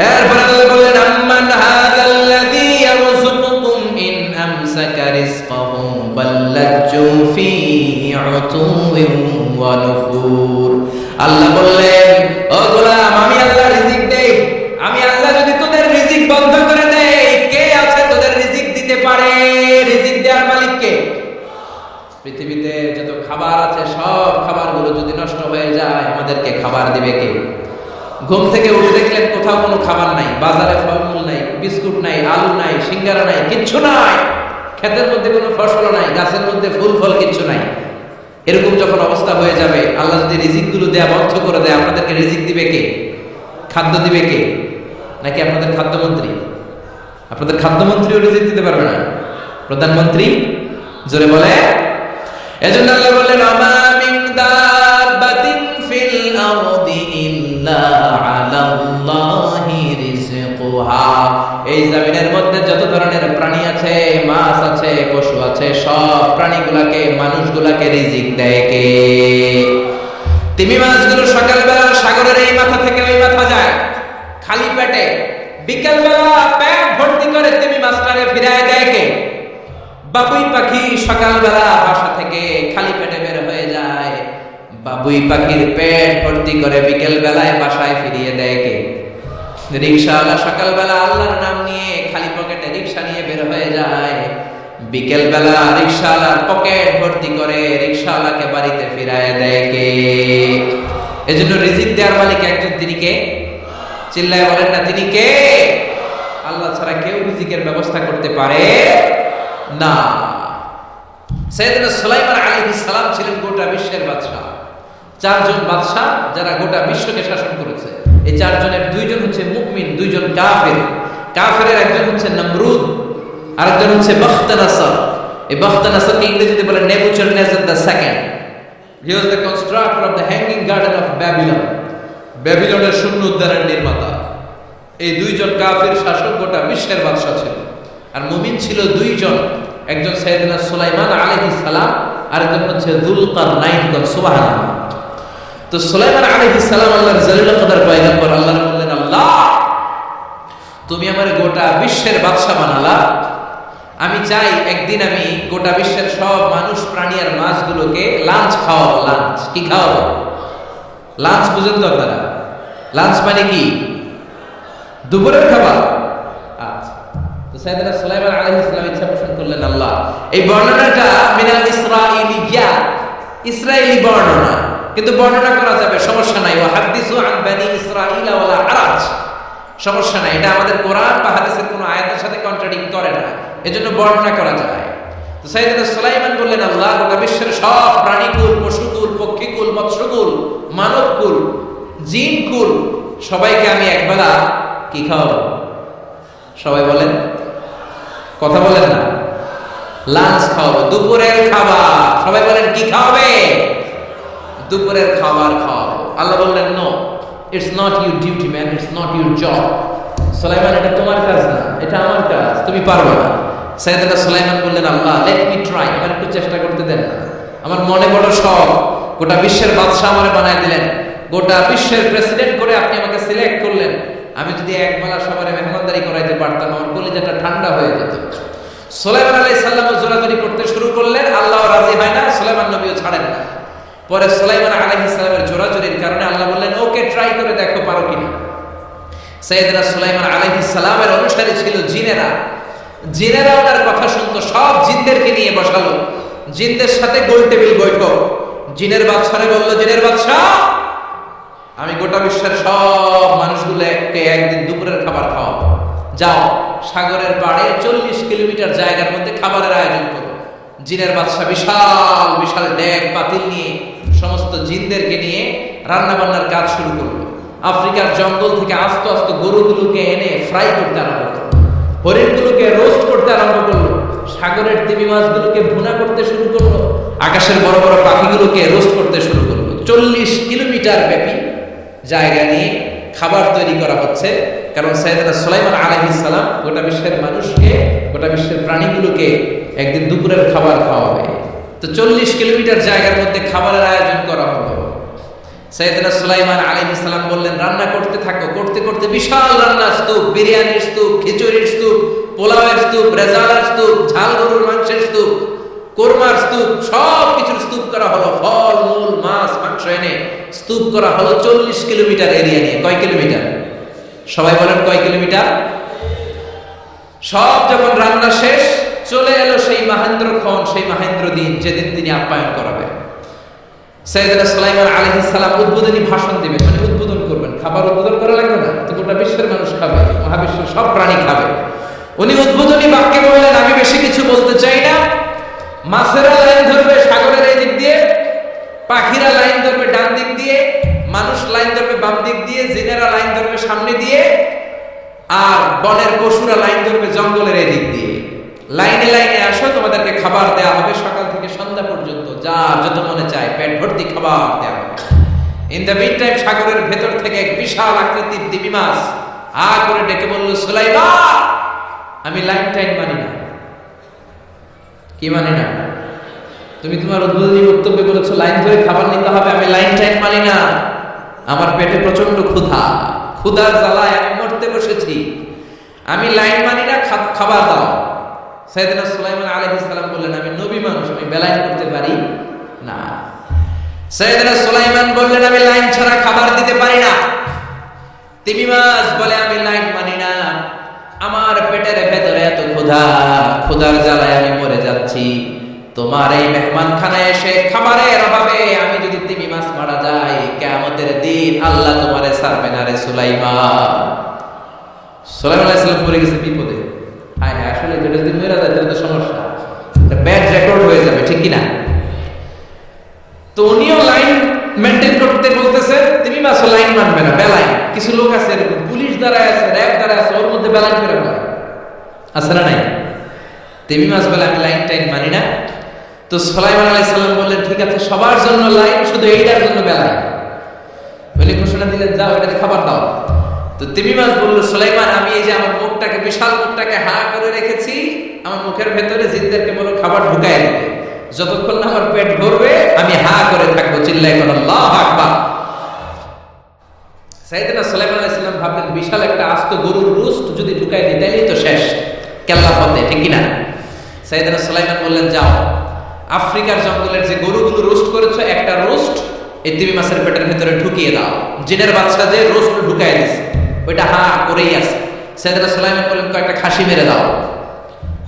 এরপর আল্লাহ বললেন আম্মান হাযাল্লাযী ইয়ারযুকুকুম ইন আমসাকা রিজকাহু বাল্লাজু ফি উতুওয়িন ওয়া নুফুর। আল্লাহ বললেন ও গোলাম, আমি আল্লাহ রিজিক দেই। আমি আল্লাহ যদি তোদের রিজিক বন্ধ করে দেই, কে আছে তোদের রিজিক দিতে পারে? রিজিক দেওয়ার মালিক কে? পৃথিবীতে যত খাবার আছে সব খাবারগুলো যদি নষ্ট হয়ে যায়, আমাদেরকে খাবার দিবে কে? ঘুম থেকে উঠে দেখলেন কোথাও কোনো খাবার নাই, বাজারে ফলমূল নাই, বিস্কুট নাই, আলু নাই, সিঙ্গারা নাই, কিচ্ছু নাই, ক্ষেতের মধ্যে কোনো ফসল নাই, গাছের মধ্যে ফুল ফল কিচ্ছু নাই। এরকম যখন অবস্থা হয়ে যাবে, আল্লাহ যদি রিজিকগুলো দেয়া বন্ধ করে দেয়, আপনাদেরকে রিজিক দিবে কে? খাদ্য দিবে কে? নাকি আপনাদের খাদ্যমন্ত্রী? আপনাদের খাদ্যমন্ত্রীও রিজিক দিতে পারবে না, প্রধানমন্ত্রী? জোরে বলে। এজন্য আল্লাহ বললেন আমা মিন দাব্বাতিন ফিল আরদি ইল্লা আলাল্লাহি রিজকুহা। এই জমিনের মধ্যে যত ধরনের প্রাণী আছে, মাছ আছে, পশু আছে, সব প্রাণীগুলোকে, মানুষগুলোকে রিজিক দেয় কে? তিমি মাছগুলো সকালবেলা সাগরের এই মাথা থেকে ওই মাথা যায় খালি পেটে, বিকেলবেলা পেট ভর্তি করে তিমি মাছটারে ফিরায় দেয় কে? বাবুই পাখি সকালবেলা বাসা থেকে খালি পেটে বের হয়ে যায়, বাবুই পাখির পেট ভর্তি করে বিকেল বেলায় বাসায় ফিরিয়ে দেয় কে? রিকশাওয়ালা সকালবেলা আল্লাহর নাম নিয়ে খালি পকেটে রিকশা নিয়ে বের হয়ে যায়, বিকেল বেলা রিকশাওয়ালার পকেট ভর্তি করে রিকশাওয়ালাকে বাড়িতে ফিরায় দেয় কে? এজন্য রিজিক দেওয়ার মালিক একজন, তিনি কে? চিল্লায় বলেন না, তিনি কে? আল্লাহ ছাড়া কেউ রিজিকের ব্যবস্থা করতে পারে না। সাইয়েদনা সুলাইমান আলাইহিস সালাম ছিলেন গোটা বিশ্বের বাদশা। 4 জন বাদশা যারা গোটা বিশ্বকে শাসন করেছে। এই 4 জনের 2 জন হচ্ছে মুমিন, 2 জন কাফের। কাফেরের একজন হচ্ছে নমরুদ, আরেকজন হচ্ছে বখতানাসর। এই বখতানাসরকে ইংরেজিতে বলে Nebuchadnezzar the second. He was the constructor of the hanging garden of Babylon. ব্যাবিলনের শূন্য উদ্যানের নির্মাতা। এই 2 জন কাফের শাসক গোটা বিশ্বের বাদশা ছিল। আর মুমিন ছিল দুইজন, একজন সাইয়েদনা সুলাইমান আলাইহিস সালাম, আর একজন হচ্ছে যুলকারনাইন। সুবহানাল্লাহ। তো সুলাইমান আলাইহিস সালাম আল্লাহর জলিল কদর পয়গম্বর। আল্লাহ বললেন, আল্লাহ তুমি আমার গোটা বিশ্বের বাদশা বানালা, আমি চাই একদিন আমি গোটা বিশ্বের সব মানুষ, প্রাণী আর মাছগুলোকে লাঞ্চ খাওয়াবো। লাঞ্চ কি খাওয়াবো? লাঞ্চ বুঝেন তো আপনারা? লাঞ্চ মানে কি? দুপুরের খাবার। আচ্ছা, তো সাইয়েদনা সুলাইমান আলাইহিস সালাম ইচ্ছা পোষণ করলেন, আল্লাহ এই বর্ণনাটা মিনাল ইসরাঈলিয়া, ইসরায়েলি বর্ণনা, কিন্তু বর্ণনা করা যাবে, সমস্যা নাই। ওয়া হাদিসু আন বানি ইসরাঈলা ওয়ালা হারাজ, সমস্যা নাই। এটা আমাদের কোরআন বা হাদিসের কোনো আয়াতের সাথে কন্ট্রাডিক্ট করে না, এজন্য বর্ণনা করা যায়। তো সাইয়েদনা সুলাইমান বললেন, আল্লাহ গোটা বিশ্বের সব প্রাণীকুল, পশুকুল, পক্ষীকুল, মৎস্যকুল, মানবকুল, জিনকুল সবাইকে আমি একবেলা কি খাওয়াবো? সবাই বলেন, কথা বলেন না। লাঞ্চ খাওয়াবো, দুপুরের খাবার। সবাই বলেন কি খাওয়াবে? দুপুরের খাবার খাওয়াবো। আল্লাহ বললেন, no, it's not your duty man, it's not your job. Sulaiman, এটা তোমার কাজ না, এটা আমার কাজ, তুমি পারবে না। সাইয়েদনা সুলাইমান বললেন, আল্লাহ লেট মি ট্রাই, আমার একটু চেষ্টা করতে দেন না। আমার মনে বড় শখ, গোটা বিশ্বের বাদশা আমারে বানায় দিলেন, গোটা বিশ্বের প্রেসিডেন্ট করে আপনি আমাকে সিলেক্ট করলেন। আমি যদি একবেলা সবারে মেহমানদারি করাইতে পারতাম, আমার কলিজাটা ঠান্ডা হয়ে যেত। সুলাইমান আলাইহিস সালাম জোরাজুরি করতে শুরু করলেন, আল্লাহ রাজি হয় না, সুলাইমান নবীও ছাড়েন না। পরে সুলাইমান আলাইহিস সালামের জোরাজুরির কারণে আল্লাহ বললেন, ওকে ট্রাই করে দেখো পারো কিনা। সাইয়েদনা সুলাইমান আলাইহিস সালামের অনুসারী ছিল জিনেরা। জিনেরা ওনার কথা শুনতো, সব জিনদেরকে নিয়ে বসালো, জিনদের সাথে গোল টেবিল বৈঠক। জিনের বাদশারে বলল, জিনের বাদশা, আমি গোটা বিশ্বের সব মানুষগুলোকে একদিন দুপুরের খাবার খাওয়াবো। যাও সাগরের পাড়ে 40 কিলোমিটার জায়গার মধ্যে খাবারের আয়োজন করো। জিনের বাদশা বিশাল বিশাল ডেক পাতিল নিয়ে সমস্ত জিনদেরকে নিয়ে রান্না বান্নার কাজ শুরু করলো। আফ্রিকার জঙ্গল থেকে আস্তে আস্তে গরুগুলোকে এনে ফ্রাই করতে আরম্ভ করলো, হরিণগুলোকে রোস্ট করতে আরম্ভ করলো, সাগরের তিমি মাছগুলোকে ভুনা করতে শুরু করলো, আকাশের বড় বড় পাখিগুলোকে রোস্ট করতে শুরু করলো। 40 কিলোমিটার ব্যাপী জায়গা নিয়ে খাবার তৈরি করা হচ্ছে, কারণ সাইয়েদনা সুলাইমান আলাইহিস সালাম গোটা বিশ্বের মানুষকে, গোটা বিশ্বের প্রাণীগুলোকে একদিন দুপুরের খাবার খাওয়াবে। তো 40 কিলোমিটার জায়গার মধ্যে খাবারের আয়োজন করা হলো। সাইয়েদনা সুলাইমান আলাইহিস সালাম বললেন, রান্না করতে থাকো। করতে করতে বিশাল রান্নার স্তূপ, বিরিয়ানির স্তূপ, খিচুড়ির স্তূপ, পোলাওয়ের স্তূপ, রেজালার স্তূপ, ঝাল গরুর মাংসের স্তূপ, কোরমার স্তূপ, সব কিছুর স্তূপ করা হলো। ফল মূল মাছ মাংস এনে স্তূপ করা হলো 40 কিলোমিটার এরিয়া নিয়ে। কয় কিলোমিটার? সবাই বলেন কয় কিলোমিটার? সব যখন রান্না শেষ, চলে এলো সেই মহেন্দ্রক্ষণ, সেই মহেন্দ্র দিন, যেদিন তিনি আপ্যায়ন করাবেন। সাইয়েদনা সুলাইমান আলাইহিস সালাম উদ্বোধনী ভাষণ দিবেন, মানে উদ্বোধন করবেন। খাবার উদ্বোধন করা লাগবে না, তো গোটা বিশ্বের মানুষ খাবে, মহাবিশ্বের সব প্রাণী খাবে। উনি উদ্বোধনী বাক্যে বললেন, আমি বেশি কিছু বলতে চাই না। মাছেরা লাইন ধরবে সাগরের এই দিক দিয়ে, পাখিরা লাইন ধরবে ডান দিক দিয়ে, মানুষ লাইন ধরবে বাম দিক দিয়ে, জিনেরা লাইন ধরবে সামনে দিয়ে, আর বনের পশুরা লাইন ধরবে জঙ্গলের এই দিক দিয়ে। লাইনে লাইনে আসো, তোমাদেরকে খাবার দেওয়া হবে সকাল থেকে সন্ধ্যা পর্যন্ত, যা যত মনে চায় পেট ভর্তি খাবার দেওয়া হবে। ইন দ্য মিড টাইম সাগরের ভেতর থেকে এক বিশাল আকৃতির তিমি মাছ আ করে ডেকে বলল, সুলাইমান, আমি লাইন টাইম মানি না। কি মানে না? তুমি তোমার উদ্বোধনী বক্তব্যে বলেছো লাইন ধরে খাবার নিতে হবে, আমি লাইন টাইম মানি না। আমার পেটে প্রচন্ড ক্ষুধা, ক্ষুধার জ্বালায় আমি মরতে বসেছি, আমি লাইন মানি না, খাবার দাও। সাইয়েদনা সুলাইমান আলাইহিস সালাম বললেন, আমি নবী মানুষ, আমি বেলাইন করতে পারি না। সাইয়েদনা সুলাইমান বললেন, আমি লাইন ছাড়া খাবার দিতে পারি না। তিমি মাছ বলে, আমি লাইন মানি না, আমার পেটের ভেতরে এত ক্ষুধা, ক্ষুধার জ্বালায় আমি মরে যাচ্ছি। তোমার এই মেহমানখানায় এসে খাবারের অভাবে আমি যদি তিমি মাছ মারা যাই, কিয়ামতের দিন আল্লাহ তোমারে ছাড়বে না রে সুলাইমান। সুলাইমান আলাইহিস সালাম পড়ে গেছে বিপদে। হ্যাঁ, আসলে যেটা যদি মেরা যায় তাহলে তো সমস্যা, ব্যাড রেকর্ড হয়ে যাবে, ঠিক কিনা? তো উনিও লাইন মেনটেন করতে বলতেছে, তিমি মাছও লাইন মানবে না, বেলাইন। কিছু লোক আছে এরকম, পুলিশ দ্বারা আছে, র্যাব দ্বারা আছে, ওর মধ্যে বেলাইন করে হয়, আছে না নাই? তিমি মাছ বলে, আমি লাইন টাইন মানি না। তো সুলাইমান আলাইহিস সালাম বললেন, ঠিক আছে, সবার জন্য লাইন, শুধু এইটার জন্য বেলাইন। বলে ঘোষণা দিলেন, যাও এটাতে খাবার দাও। তো তিমি মাছ বলল, সুলাইমান আমি এই যে আমার মুখটাকে, বিশাল মুখটাকে হা করে রেখেছি, আমার মুখের ভেতরে জিনদেরকে বলো খাবার ঢুকায় দিতে, যতক্ষণ না আমার পেট ভরবে আমি হা করে থাকবো। চিল্লায় কোন আল্লাহু আকবার। সাইয়েদনা সুলাইমান আলাইহিস সালাম ভাবলেন বিশাল একটা আস্ত গরুর রোস্ট যদি ঢুকায় দিই তাহলেই তো শেষ, কেল্লা ফতে, ঠিক কি না? সাইয়েদনা সুলাইমান বললেন, যাও আফ্রিকার জঙ্গলের যে গরুগুলো রোস্ট করেছো একটা রোস্ট এই তিমি মাছের পেটের ভিতরে ঢুকিয়ে দাও। জিনের বাচ্চা যে রোস্ট ঢুকায় দিছে ওইটা হা করেই আছে। সাইয়েদনা সুলাইমান বললেন, কয়েকটা খাসি মেরে দাও।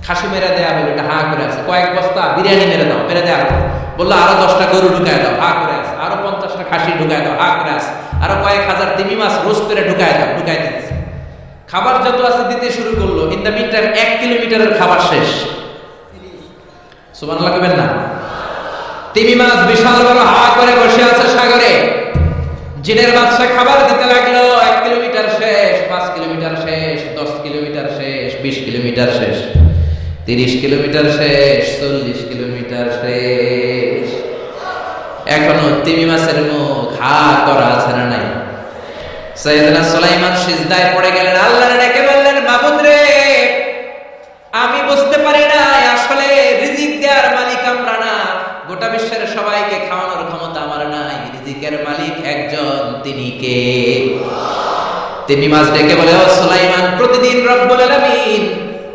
খাসি মেরে দেয়া হলো, এটা হা করে আছে। কয়েক বস্তা বিরিয়ানি মেরে দাও, মেরে দেয়া হলো। বললো আরো 10টা গরু ঢুকায় দাও, হা করে আছে। আরো 50টা খাসি ঢুকায় দাও, হা করে আছে। আরো কয়েক হাজার তিমি মাছ রোস্ট করে ঢুকায় দাও, ঢুকায় দিচ্ছে। খাবার যত আছে দিতে শুরু করলো। ইন দ্য মিন টাইম 1 কিলোমিটারের খাবার শেষ। সুবহানাল্লাহ কইবেন না? তিমি মাছ বিশাল বড় হা করে বসে আছে সাগরে। জিনের বাদশা খাবার দিতে লাগলো। 1 কিলোমিটার শেষ, 5 কিলোমিটার শেষ, 10 কিলোমিটার শেষ, 20 কিলোমিটার শেষ, 30 কিলোমিটার শেষ, 40 কিলোমিটার শেষ। এখনো তিমি মাছের মুখ হা করা আছে না নাই? সাইয়েদনা সুলাইমান সিজদায় পড়ে গেলেন, আল্লাহর ডেকে বললেন, মাবুদ রে, আমি বুঝতে পারি না আসলে রিজিক দেওয়ার মালিক আমরা না, গোটা বিশ্বের সবাইকে খাওয়ানোর ক্ষমতা আমার নাই, রিজিকের মালিক একজন, তিনি কে? তিমি মাছ ডেকে বলে, ও সুলাইমান, প্রতিদিন রব্বুল আলামিন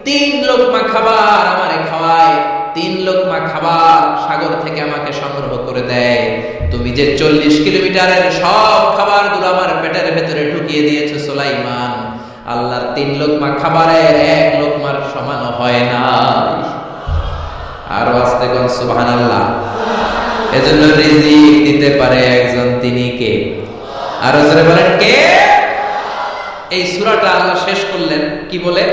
3 লোকমা খাবার আমারে খাওয়ায়, 3 লোকমা খাবার সাগর থেকে আমাকে সংগ্রহ করে দেয়। তুমি যে 40 কিলোমিটারের সব খাবারগুলো আমার পেটের ভেতরে ঢুকিয়ে দিয়েছো সুলাইমান, আল্লাহর 3 লোকমা খাবারের 1 লোকমার সমান হয় না। আর আস্তে কোন সুবহানাল্লাহ। এজন্য রিজিক দিতে পারে একজন, তিনি কে? আর জোরে বলেন কে? এই সূরাটা আল্লাহ শেষ করলেন কি বলে?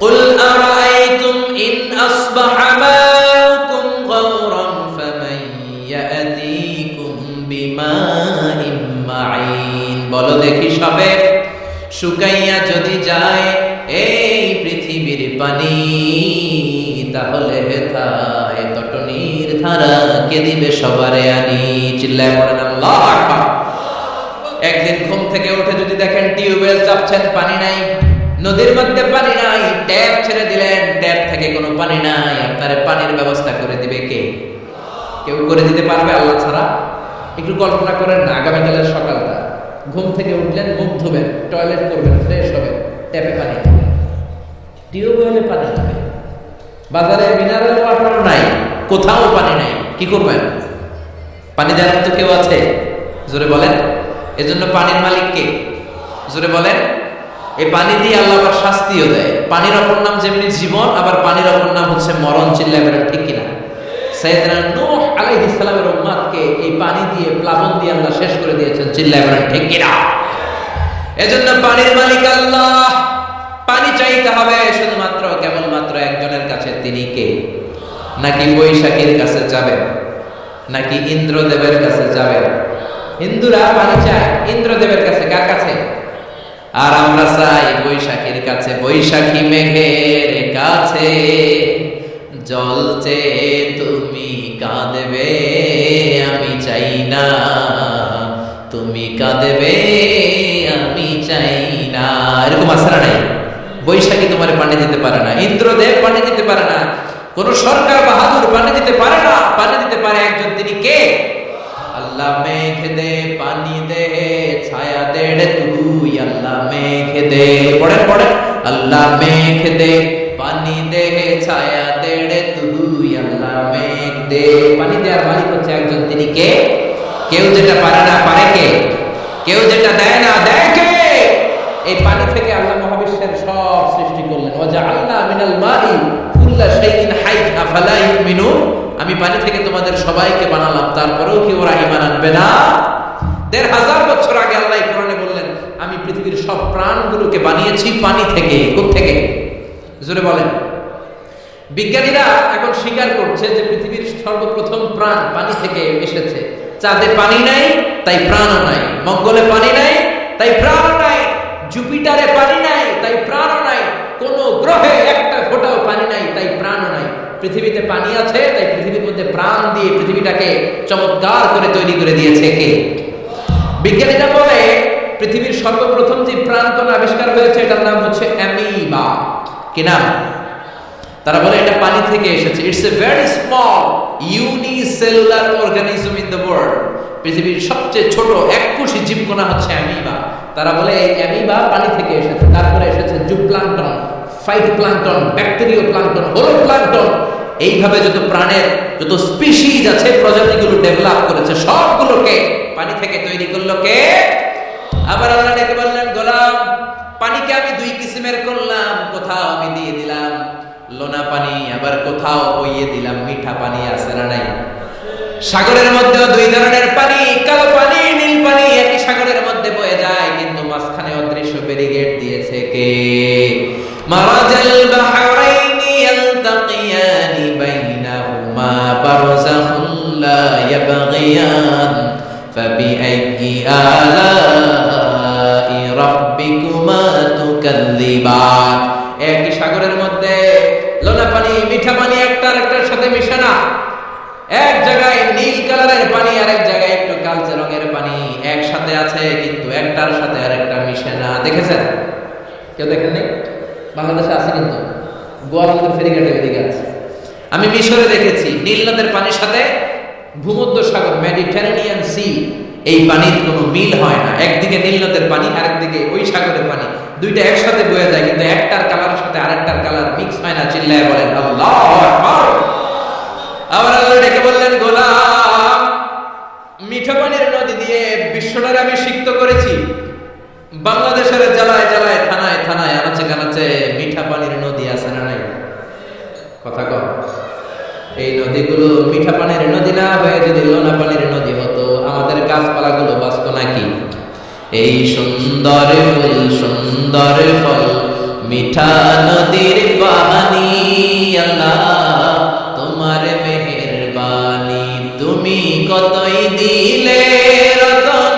কুল আরাআইতুম ইন আসবাহা মাউকুম গাওরান ফামান ইয়াতিকুম বিমাইন মাইন। বলো দেখি সবে, শুকাইয়া যদি যায় এই পৃথিবীর পানি, তাহলে হেথায় তটনির ধারা কে দিবে সবারে আনি। চিল্লায় পড়েন আল্লাহু আকবার। একদিন ঘুম থেকে উঠে যদি দেখেন টিউবওয়েল চাপছেন, পানি নাই, নদীর মধ্যে পানি নাই, ট্যাপ ছেড়ে দিলেন, ট্যাপ থেকে কোনো পানি নাই, আপনারে পানির ব্যবস্থা করে দিবে কে? কেউ করে দিতে পারবে আল্লাহ ছাড়া? একটু কল্পনা করেন না, আগামীকালের সকালটা ঘুম থেকে উঠলেন, মুখ ধুবেন, টয়লেট করবেন, ফ্রেশ হবেন, ট্যাপে পানি, টিউবওয়েলে পানি নাই, বাজারে মিনারেল ওয়াটার নাই, কোথাও পানি নাই, কি করবেন? পানি দেওয়ার মতো কেউ আছে? জোরে বলেন। এজন্য পানির মালিক কে? জোরে বলেন। এই পানি দিয়ে আল্লাহ আবার শাস্তিও দেয়। পানির অপর নাম যেমনি জীবন, আবার পানির অপর নাম হচ্ছে মরণ। চিল্লায় বলেন ঠিক কিনা? সাইয়েদনা নূহ আলাইহিস সালামের উম্মতকে এই পানি দিয়ে, প্লাবন দিয়ে আল্লাহ শেষ করে দিয়েছেন। চিল্লায় বলেন ঠিক কিনা? এজন্য পানির মালিক আল্লাহ। পানি চাইতে হবে শুধুমাত্র কেবলমাত্র একজনের কাছে, তিনি কে? নাকি বৈশাখীর কাছে যাবেন? নাকি ইন্দ্রদেবের কাছে যাবেন? হিন্দুরা পানি চায় ইন্দ্রদেবের কাছে, কার কাছে? আর আমরা চাই বৈশাখীর কাছে। বৈশাখী মেঘের কাছে জল চেয়ে তুমি কাঁদবে, আমি চাই না তুমি কাঁদবে, আমি চাই না। এরকম আছে না নাই? বৈশাখী তোমার পানি দিতে পারে না, ইন্দ্রদেব পানি দিতে পারে না, কোন সরকার বাহাদুর পানি দিতে পারে না। পানি দিতে পারে একজন, তিনি কে? আল্লাহ মেঘ দে পানি দে, ছায়া দে তুই, আল্লাহ মেঘ দে। পড়েন পড়েন, আল্লাহ মেঘ দে পানি দে, ছায়া দে তুই, আল্লাহ মেঘ দে। পানি দেওয়ার মালিক হচ্ছে একজন, তিনি কে? কেউ যেটা পারে না পারে কে? কেউ যেটা দেয় না দেয় কে? এই পানি থেকে আল্লাহ মহাবিশ্বের সব সৃষ্টি করলেন। ওয়াজআলনা মিনাল মাই কুল্লা শাইইন হাই আফালা ইউমিনুন। আমি পানি থেকে তোমাদের সবাইকে বানালাম, তারপরেও কি ওরা ঈমান আনবে না? ১৫০০ বছর আগে আল্লাহ কোরআনে বললেন, আমি পৃথিবীর সব প্রাণগুলোকে বানিয়েছি পানি থেকে। কোথা থেকে? জোরে বলেন। বিজ্ঞানীরা এখন স্বীকার করছে যে পৃথিবীর সর্বপ্রথম প্রাণ পানি থেকে এসেছে। চাঁদে পানি নাই, তাই প্রাণও নাই। মঙ্গলে পানি নাই, তাই প্রাণও নাই। জুপিটারে পানি নাই, তাই প্রাণও নাই। কোন গ্রহে একটা ফোঁটাও পানি নাই, তাই প্রাণও নাই। পৃথিবীতে পানি আছে, তাই পৃথিবীর মধ্যে প্রাণ দিয়ে পৃথিবীটাকে চমৎকার করে তৈরি করে দিয়েছে কে? বিজ্ঞানীরা বলে পৃথিবীর সর্বপ্রথম যে প্রাণকণা আবিষ্কার হয়েছে এটার নাম হচ্ছে অ্যামিবা। কি নাম? তারা বলে এটা পানি থেকে এসেছে। It's a very small unicellular organism in the world. পৃথিবীর সবচেয়ে ছোট এককোষী জীবকণা হচ্ছে অ্যামিবা। তারা বলে এই অ্যামিবা পানি থেকে এসেছে। তারপরে এসেছে জুপ্লাঙ্কটন, ফাইটোপ্লাঙ্কটন, ব্যাকটেরিও প্লাঙ্কটন, হলোপ্লাঙ্কটন। এইভাবে যত প্রাণের যত স্পিসিজ আছে, প্রজাতিগুলো ডেভেলপ করেছে, সবগুলোকে পানি থেকে তৈরি করলো কে? আবার আল্লাহ ডেকে বললেন, গোলাম পানিকে আমি দুই কিসিমের করলাম। কোথাও আমি দিয়ে দিলাম লোনা পানি, আবার কোথাও বইয়ে দিলাম মিঠা পানি। আছে না নাই? সাগরের মধ্যেও দুই ধরনের পানি, কালো পানি, নীল পানি একই সাগরের মধ্যে বয়ে যায়, কিন্তু মাঝখানে অদৃশ্য ব্যারিকেড দিয়েছে কে? মারাজাল বাহরাইনি ইয়ালতাকিয়ানি বাইনাহুমা বারযাখুন লা ইয়াবগিয়ান ফাবিআইয়ি আলাই রাব্বিকুমা তুকাল্লিবান। একই সাগরের মধ্যে লোনা পানি, মিঠা পানি একটা আরেকটার সাথে মিশে না। এক জায়গায় নীল কালারের পানি, আরেক জায়গায় একটু কালচে রঙের পানি একসাথে আছে, কিন্তু একটার সাথে আরেকটা মিশে না। দেখেছেন? কেউ দেখেননি? বাংলাদেশে আছে, কিন্তু গোয়ালন্দের ফেরিঘাটে এদিকে আছে। আমি মিশরে দেখেছি নীল নদের পানির সাথে ভূমধ্য সাগর, মেডিটেরেনিয়ান সি, এই পানির কোনো মিল হয় না। একদিকে নীল নদের পানি, আরেকদিকে ওই সাগরের পানি, দুইটা একসাথে বয়ে যায়, কিন্তু একটার কালারের সাথে আরেকটার কালার মিক্স হয় না। চিল্লায় বলেন আল্লাহু আকবার। আবার আল্লাহ ডেকে বললেন, গোলাম মিঠা পানির নদী দিয়ে বিশ্বটারে আমি সিক্ত করেছি। বাংলাদেশের জেলায় জেলায়, থানায় থানায়, আনাচে কানাচে মিঠা পানির নদী আছে না নাই? কথা কম। এই নদীগুলো মিঠা পানির নদী না হয়ে যদি লোনা পানির নদী হতো, আমাদের গাছপালাগুলো বাঁচত নাকি? এই সুন্দর ফুল, সুন্দর ফল, মিঠা নদীর পানি, আল্লাহ তোমার মেহেরবানি। তুমি কতই দিলে রতন,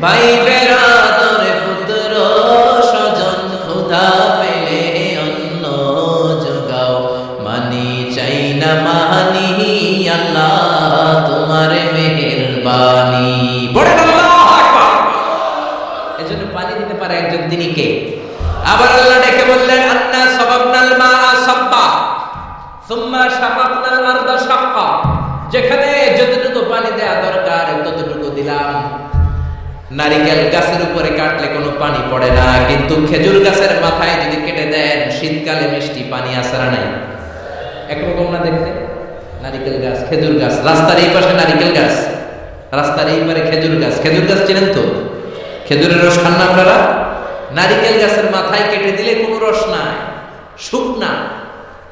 ভাই বেরাদর পুত্র স্বজন, ক্ষুধা পেলে অন্ন যোগাও, মানি চাই না মানি, আল্লাহ তোমার মেহেরবানি। বলেন আল্লাহু আকবার। এজন্য পানি দিতে পারে একজন, তিনি কে? আবার আল্লাহ ডেকে বললেন, আন্না সাবাবনাল মাআ সাব্বা সুম্মা শাকাকনাল আরদা শাক্কা। যেখানে যতটুকু পানি দেয়া দরকার ততটুকু দিলাম। নারিকেল গাছের উপরে কাটলে কোনো পানি পড়ে না, কিন্তু খেজুর গাছের মাথায় যদি কেটে দেন শীতকালে মিষ্টি পানি আসে না নাই? একরকম না দেখতে? নারিকেল গাছ, খেজুর গাছ, রাস্তার এই পাশে নারিকেল গাছ, রাস্তার এই পারে খেজুর গাছ। খেজুর গাছ চেনেন তো? খেজুরের রস খান না আপনারা? নারিকেল গাছের মাথায় কেটে দিলে কোনো রস নাই, শুকনা।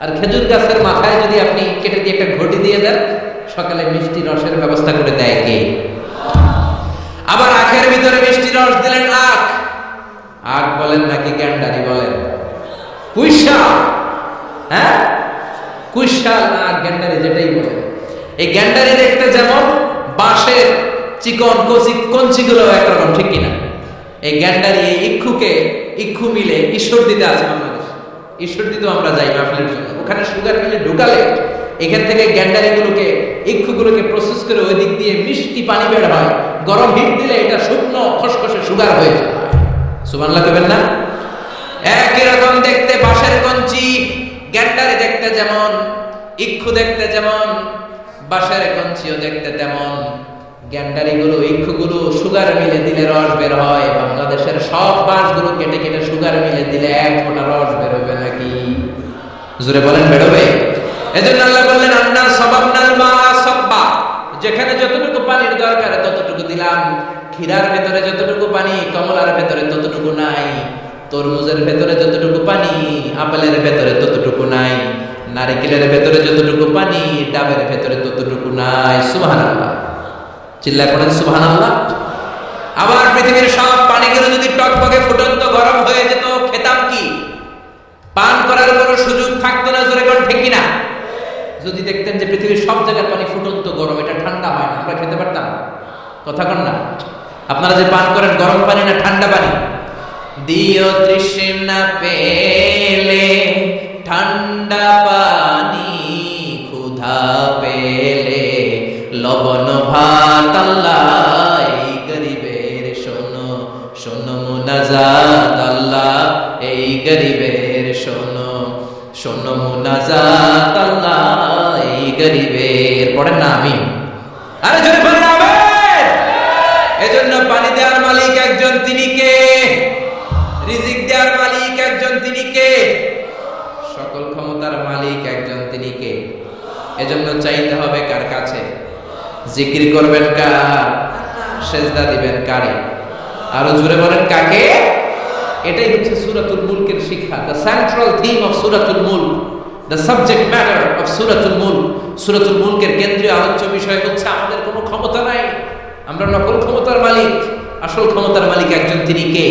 আর খেজুর গাছের মাথায় যদি আপনি কেটে দিয়ে একটা ঘটি দিয়ে দেন, সকালে মিষ্টি রসের ব্যবস্থা করে দেয় কে? আবার আখের ভিতরে মিষ্টি রস দিলেন আখ। আখ বলেন নাকি গ্যান্ডারি বলেন? কুইশা, হ্যাঁ কুইশা আর গ্যান্ডারি যেটাই বলেন। এই গ্যান্ডারি দেখতে যেমন বাঁশের চিকন কচি কঞ্চিগুলো একরকম, ঠিক কিনা? এই গ্যান্ডারি, এই ইক্ষু মিলে ঈশ্বর দিতে আছে বাংলাদেশ। ঈশ্বর দিতেও আমরা যাই মাহফিলের জন্য। ওখানে সুগার মিলে ঢুকালে এখান থেকে গ্যান্ডারিগুলোকে, ইক্ষুগুলোকে প্রসেস করে ওই দিক দিয়ে মিষ্টি পানি বের হয়। গরম হিট দিলে এটা শুকনো খসখসে সুগার হয়ে যায়। সুবহানাল্লাহ কইবেন না? একই রকম দেখতে বাঁশের কঞ্চি। গ্যান্ডারি দেখতে যেমন, ইক্ষু দেখতে যেমন, বাঁশের কঞ্চিও দেখতে তেমন। গ্যান্ডারিগুলো, ইক্ষুগুলো সুগার মিলে দিলে রস বের হয়। বাংলাদেশের সব বাঁশগুলো কেটে কেটে সুগার মিলে দিলে এক ফোঁটা রস বের হবে নাকি? জোরে বলেন, বেরোবে? এজন্য আল্লাহ বললেন, আন্না সাবাবনাল মাআ সাব্বা। যেখানে যতটুকু পানির দরকার ততটুকু দিলাম। ক্ষীরার ভেতরে যতটুকু পানি, কমলার ভেতরে ততটুকু নাই। তরমুজের ভেতরে যতটুকু পানি, আপেলের ভেতরে ততটুকু নাই। নারিকেলের ভেতরে যতটুকু পানি, ডাবের ভেতরে ততটুকু নাই। সুবহানাল্লাহ। চিল্লায় পড়েন সুবহানাল্লাহ। আবার পৃথিবীর সব পানিগুলো যদি টকবকে ফুটন্ত গরম হয়ে যেত, খেতাম কি? পান করার কোনো সুযোগ থাকতো না। জোরে কোন ঠিক কিনা? যদি দেখতেন যে পৃথিবীর সব জায়গার পানি ফুটন্ত গরম, এটা ঠান্ডা হয় না, আমরা খেতে পারতাম? কথা কন না? আপনারা যে পান করেন গরম পানি না ঠান্ডা পানি? দিও তৃষ্ণা পেলে ঠান্ডা পানি, ক্ষুধা পেলে লবণ ভাত, আল্লাহ গরিবের শোনো দিবে। পড়েন না আমিন, আরে জোরে বলেন আমিন। এজন্য পানি দেওয়ার মালিক একজন, তিনি কে? রিজিক দেওয়ার মালিক একজন, তিনি কে? সকল ক্ষমতার মালিক একজন, তিনি কে? এজন্য চাইতে হবে কার কাছে? জিকির করবেন কার? সেজদা দিবেন কারে? আরো জোরে বলেন কাকে? এটাই হচ্ছে সূরাতুল মুলকের শিক্ষা। দ্য সেন্ট্রাল থিম অফ সূরাতুল মুলক, দ্য সাবজেক্ট ম্যাটার অফ সূরাতুল মুলক। সূরাতুল মুলকের কেন্দ্রীয় আলোচ্য বিষয় হচ্ছে আমাদের কোনো ক্ষমতা নাই, আমরা নকল ক্ষমতার মালিক, আসল ক্ষমতার মালিক একজন, তিনি কে?